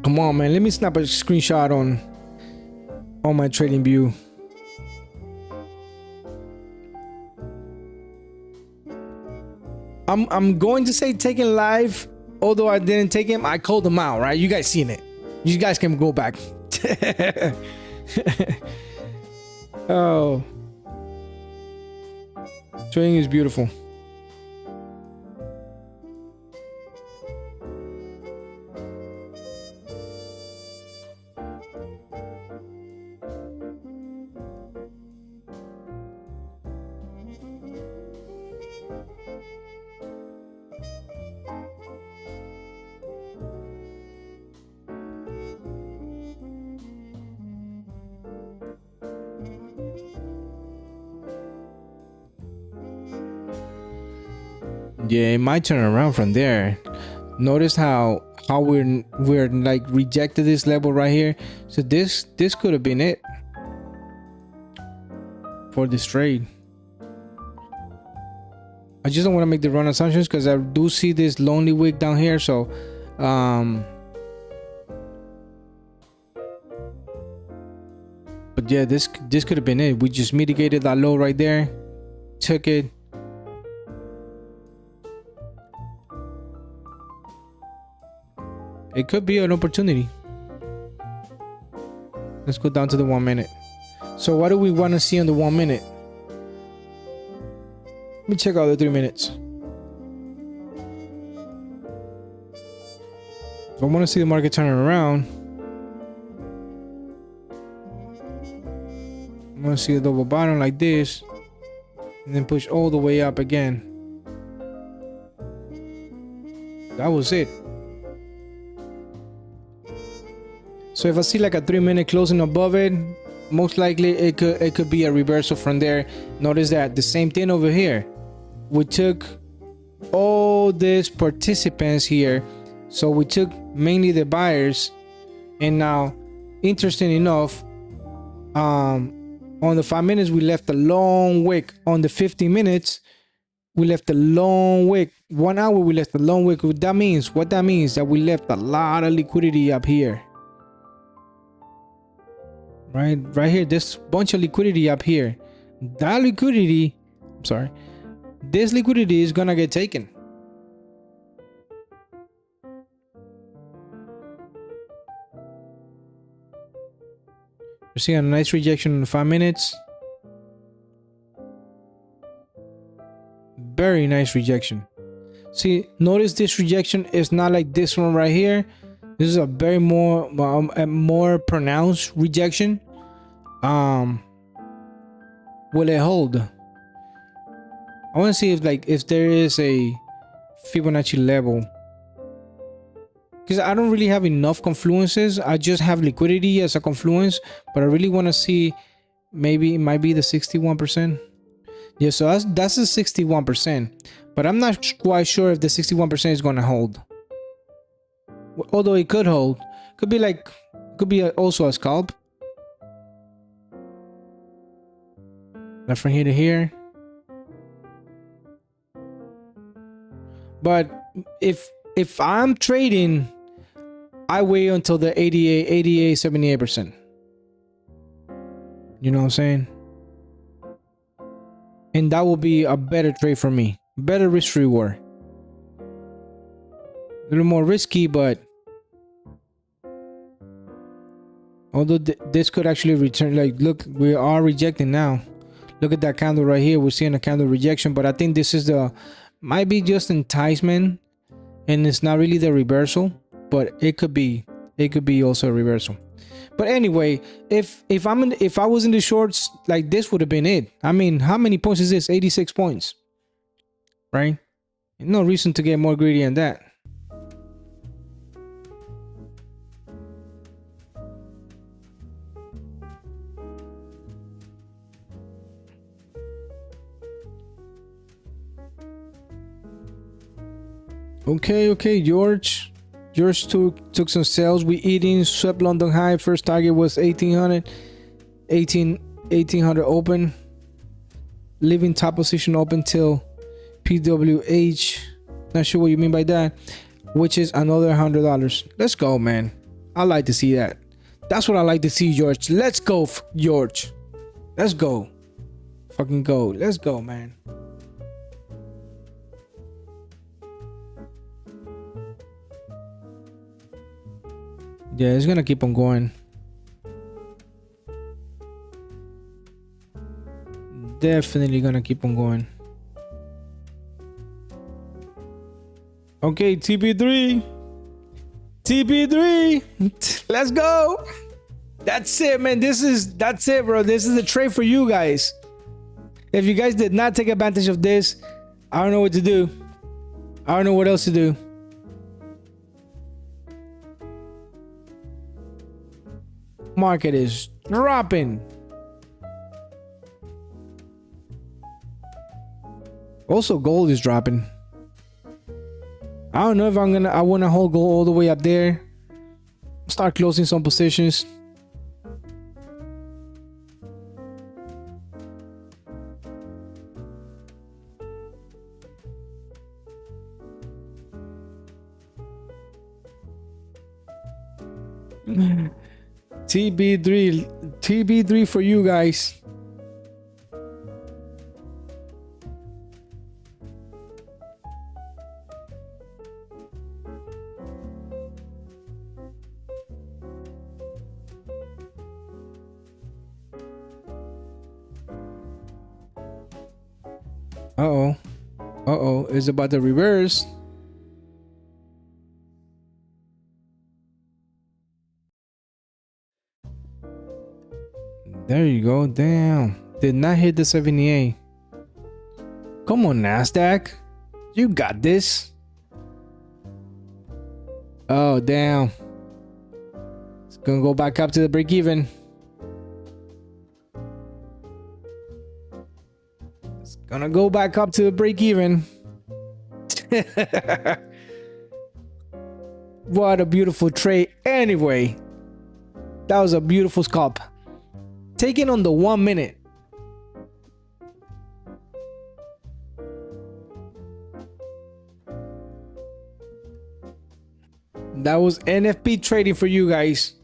Come on, man, let me snap a screenshot on my trading view. I'm going to say taking live, although I didn't take him. I called him out, right? You guys seen it. You guys can go back. Oh, trading is beautiful. Yeah, it might turn around from there. Notice how we're like rejected this level right here. So this could have been it for this trade. I just don't want to make the wrong assumptions because I do see this lonely wick down here. So but yeah, this could have been it. We just mitigated that low right there, took it. It could be an opportunity. Let's go down to the 1 minute. So what do we want to see on the 1 minute? Let me check out the 3 minutes. If I want to see the market turning around, I want to see a double bottom like this and then push all the way up again. That was it. So if I see like a 3 minute closing above it, most likely it could be a reversal from there. Notice that the same thing over here. We took all these participants here. So we took mainly the buyers, and now interesting enough, on the 5 minutes we left a long wick. On the 50 minutes we left a long wick. 1 hour we left a long wick. What that means that we left a lot of liquidity up here. Right here, this bunch of liquidity up here. That liquidity, I'm sorry, this liquidity is gonna get taken. We're seeing a nice rejection in 5 minutes. Very nice rejection. See, notice this rejection is not like this one right here. This is a very a more pronounced rejection. Will it hold? I want to see if there is a Fibonacci level, because I don't really have enough confluences. I just have liquidity as a confluence, but I really want to see, maybe it might be the 61%. Yeah, so that's the 61%, but I'm not quite sure if the 61% is going to hold. Although it could hold, could be also a scalp. Not from here to here. But if I'm trading, I wait until the 78%. You know what I'm saying? And that will be a better trade for me. Better risk reward. A little more risky, but although this could actually return, look, we are rejecting now. Look at that candle right here. We're seeing a candle rejection, but I think this is might be just enticement, and it's not really the reversal, but it could be also a reversal. But anyway, if I was in the shorts, like, this would have been it. I mean, how many points is this? 86 points, right? No reason to get more greedy than that. Okay, George took some sales. We eating, swept London high. First target was 1800 open, leaving top position open till PWH. Not sure what you mean by that, which is another $100. Let's go, man. I like to see that. That's what I like to see, George. Let's go, George. Let's go. Fucking go. Let's go, man. Yeah, it's gonna keep on going. Definitely gonna keep on going. Okay, TP3. Let's go. That's it, man. That's it, bro. This is the trade for you guys. If you guys did not take advantage of this, I don't know what to do. I don't know what else to do. Market is dropping. Also, gold is dropping. I don't know if I want to hold gold all the way up there. Start closing some positions. TB3 for you guys. Uh-oh, it's about to reverse. There you go. Damn. Did not hit the 78. Come on, NASDAQ. You got this. Oh, damn. It's gonna go back up to the break even. It's gonna go back up to the break even. What a beautiful trade. Anyway, that was a beautiful scalp. Taken on the 1 minute. That was NFP trading for you guys.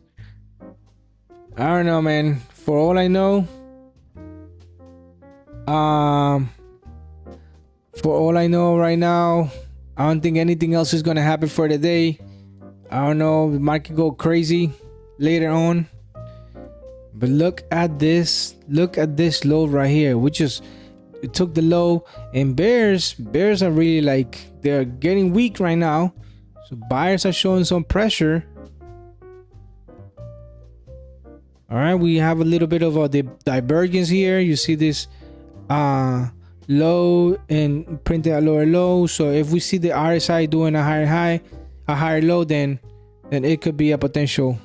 I don't know, man. For all I know, right now, I don't think anything else is gonna happen for the day. I don't know. The market go crazy later on. But look at this low right here. It took the low, and bears are really like, they're getting weak right now. So buyers are showing some pressure. All right, we have a little bit of a divergence here. You see this low and printed a lower low. So if we see the RSI doing a higher high, a higher low, then it could be a potential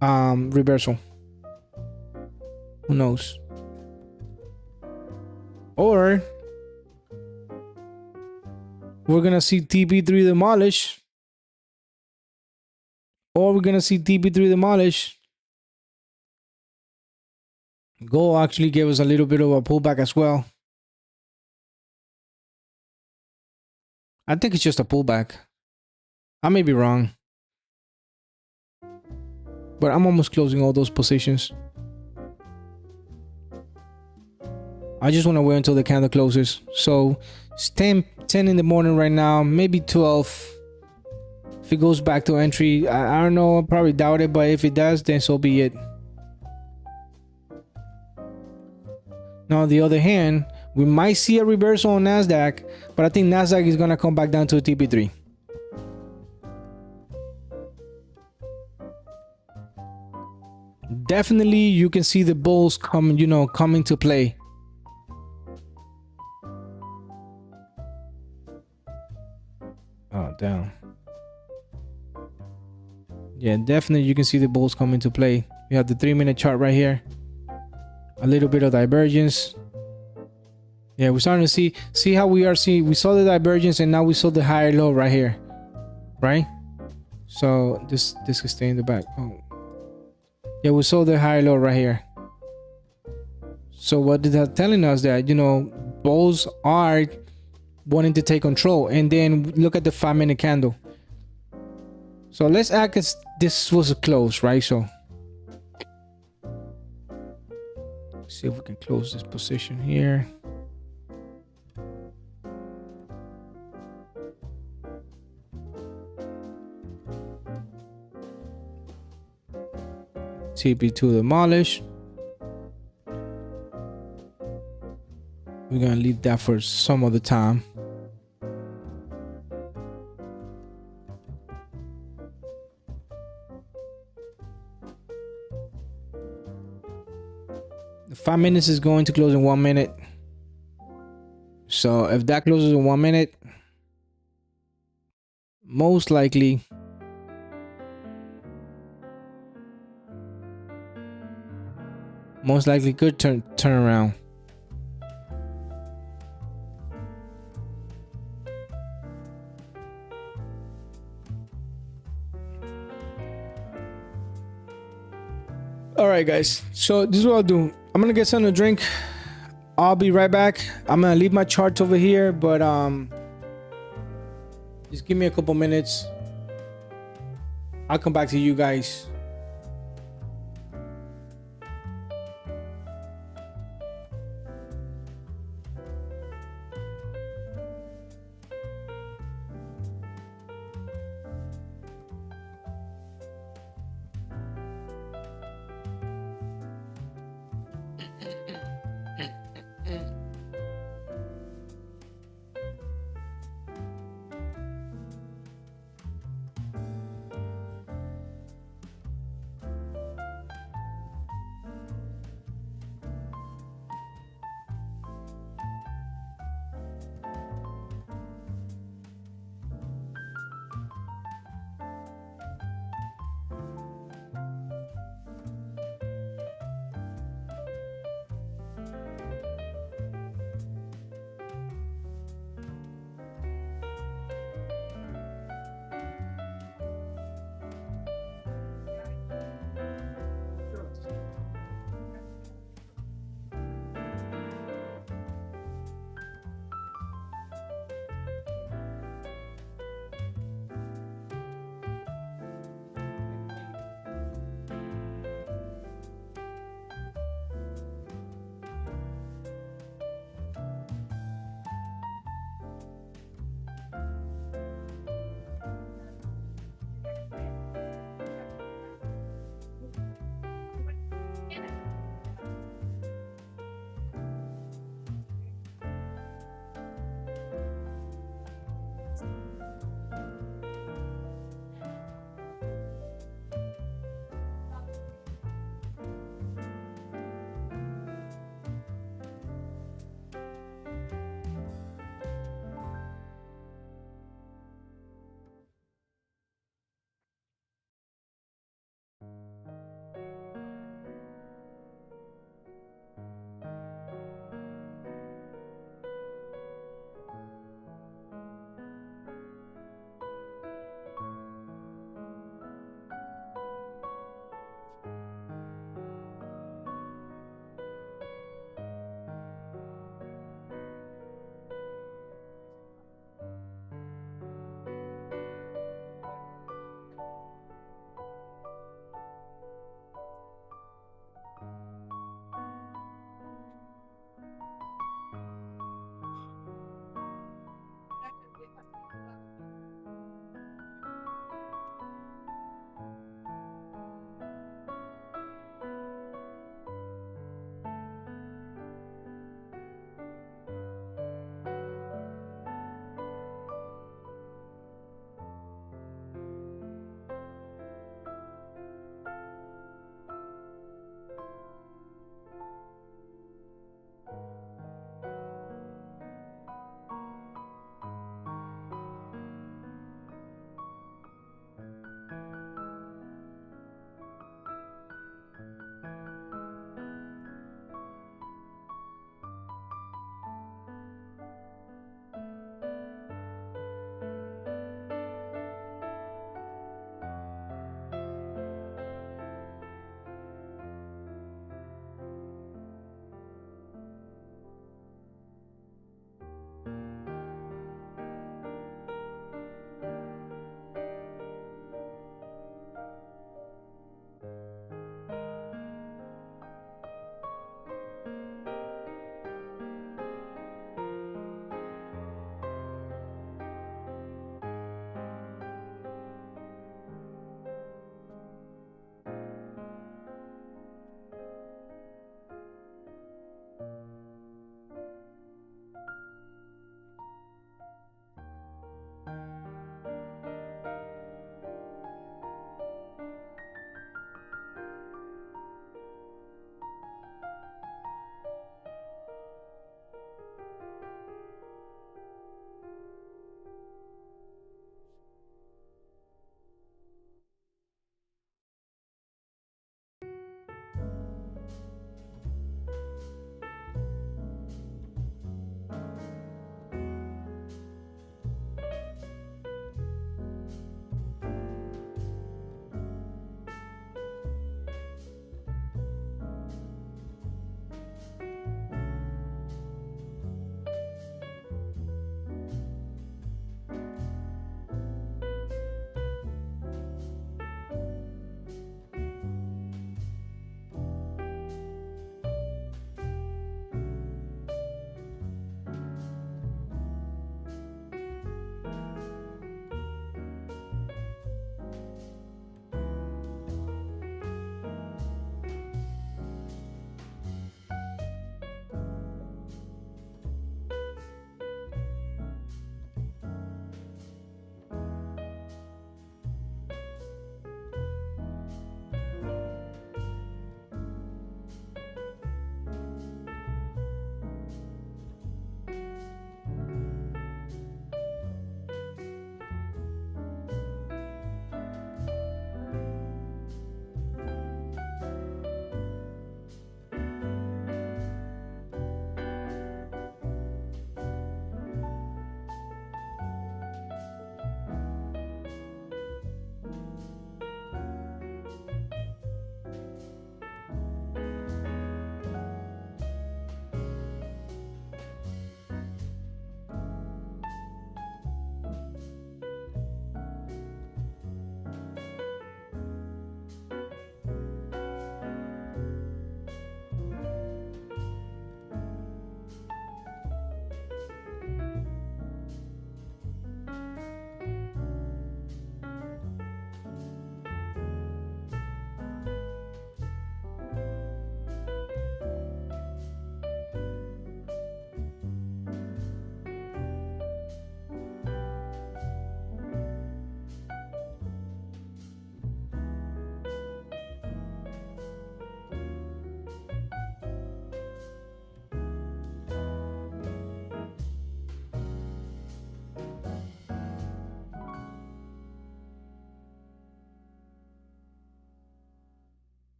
reversal. Who knows? Or we're gonna see TP3 demolish. Or we're gonna see TP3 demolish. Gold actually gave us a little bit of a pullback as well. I think it's just a pullback. I may be wrong, but I'm almost closing all those positions. I just want to wait until the candle closes. So it's 10 in the morning right now, maybe 12. If it goes back to entry, I don't know, I probably doubt it, but if it does, then so be it. Now, on the other hand, we might see a reversal on NASDAQ, but I think NASDAQ is going to come back down to a TP3. Definitely, you can see the bulls coming to play. Oh, down. Yeah, definitely you can see the bulls come into play. We have the 3-minute chart right here. A little bit of divergence. Yeah, we're starting to see how we saw the divergence, and now we saw the higher low right here. Right? So this could stay in the back. Oh. Yeah, we saw the higher low right here. So what is that telling us? That, bulls are wanting to take control. And then look at the 5-minute candle. So let's act as this was a close, right? So see if we can close this position here. TP2 demolish. We're gonna leave that for some other time. The 5 minutes is going to close in 1 minute. So if that closes in 1 minute, most likely could turn around. All right, guys. So this is what I'll do. I'm gonna get something to drink. I'll be right back. I'm gonna leave my charts over here, but just give me a couple minutes. I'll come back to you guys.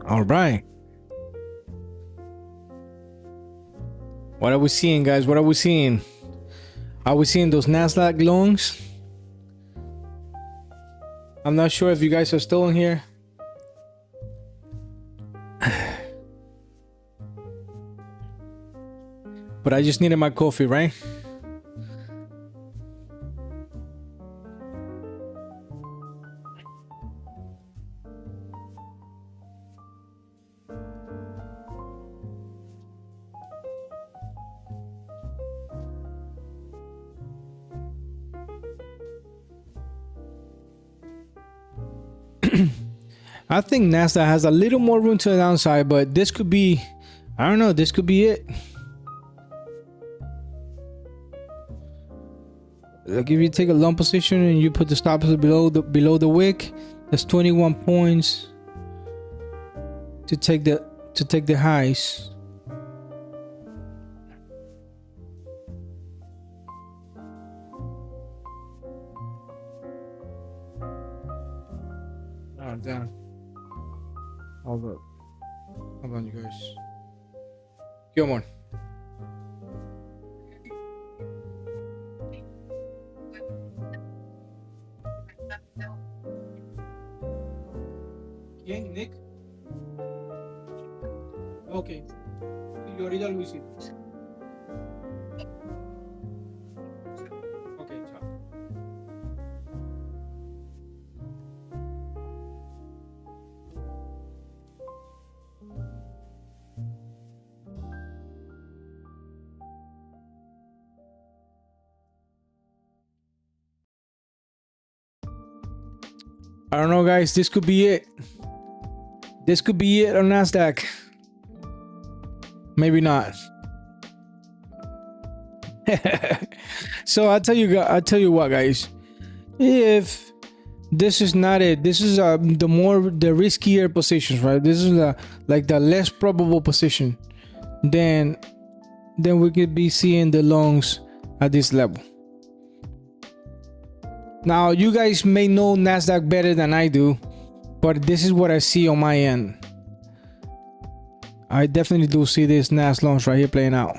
All right. What are we seeing, guys? What are we seeing? Are we seeing those Nasdaq longs? I'm not sure if you guys are still in here. But I just needed my coffee, right? I think Nasdaq has a little more room to the downside, but this could be, I don't know, this could be it. Like if you take a long position and you put the stop loss below the wick, that's 21 points to take the highs. Oh damn. Hold up. Hold on, you guys. Come on. ¿Quién? Nick? Ok. Y ahorita Luisito. Ok, chao. I don't know, guys. This could be it. This could be it on Nasdaq. Maybe not. So I tell you what, guys. If this is not it, this is the riskier positions, right? This is like the less probable position. Then we could be seeing the longs at this level. Now, you guys may know Nasdaq better than I do, but this is what I see on my end. I definitely do see this Nas longs right here playing out.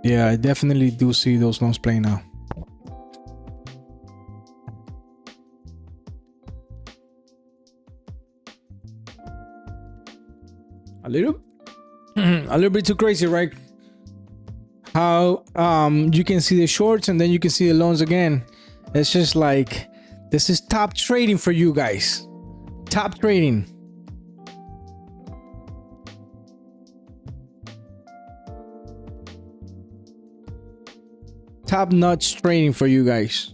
Yeah, I definitely do see those longs playing now. A little bit too crazy, right? How you can see the shorts and then you can see the longs again. It's just like, this is top trading for you guys. Top trading. Top-notch trading for you guys.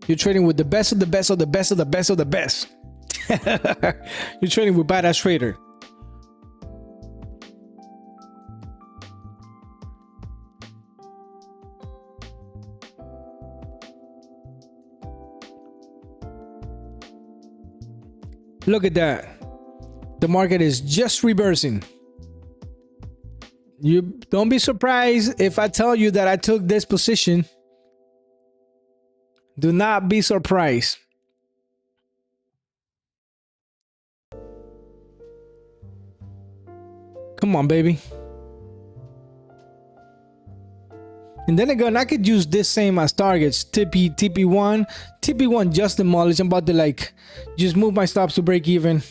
You're trading with the best of the best of the best of the best of the best. You're trading with badass trader. Look at that. The market is just reversing. You don't be surprised if I tell you that I took this position. Do not be surprised. Come on, baby. And then again, I could use this same as targets. TP1 just demolished. I'm about to just move my stops to break even.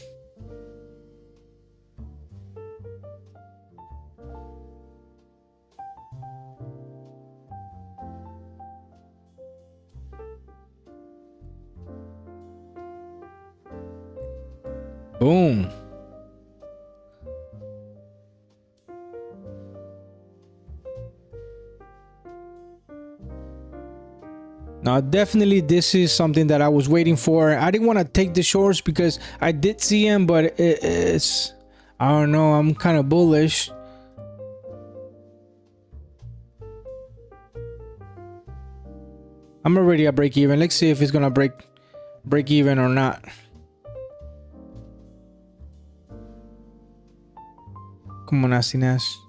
Boom. Now, definitely, this is something that I was waiting for. I didn't want to take the shorts because I did see them, but it's, I don't know, I'm kind of bullish. I'm already at break even. Let's see if it's gonna break even or not. Come on, nastiness.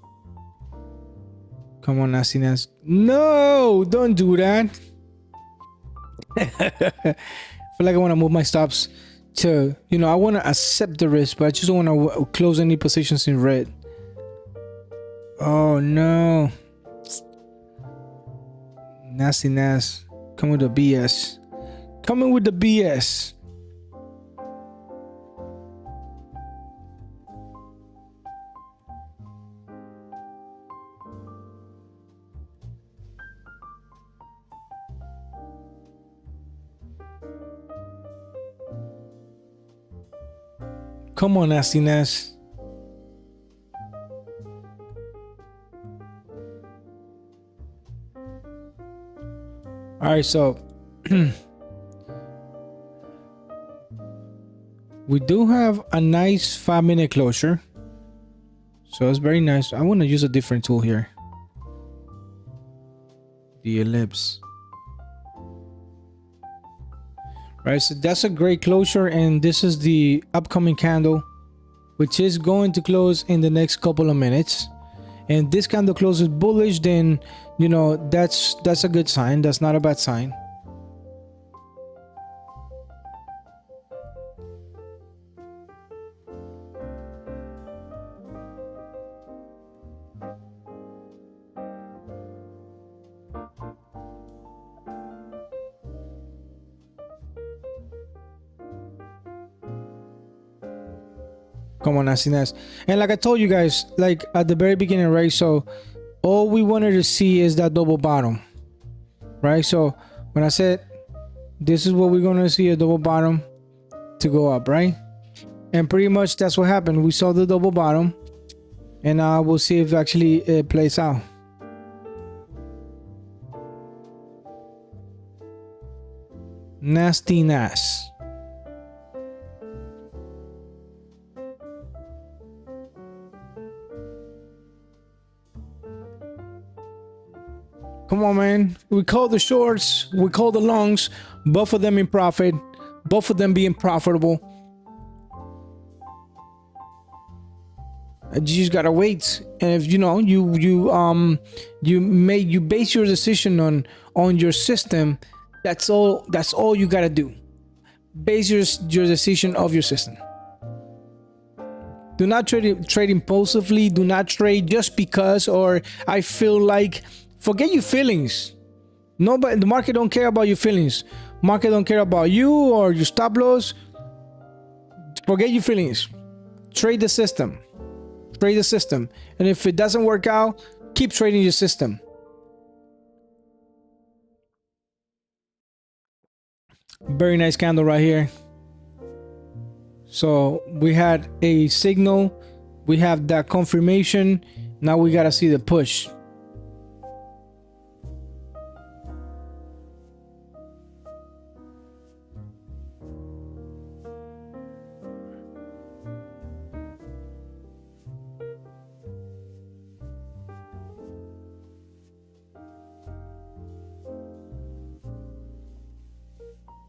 Come on, nastiness. No, don't do that. I feel like I want to move my stops to, you know, I want to accept the risk, but I just don't want to close any positions in red. Oh no. Nastiness. Come with the BS. Coming with the BS. Come on, nastiness. All right, so we do have a nice 5-minute closure. So it's very nice. I want to use a different tool here. The ellipse. Right, so that's a great closure, and this is the upcoming candle, which is going to close in the next couple of minutes. And this candle closes bullish, then you know that's a good sign. That's not a bad sign. Come on, nastiness. And like I told you guys, like at the very beginning, right? So all we wanted to see is that double bottom, right? So when I said this is what we're going to see, a double bottom to go up, right? And pretty much that's what happened. We saw the double bottom, and we'll see if actually it plays out. Nastiness. Come on, man. We call the shorts, we call the longs, both of them in profit, both of them being profitable. You just gotta wait. And if you know you base your decision on your system, that's all you gotta do. Base your decision of your system. Do not trade impulsively. Do not trade just because, or I feel like. Forget your feelings. Nobody, the market don't care about your feelings. Market don't care about you or your stop loss. Forget your feelings. Trade the system. Trade the system. And if it doesn't work out, keep trading your system. Very nice candle right here. So we had a signal. We have that confirmation. Now we gotta see the push.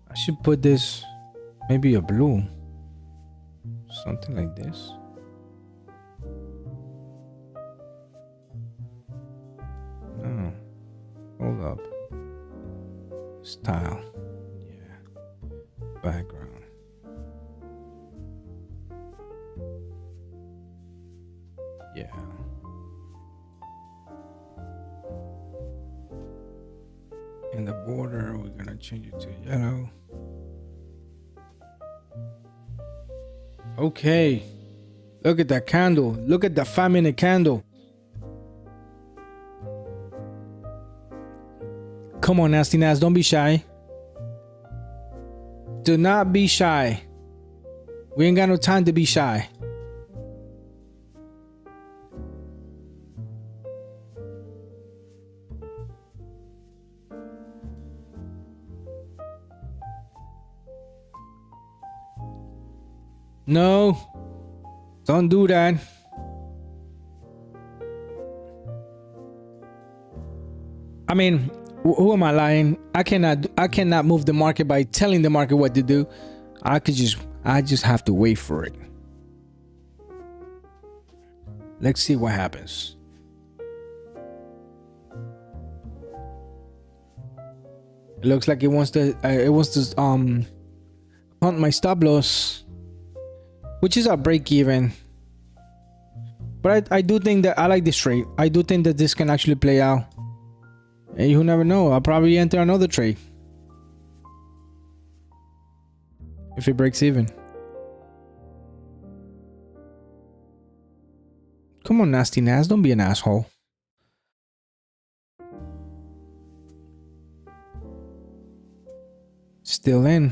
I should put this maybe a blue, something like this. No, hold up. Style, yeah. Background. Yeah. In the border, we're gonna change it to yellow. Okay, look at that candle. Look at the 5-minute candle. Come on, nastiness, don't be shy. Do not be shy. We ain't got no time to be shy. No, don't do that. I mean, who am I lying? I cannot move the market by telling the market what to do. I just have to wait for it. Let's see what happens. It looks like it wants to hunt my stop loss, which is a break even. But I do think that I like this trade. I do think that this can actually play out. And you never know. I'll probably enter another trade if it breaks even. Come on, nasty Nas. Don't be an asshole. Still in.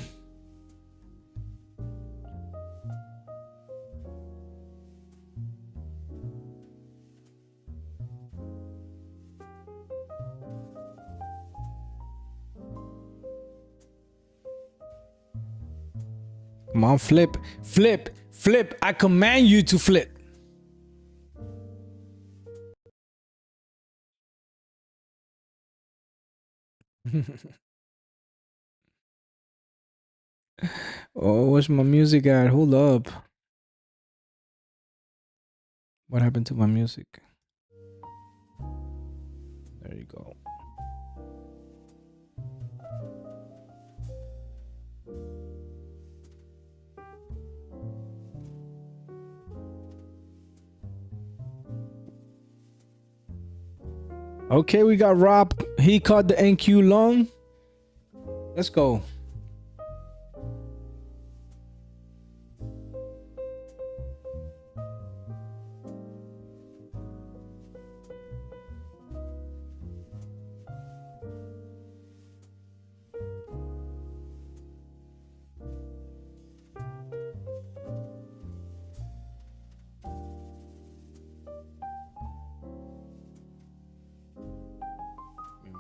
Come on, flip, flip, flip. I command you to flip. Oh, where's my music at? Hold up. What happened to my music? There you go. Okay, we got Rob. He caught the NQ long. Let's go.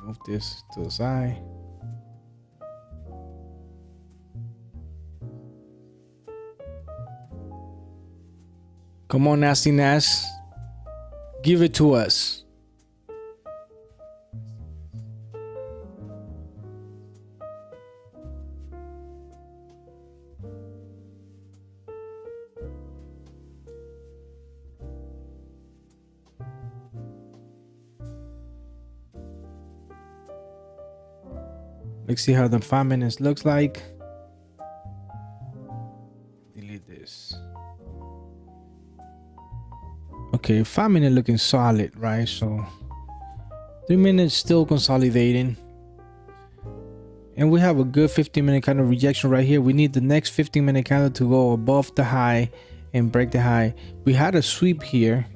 Move this to the side. Come on, nasty Nas. Give it to us. Let's see how the 5 minutes looks like. Delete this. Okay, 5 minute looking solid, right? So 3 minutes still consolidating. And we have a good 15-minute kind of rejection right here. We need the next 15-minute candle to go above the high and break the high. We had a sweep here.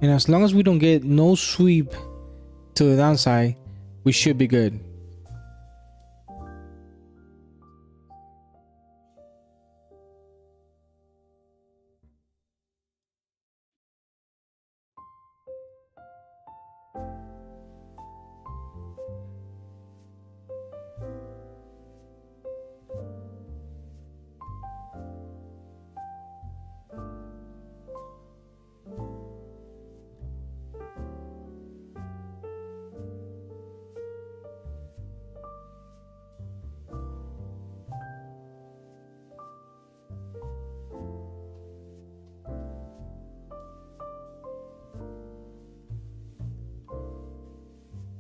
And as long as we don't get no sweep to the downside, we should be good.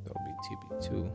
That'll be TB2.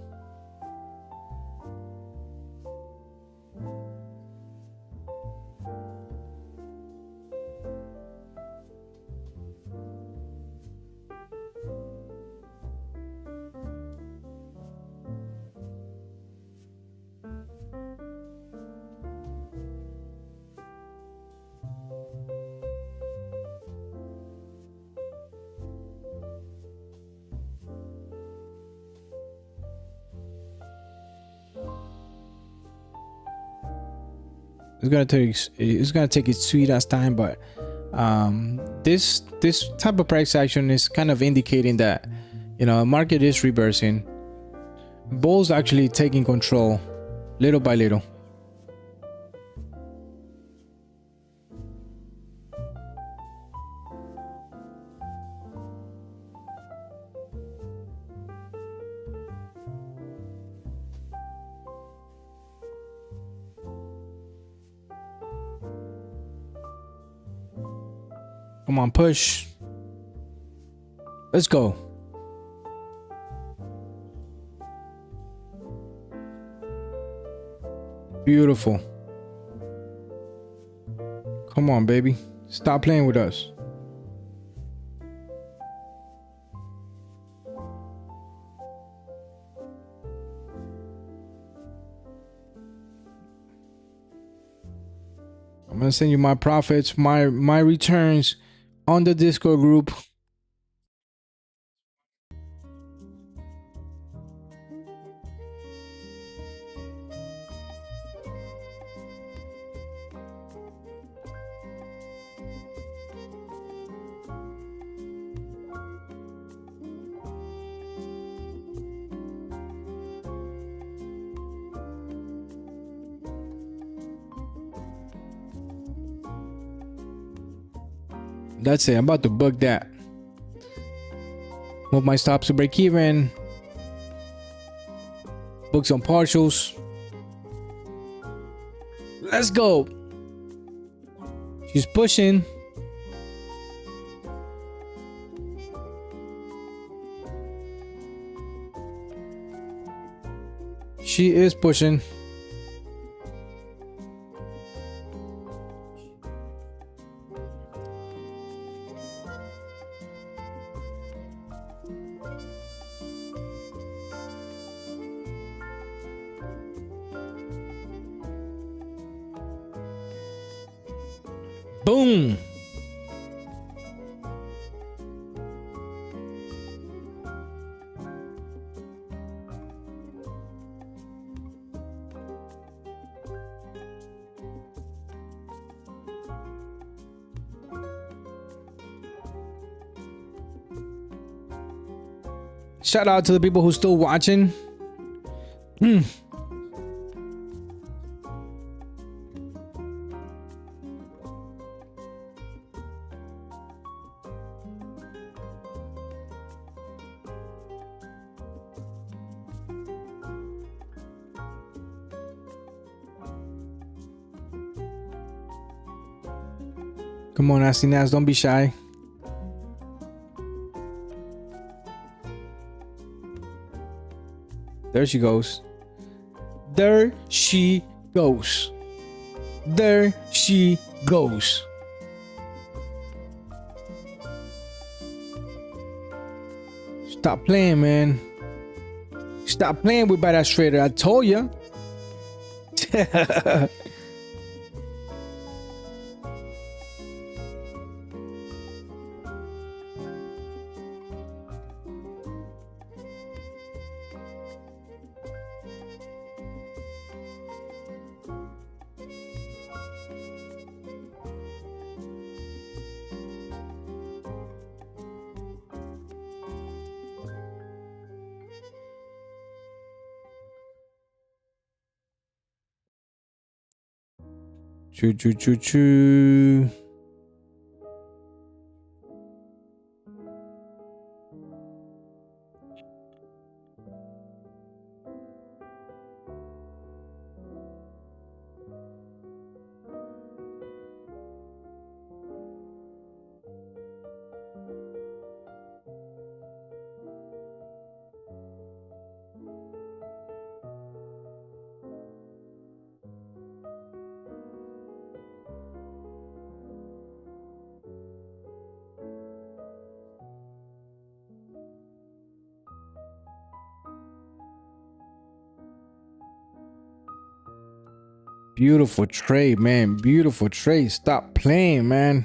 it's gonna take its sweet ass time, but this type of price action is kind of indicating that, you know, the market is reversing. Bulls actually taking control little by little. Come on, push. Let's go. Beautiful. Come on, baby. Stop playing with us. I'm gonna send you my profits, my returns on the Discord group. That's it. I'm about to book that. Move my stops to break even. Book some partials. Let's go. She's pushing. She is pushing. Boom. Shout out to the people who's still watching. Come on, Nasty Nas, don't be shy. There she goes. There she goes. There she goes. Stop playing, man. Stop playing with Badass Trader. I told ya. Choo choo choo choo. Beautiful trade, man. Beautiful trade. Stop playing, man.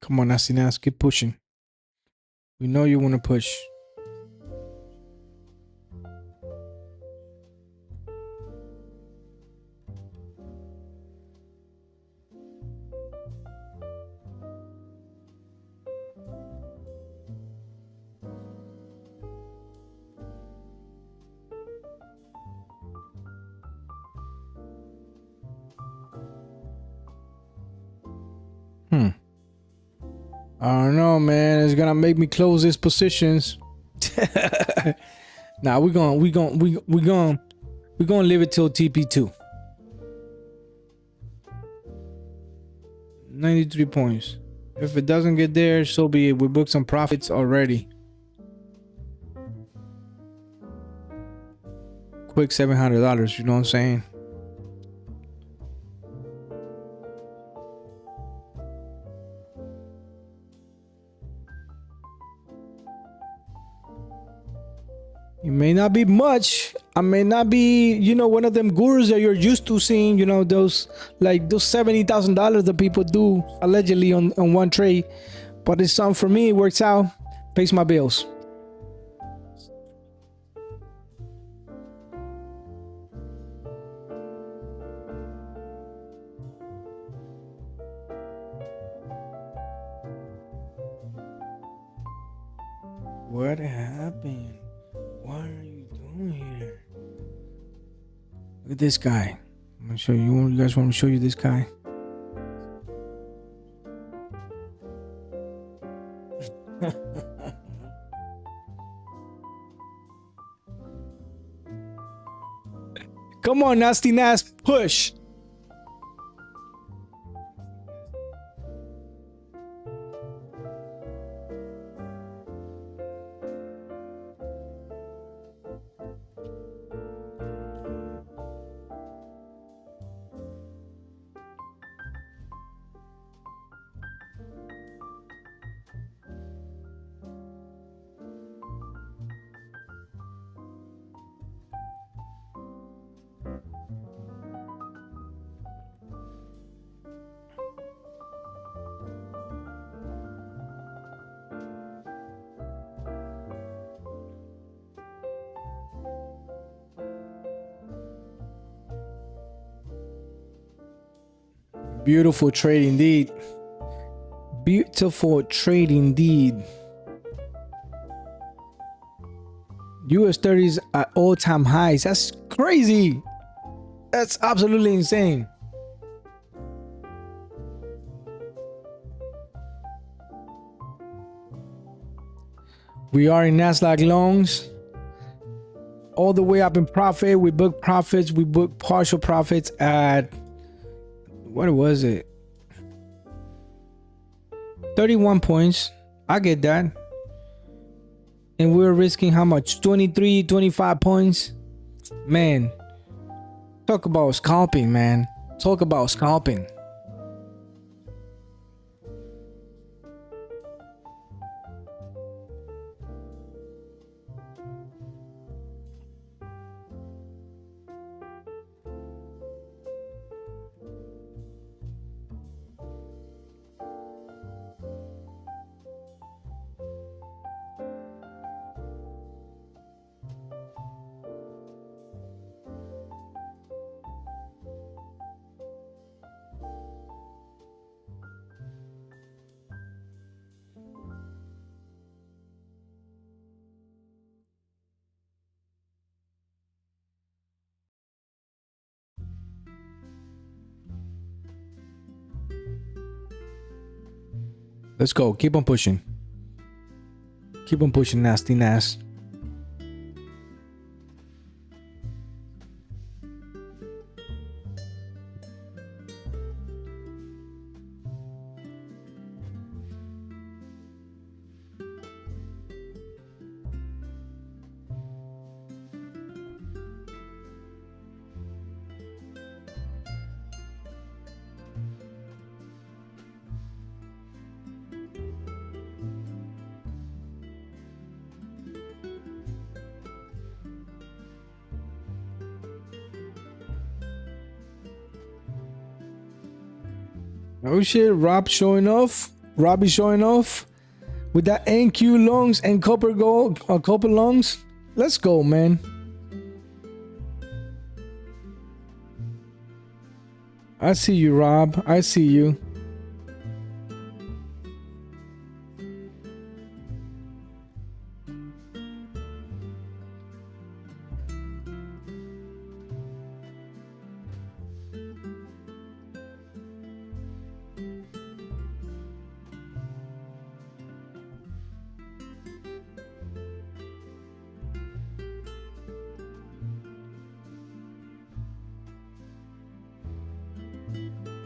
Come on, nasty Nas, keep pushing. We know you want to push. I don't know, man. It's gonna make me close these positions. Nah, we're gonna leave it till TP2. 93 points. If it doesn't get there, so be it. We booked some profits already. Quick $700, you know what I'm saying? It may not be much. I may not be, one of them gurus that you're used to seeing, those $70,000 that people do allegedly on one trade. But it's something for me. It works out, pays my bills. What happened? What are you doing here? Look at this guy. I'm gonna show you. You guys want me to show you this guy? Come on, nasty Nas, push. Beautiful trade indeed. Beautiful trade indeed. US 30s at all-time highs. That's crazy. That's absolutely insane. We are in Nasdaq longs. All the way up in profit. We booked profits. We booked partial profits at, what was it? 31 points. I get that. And we're risking how much? 23, 25 points. Man, talk about scalping, man. Talk about scalping. Let's go. Keep on pushing. Keep on pushing, nasty Nas. Oh shit, Rob showing off. Robbie showing off with that NQ lungs and copper gold, copper lungs. Let's go, man. I see you, Rob. I see you.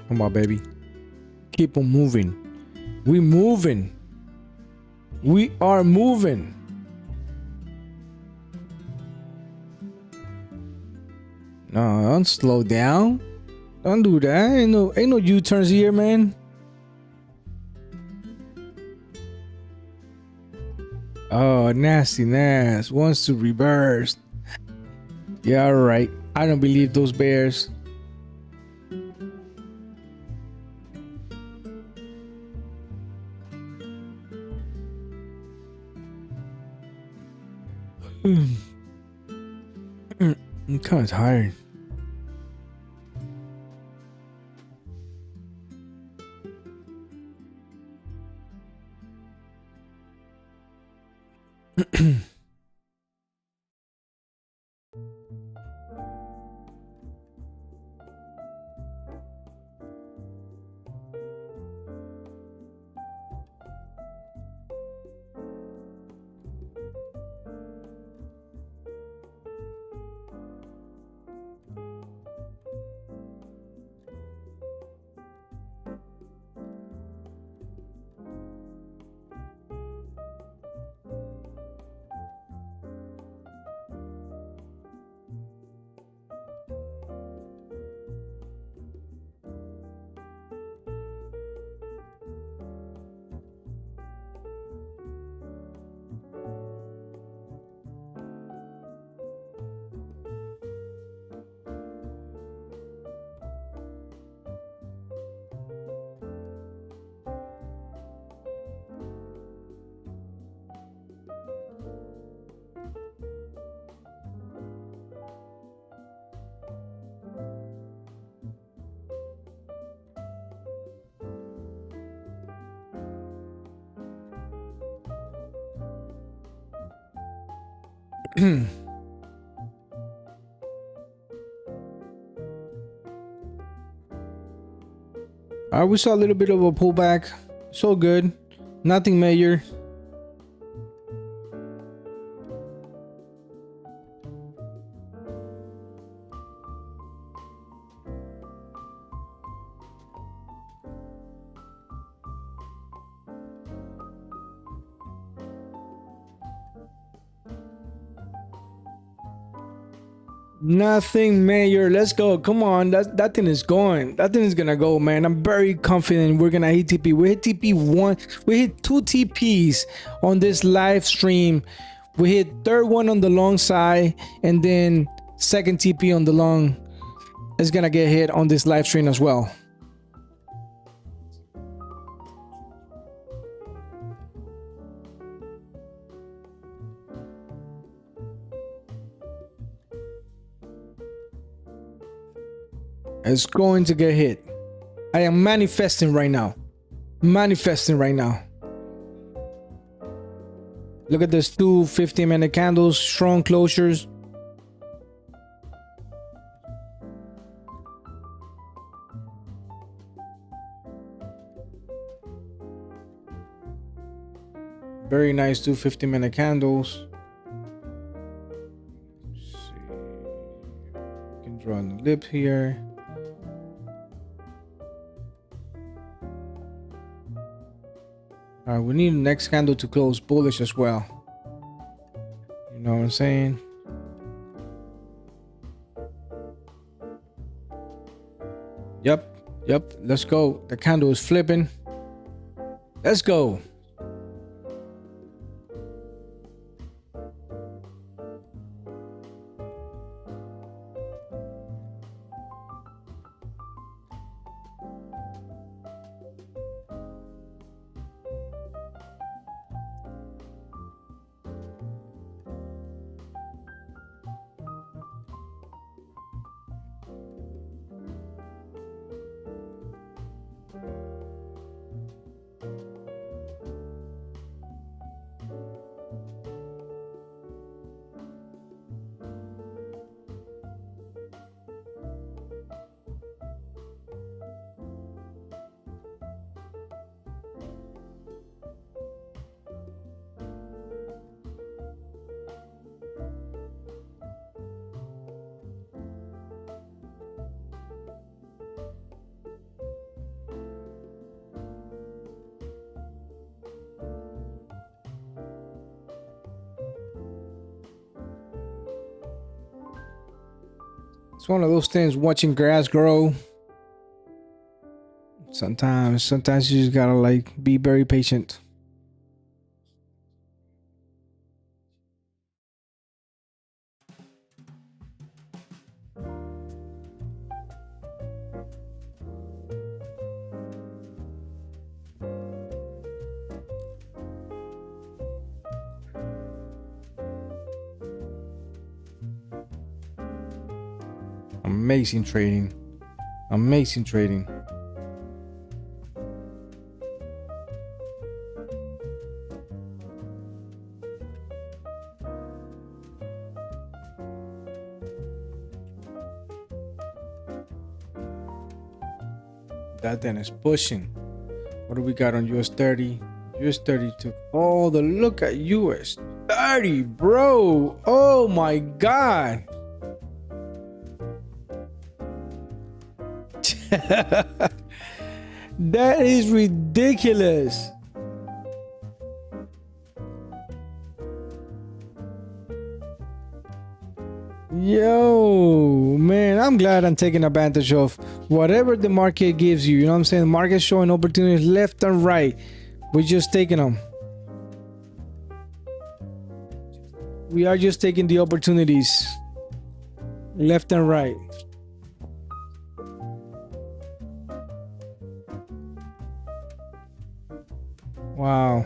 Come on, baby. Keep on moving. We moving. We are moving. No, don't slow down. Don't do that. Ain't no U-turns here, man. Oh, nasty Nas wants to reverse. Yeah, all right. I don't believe those bears. I'm kind of tired. We saw a little bit of a pullback. So good. Nothing major. Nothing major. Let's go. Come on. That thing is going. That thing is gonna go, man. I'm very confident we're gonna hit TP. We hit TP1. We hit 2 TPs on this live stream. We hit third one on the long side, and then second TP on the long is gonna get hit on this live stream as well. It's going to get hit. I am manifesting right now. Manifesting right now. Look at this 2 15-minute candles, strong closures. Very nice 2 15-minute candles. Let's see. You can draw on the lip here. All right, we need the next candle to close bullish as well. You know what I'm saying? Yep. Let's go. The candle is flipping. Let's go. It's one of those things, watching grass grow. Sometimes you just gotta like be very patient. Amazing trading. Amazing trading. That then is pushing. What do we got on US 30? US 30 took all the look at US 30, bro. Oh my God. That is ridiculous. Yo, man, I'm glad I'm taking advantage of whatever the market gives you. You know what I'm saying? The market's showing opportunities left and right. We're just taking them. We are just taking the opportunities left and right. Wow.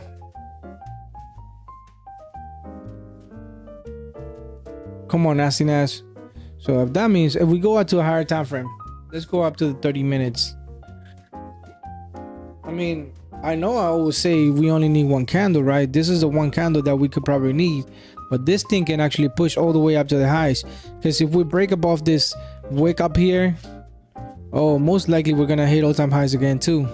Come on, nastiness. So if that means if we go out to a higher time frame, let's go up to the 30 minutes. I mean, I know I always say we only need one candle, right? This is the one candle that we could probably need, but this thing can actually push all the way up to the highs. Because if we break above this wick up here, oh, most likely we're gonna hit all-time highs again too.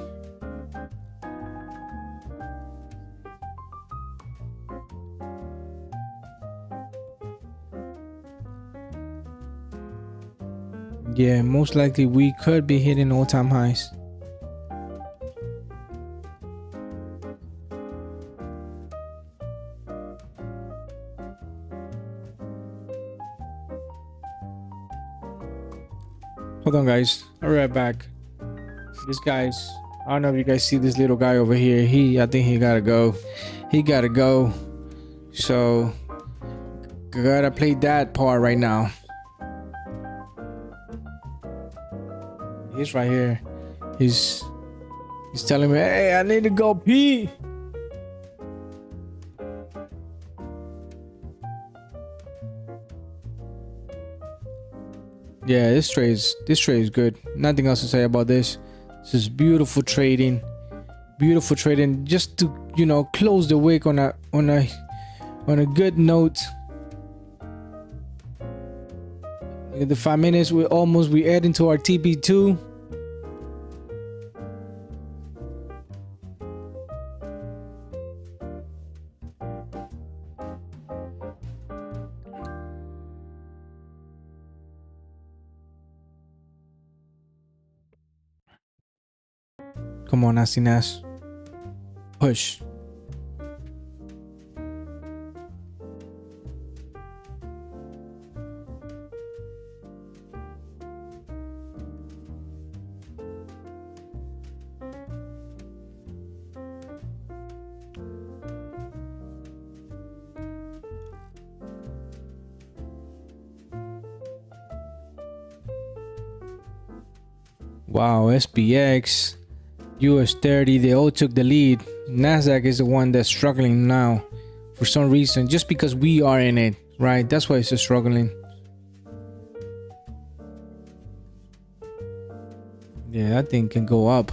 Yeah, most likely we could be hitting all-time highs. Hold on, guys. I'll be right back. This guy's, I don't know if you guys see this little guy over here. I think he gotta go. He gotta go. So, gotta play that part right now. He's right here. He's telling me, hey, I need to go pee. Yeah, this trade is good. Nothing else to say about this. This is beautiful trading. Beautiful trading. Just to, you know, close the week on a good note. Look at the 5 minutes. We add into our TP2. Come on, nastiness. Push. Wow, SPX, US 30, they all took the lead. Nasdaq is the one that's struggling now for some reason, just because we are in it, right? That's why it's just struggling. Yeah, that thing can go up.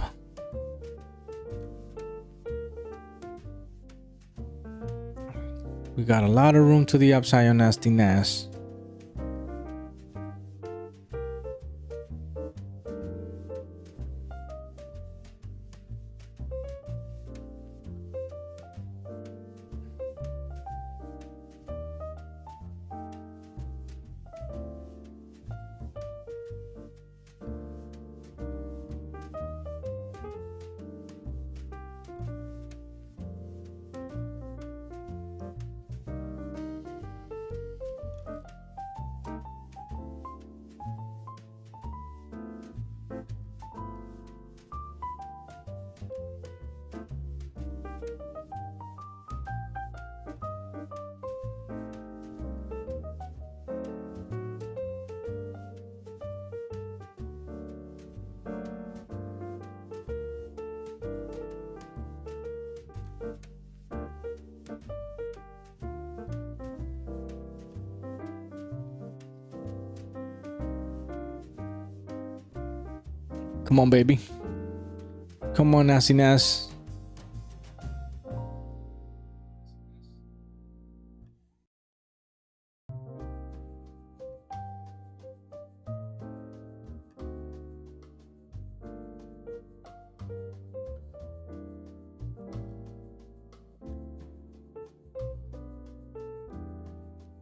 We got a lot of room to the upside on Nasty Nas. Come on, baby. Come on, nastiness.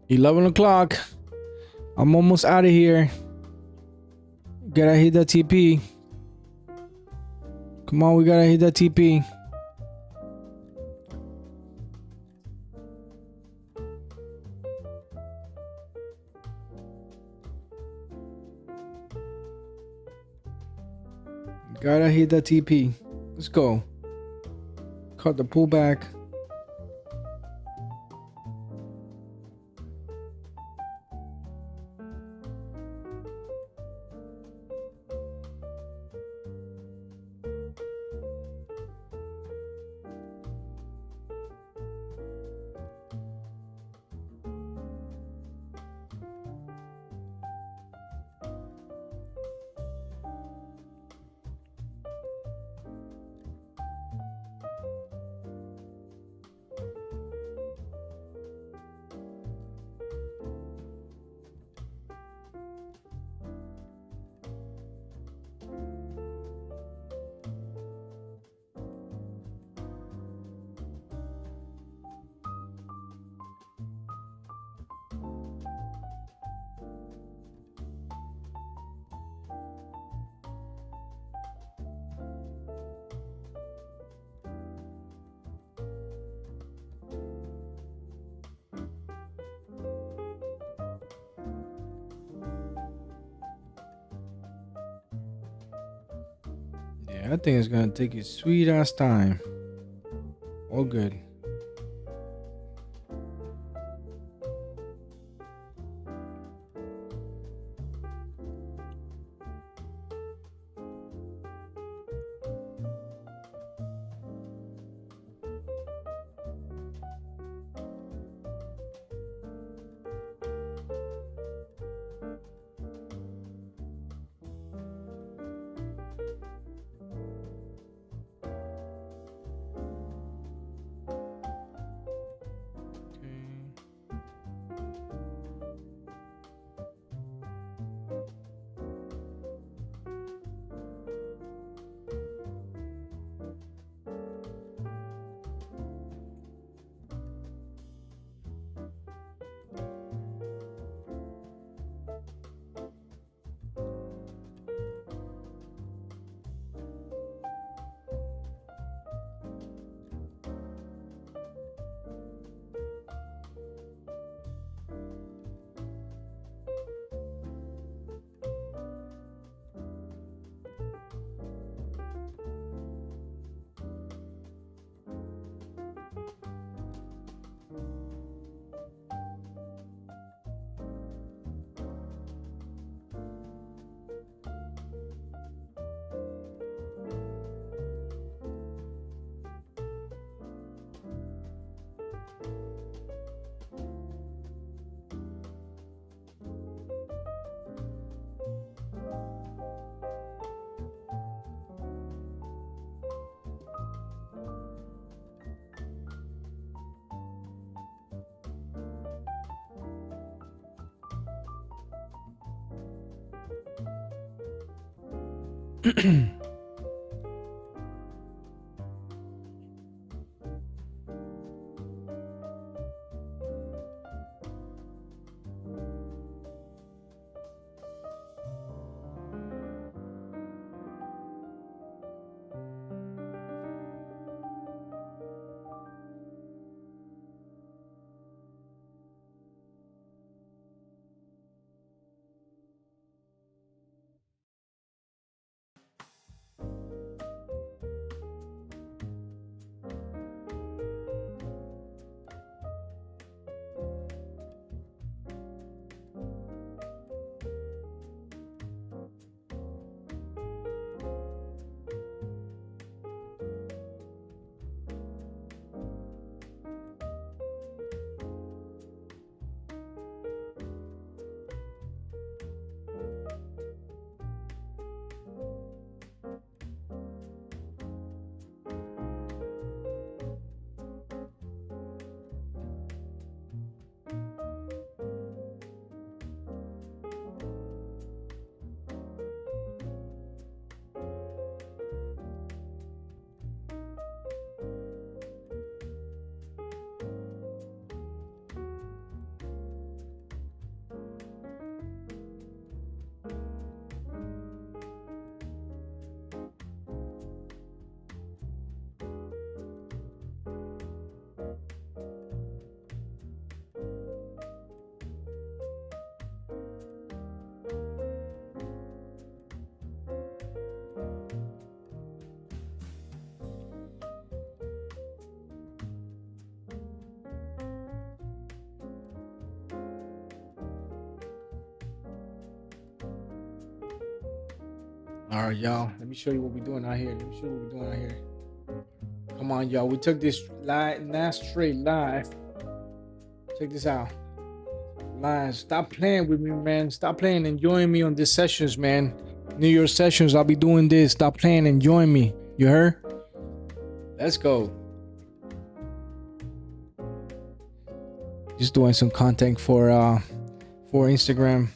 $11. I'm almost out of here. Gotta hit that TP. Come on, we gotta hit that TP. Gotta hit that TP. Let's go. Cut the pullback. I think it's gonna take its sweet ass time. All good. All right, y'all. Let me show you what we're doing out here. Come on, y'all. We took this last straight live. Check this out. Live. Stop playing with me, man. Stop playing and join me on these sessions, man. New Year's sessions. I'll be doing this. Stop playing and join me. You heard? Let's go. Just doing some content for Instagram.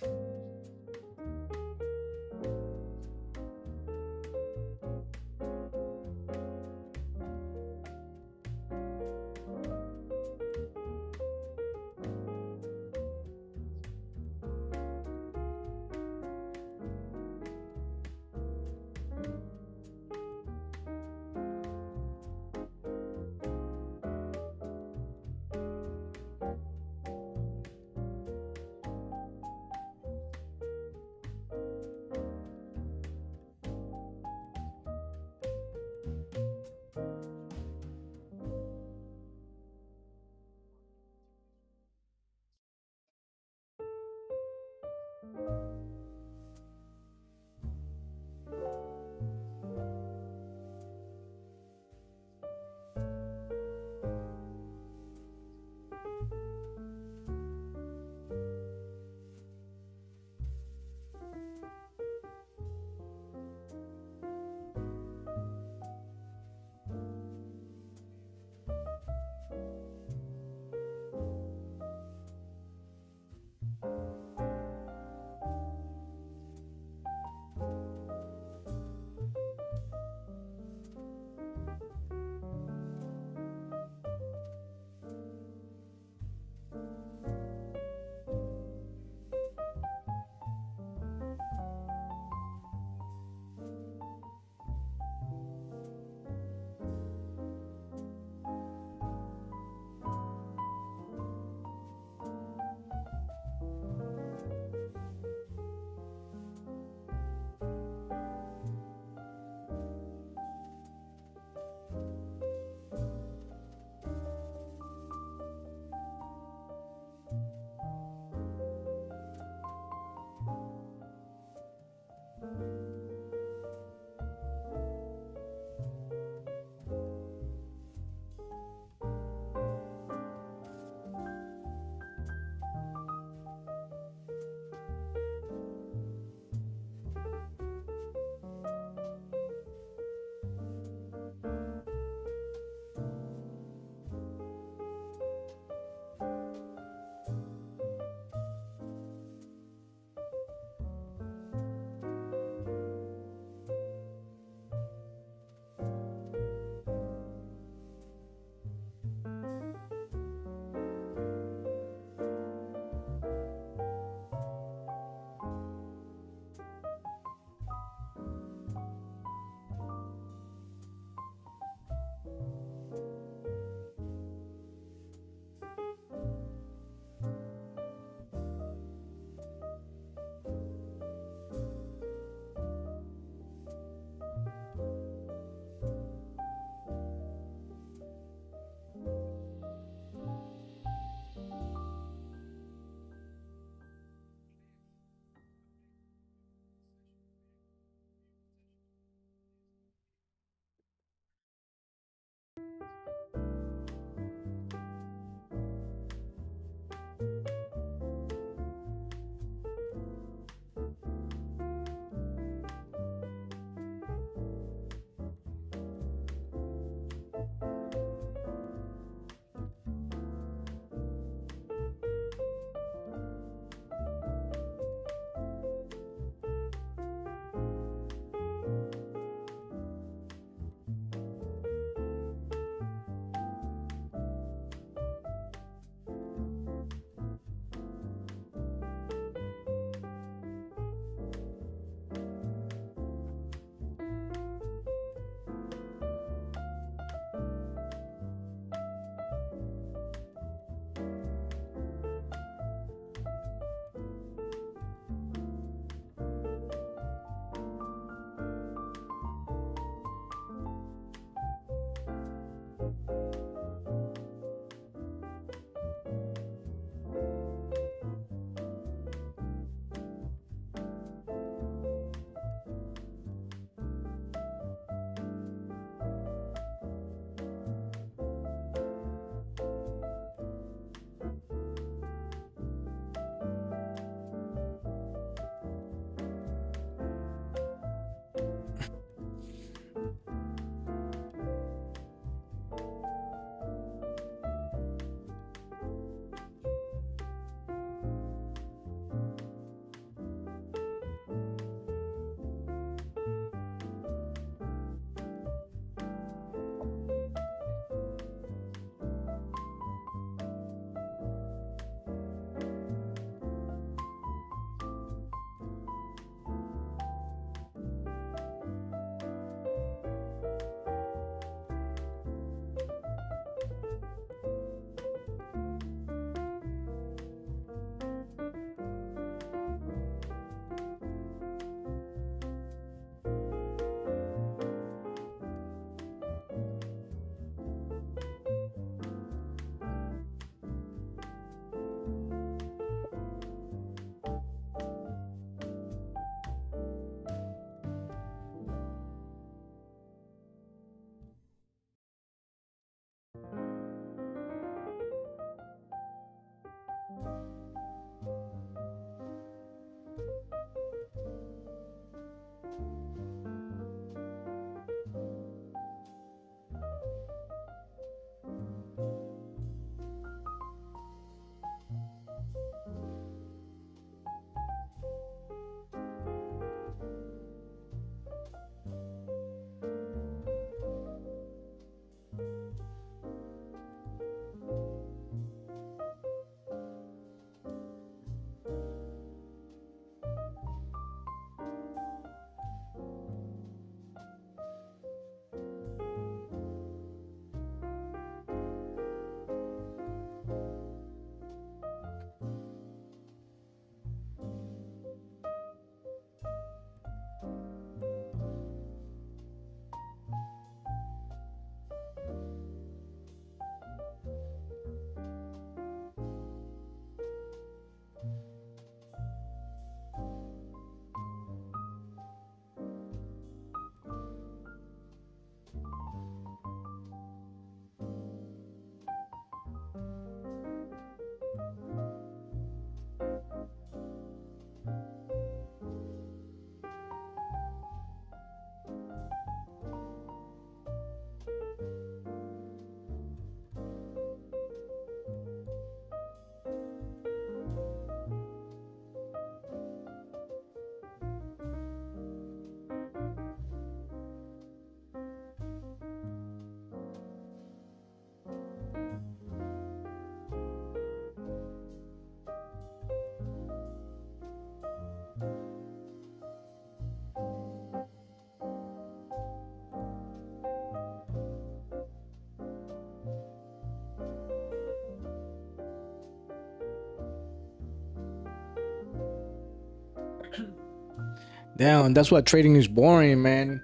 Damn, that's why trading is boring, man.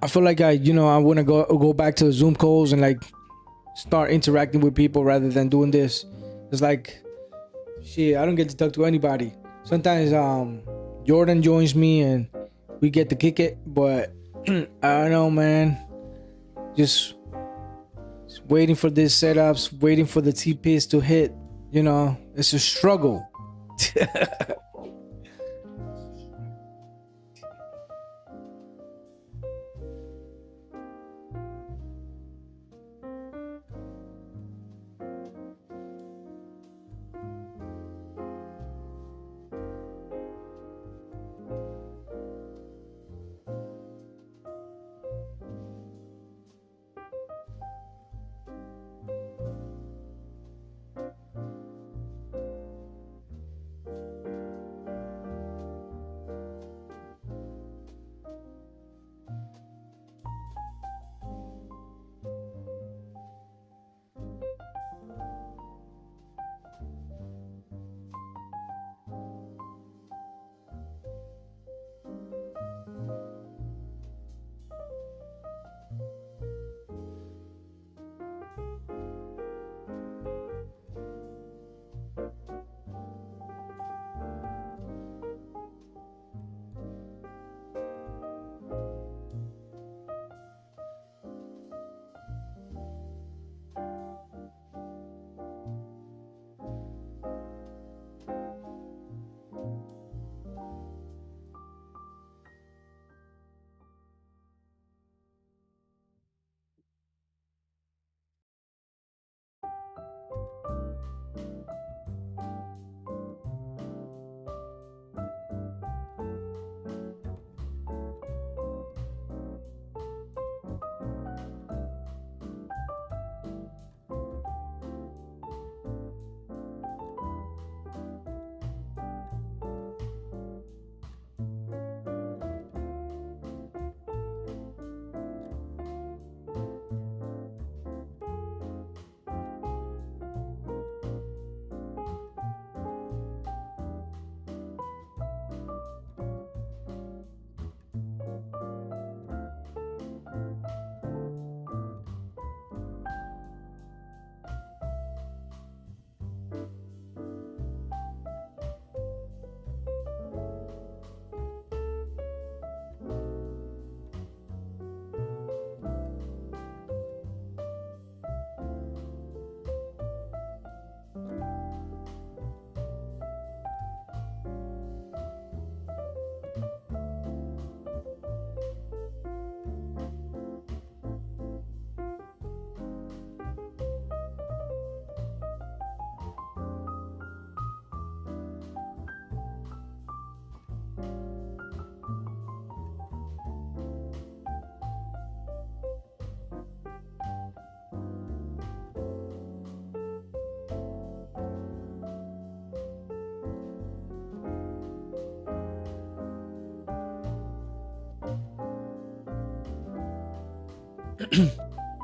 I feel like I want to go back to the Zoom calls and like start interacting with people rather than doing this. It's like, shit, I don't get to talk to anybody. Sometimes Jordan joins me and we get to kick it, but I don't know, man. Just waiting for these setups, waiting for the TPs to hit. It's a struggle.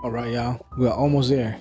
All right, y'all. We are almost there.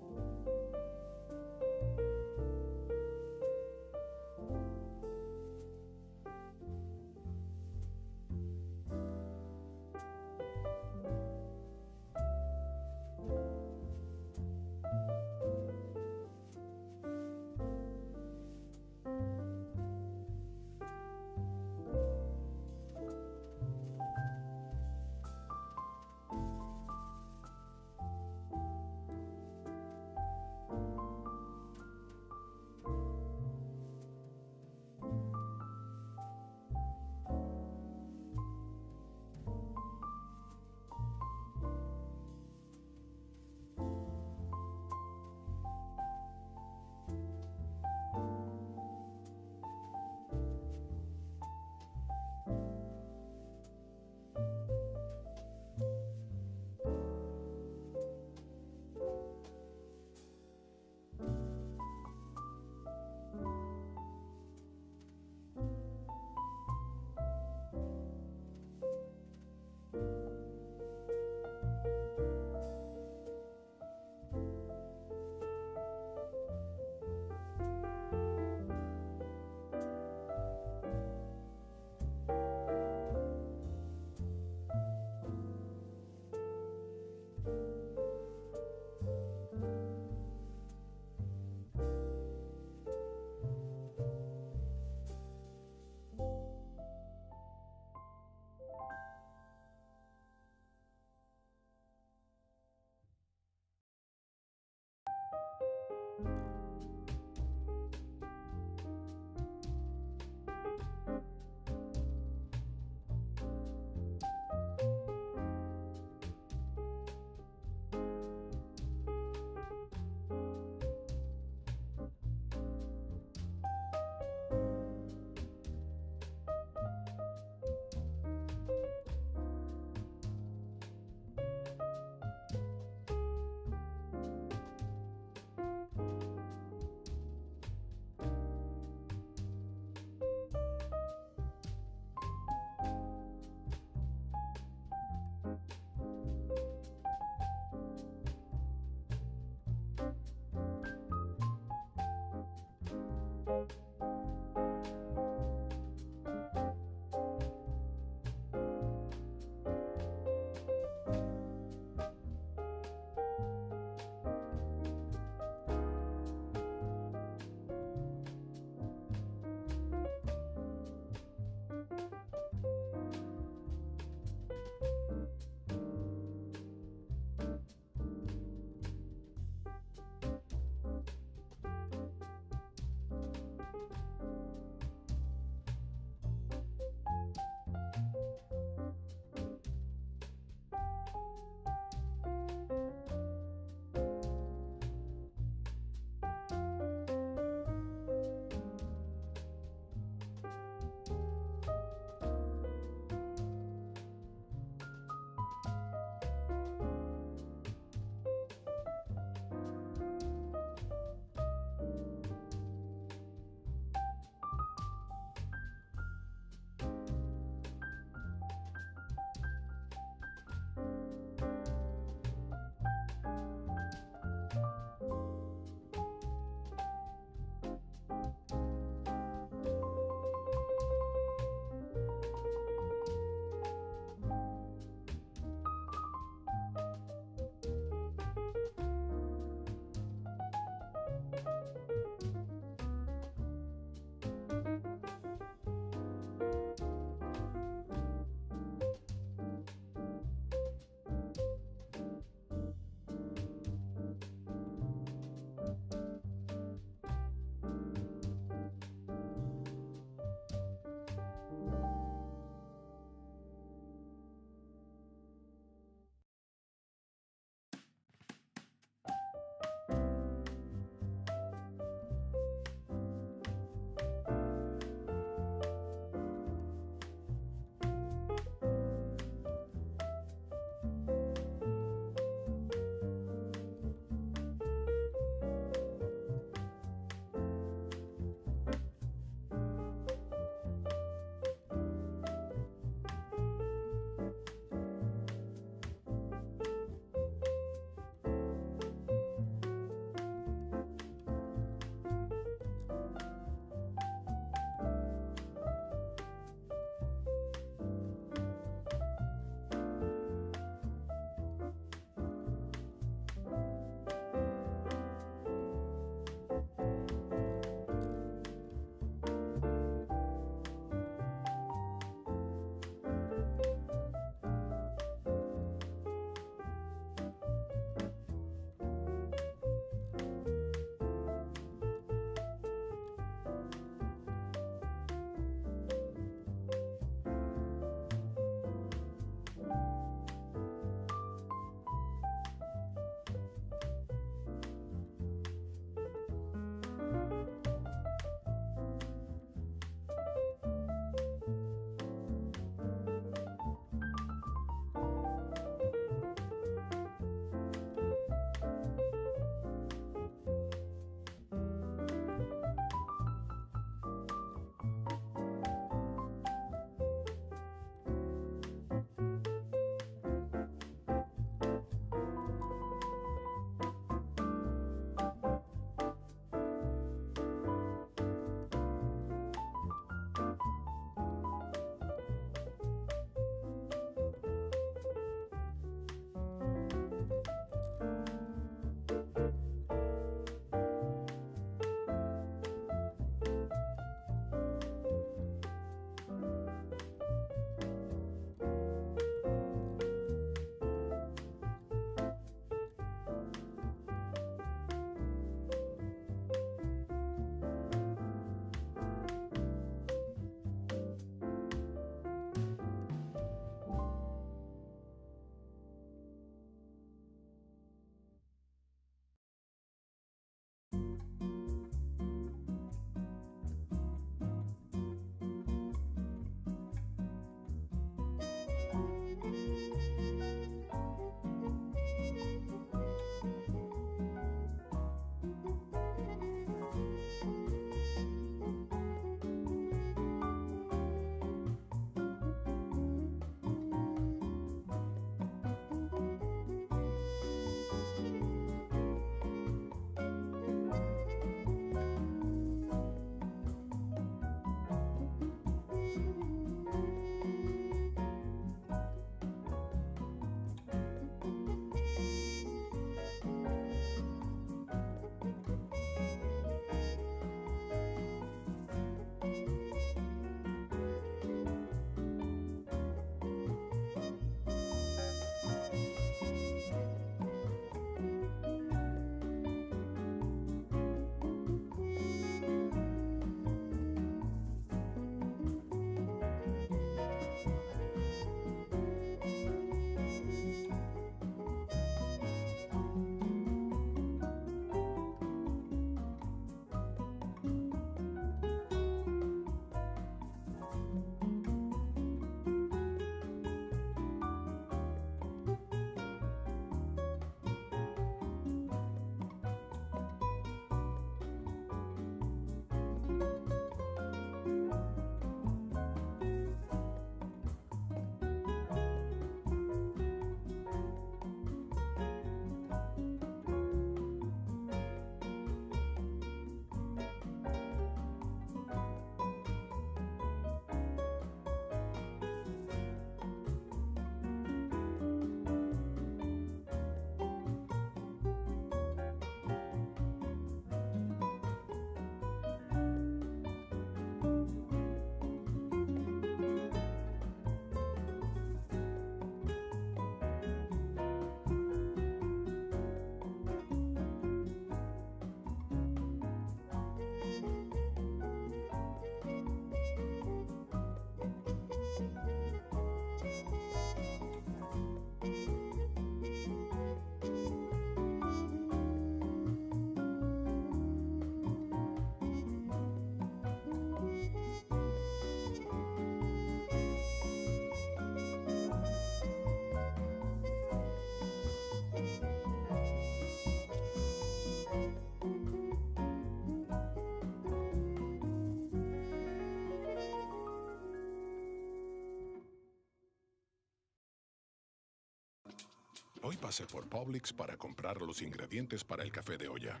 Hoy pasé por Publix para comprar los ingredientes para el café de olla.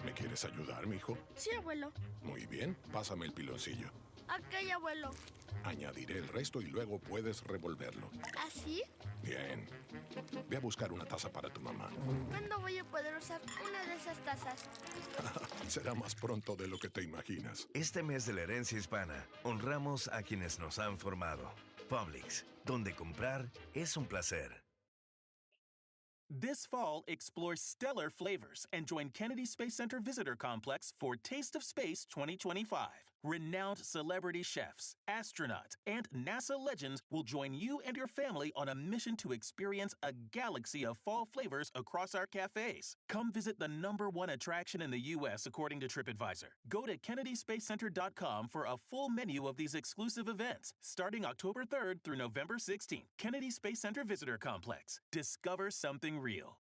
¿Me quieres ayudar, mijo? Sí, abuelo. Muy bien, pásame el piloncillo. Ok, abuelo. Añadiré el resto y luego puedes revolverlo. ¿Así? Bien. Ve a buscar una taza para tu mamá. ¿Cuándo voy a poder usar una de esas tazas? Será más pronto de lo que te imaginas. Este mes de la herencia hispana, honramos a quienes nos han formado. Publix, donde comprar es un placer. This fall, explore stellar flavors and join Kennedy Space Center Visitor Complex for Taste of Space 2025. Renowned celebrity chefs, astronauts, and NASA legends will join you and your family on a mission to experience a galaxy of fall flavors across our cafes. Come visit the #1 attraction in the U.S. according to TripAdvisor. Go to KennedySpaceCenter.com for a full menu of these exclusive events, starting October 3rd through November 16th. Kennedy Space Center Visitor Complex. Discover something real.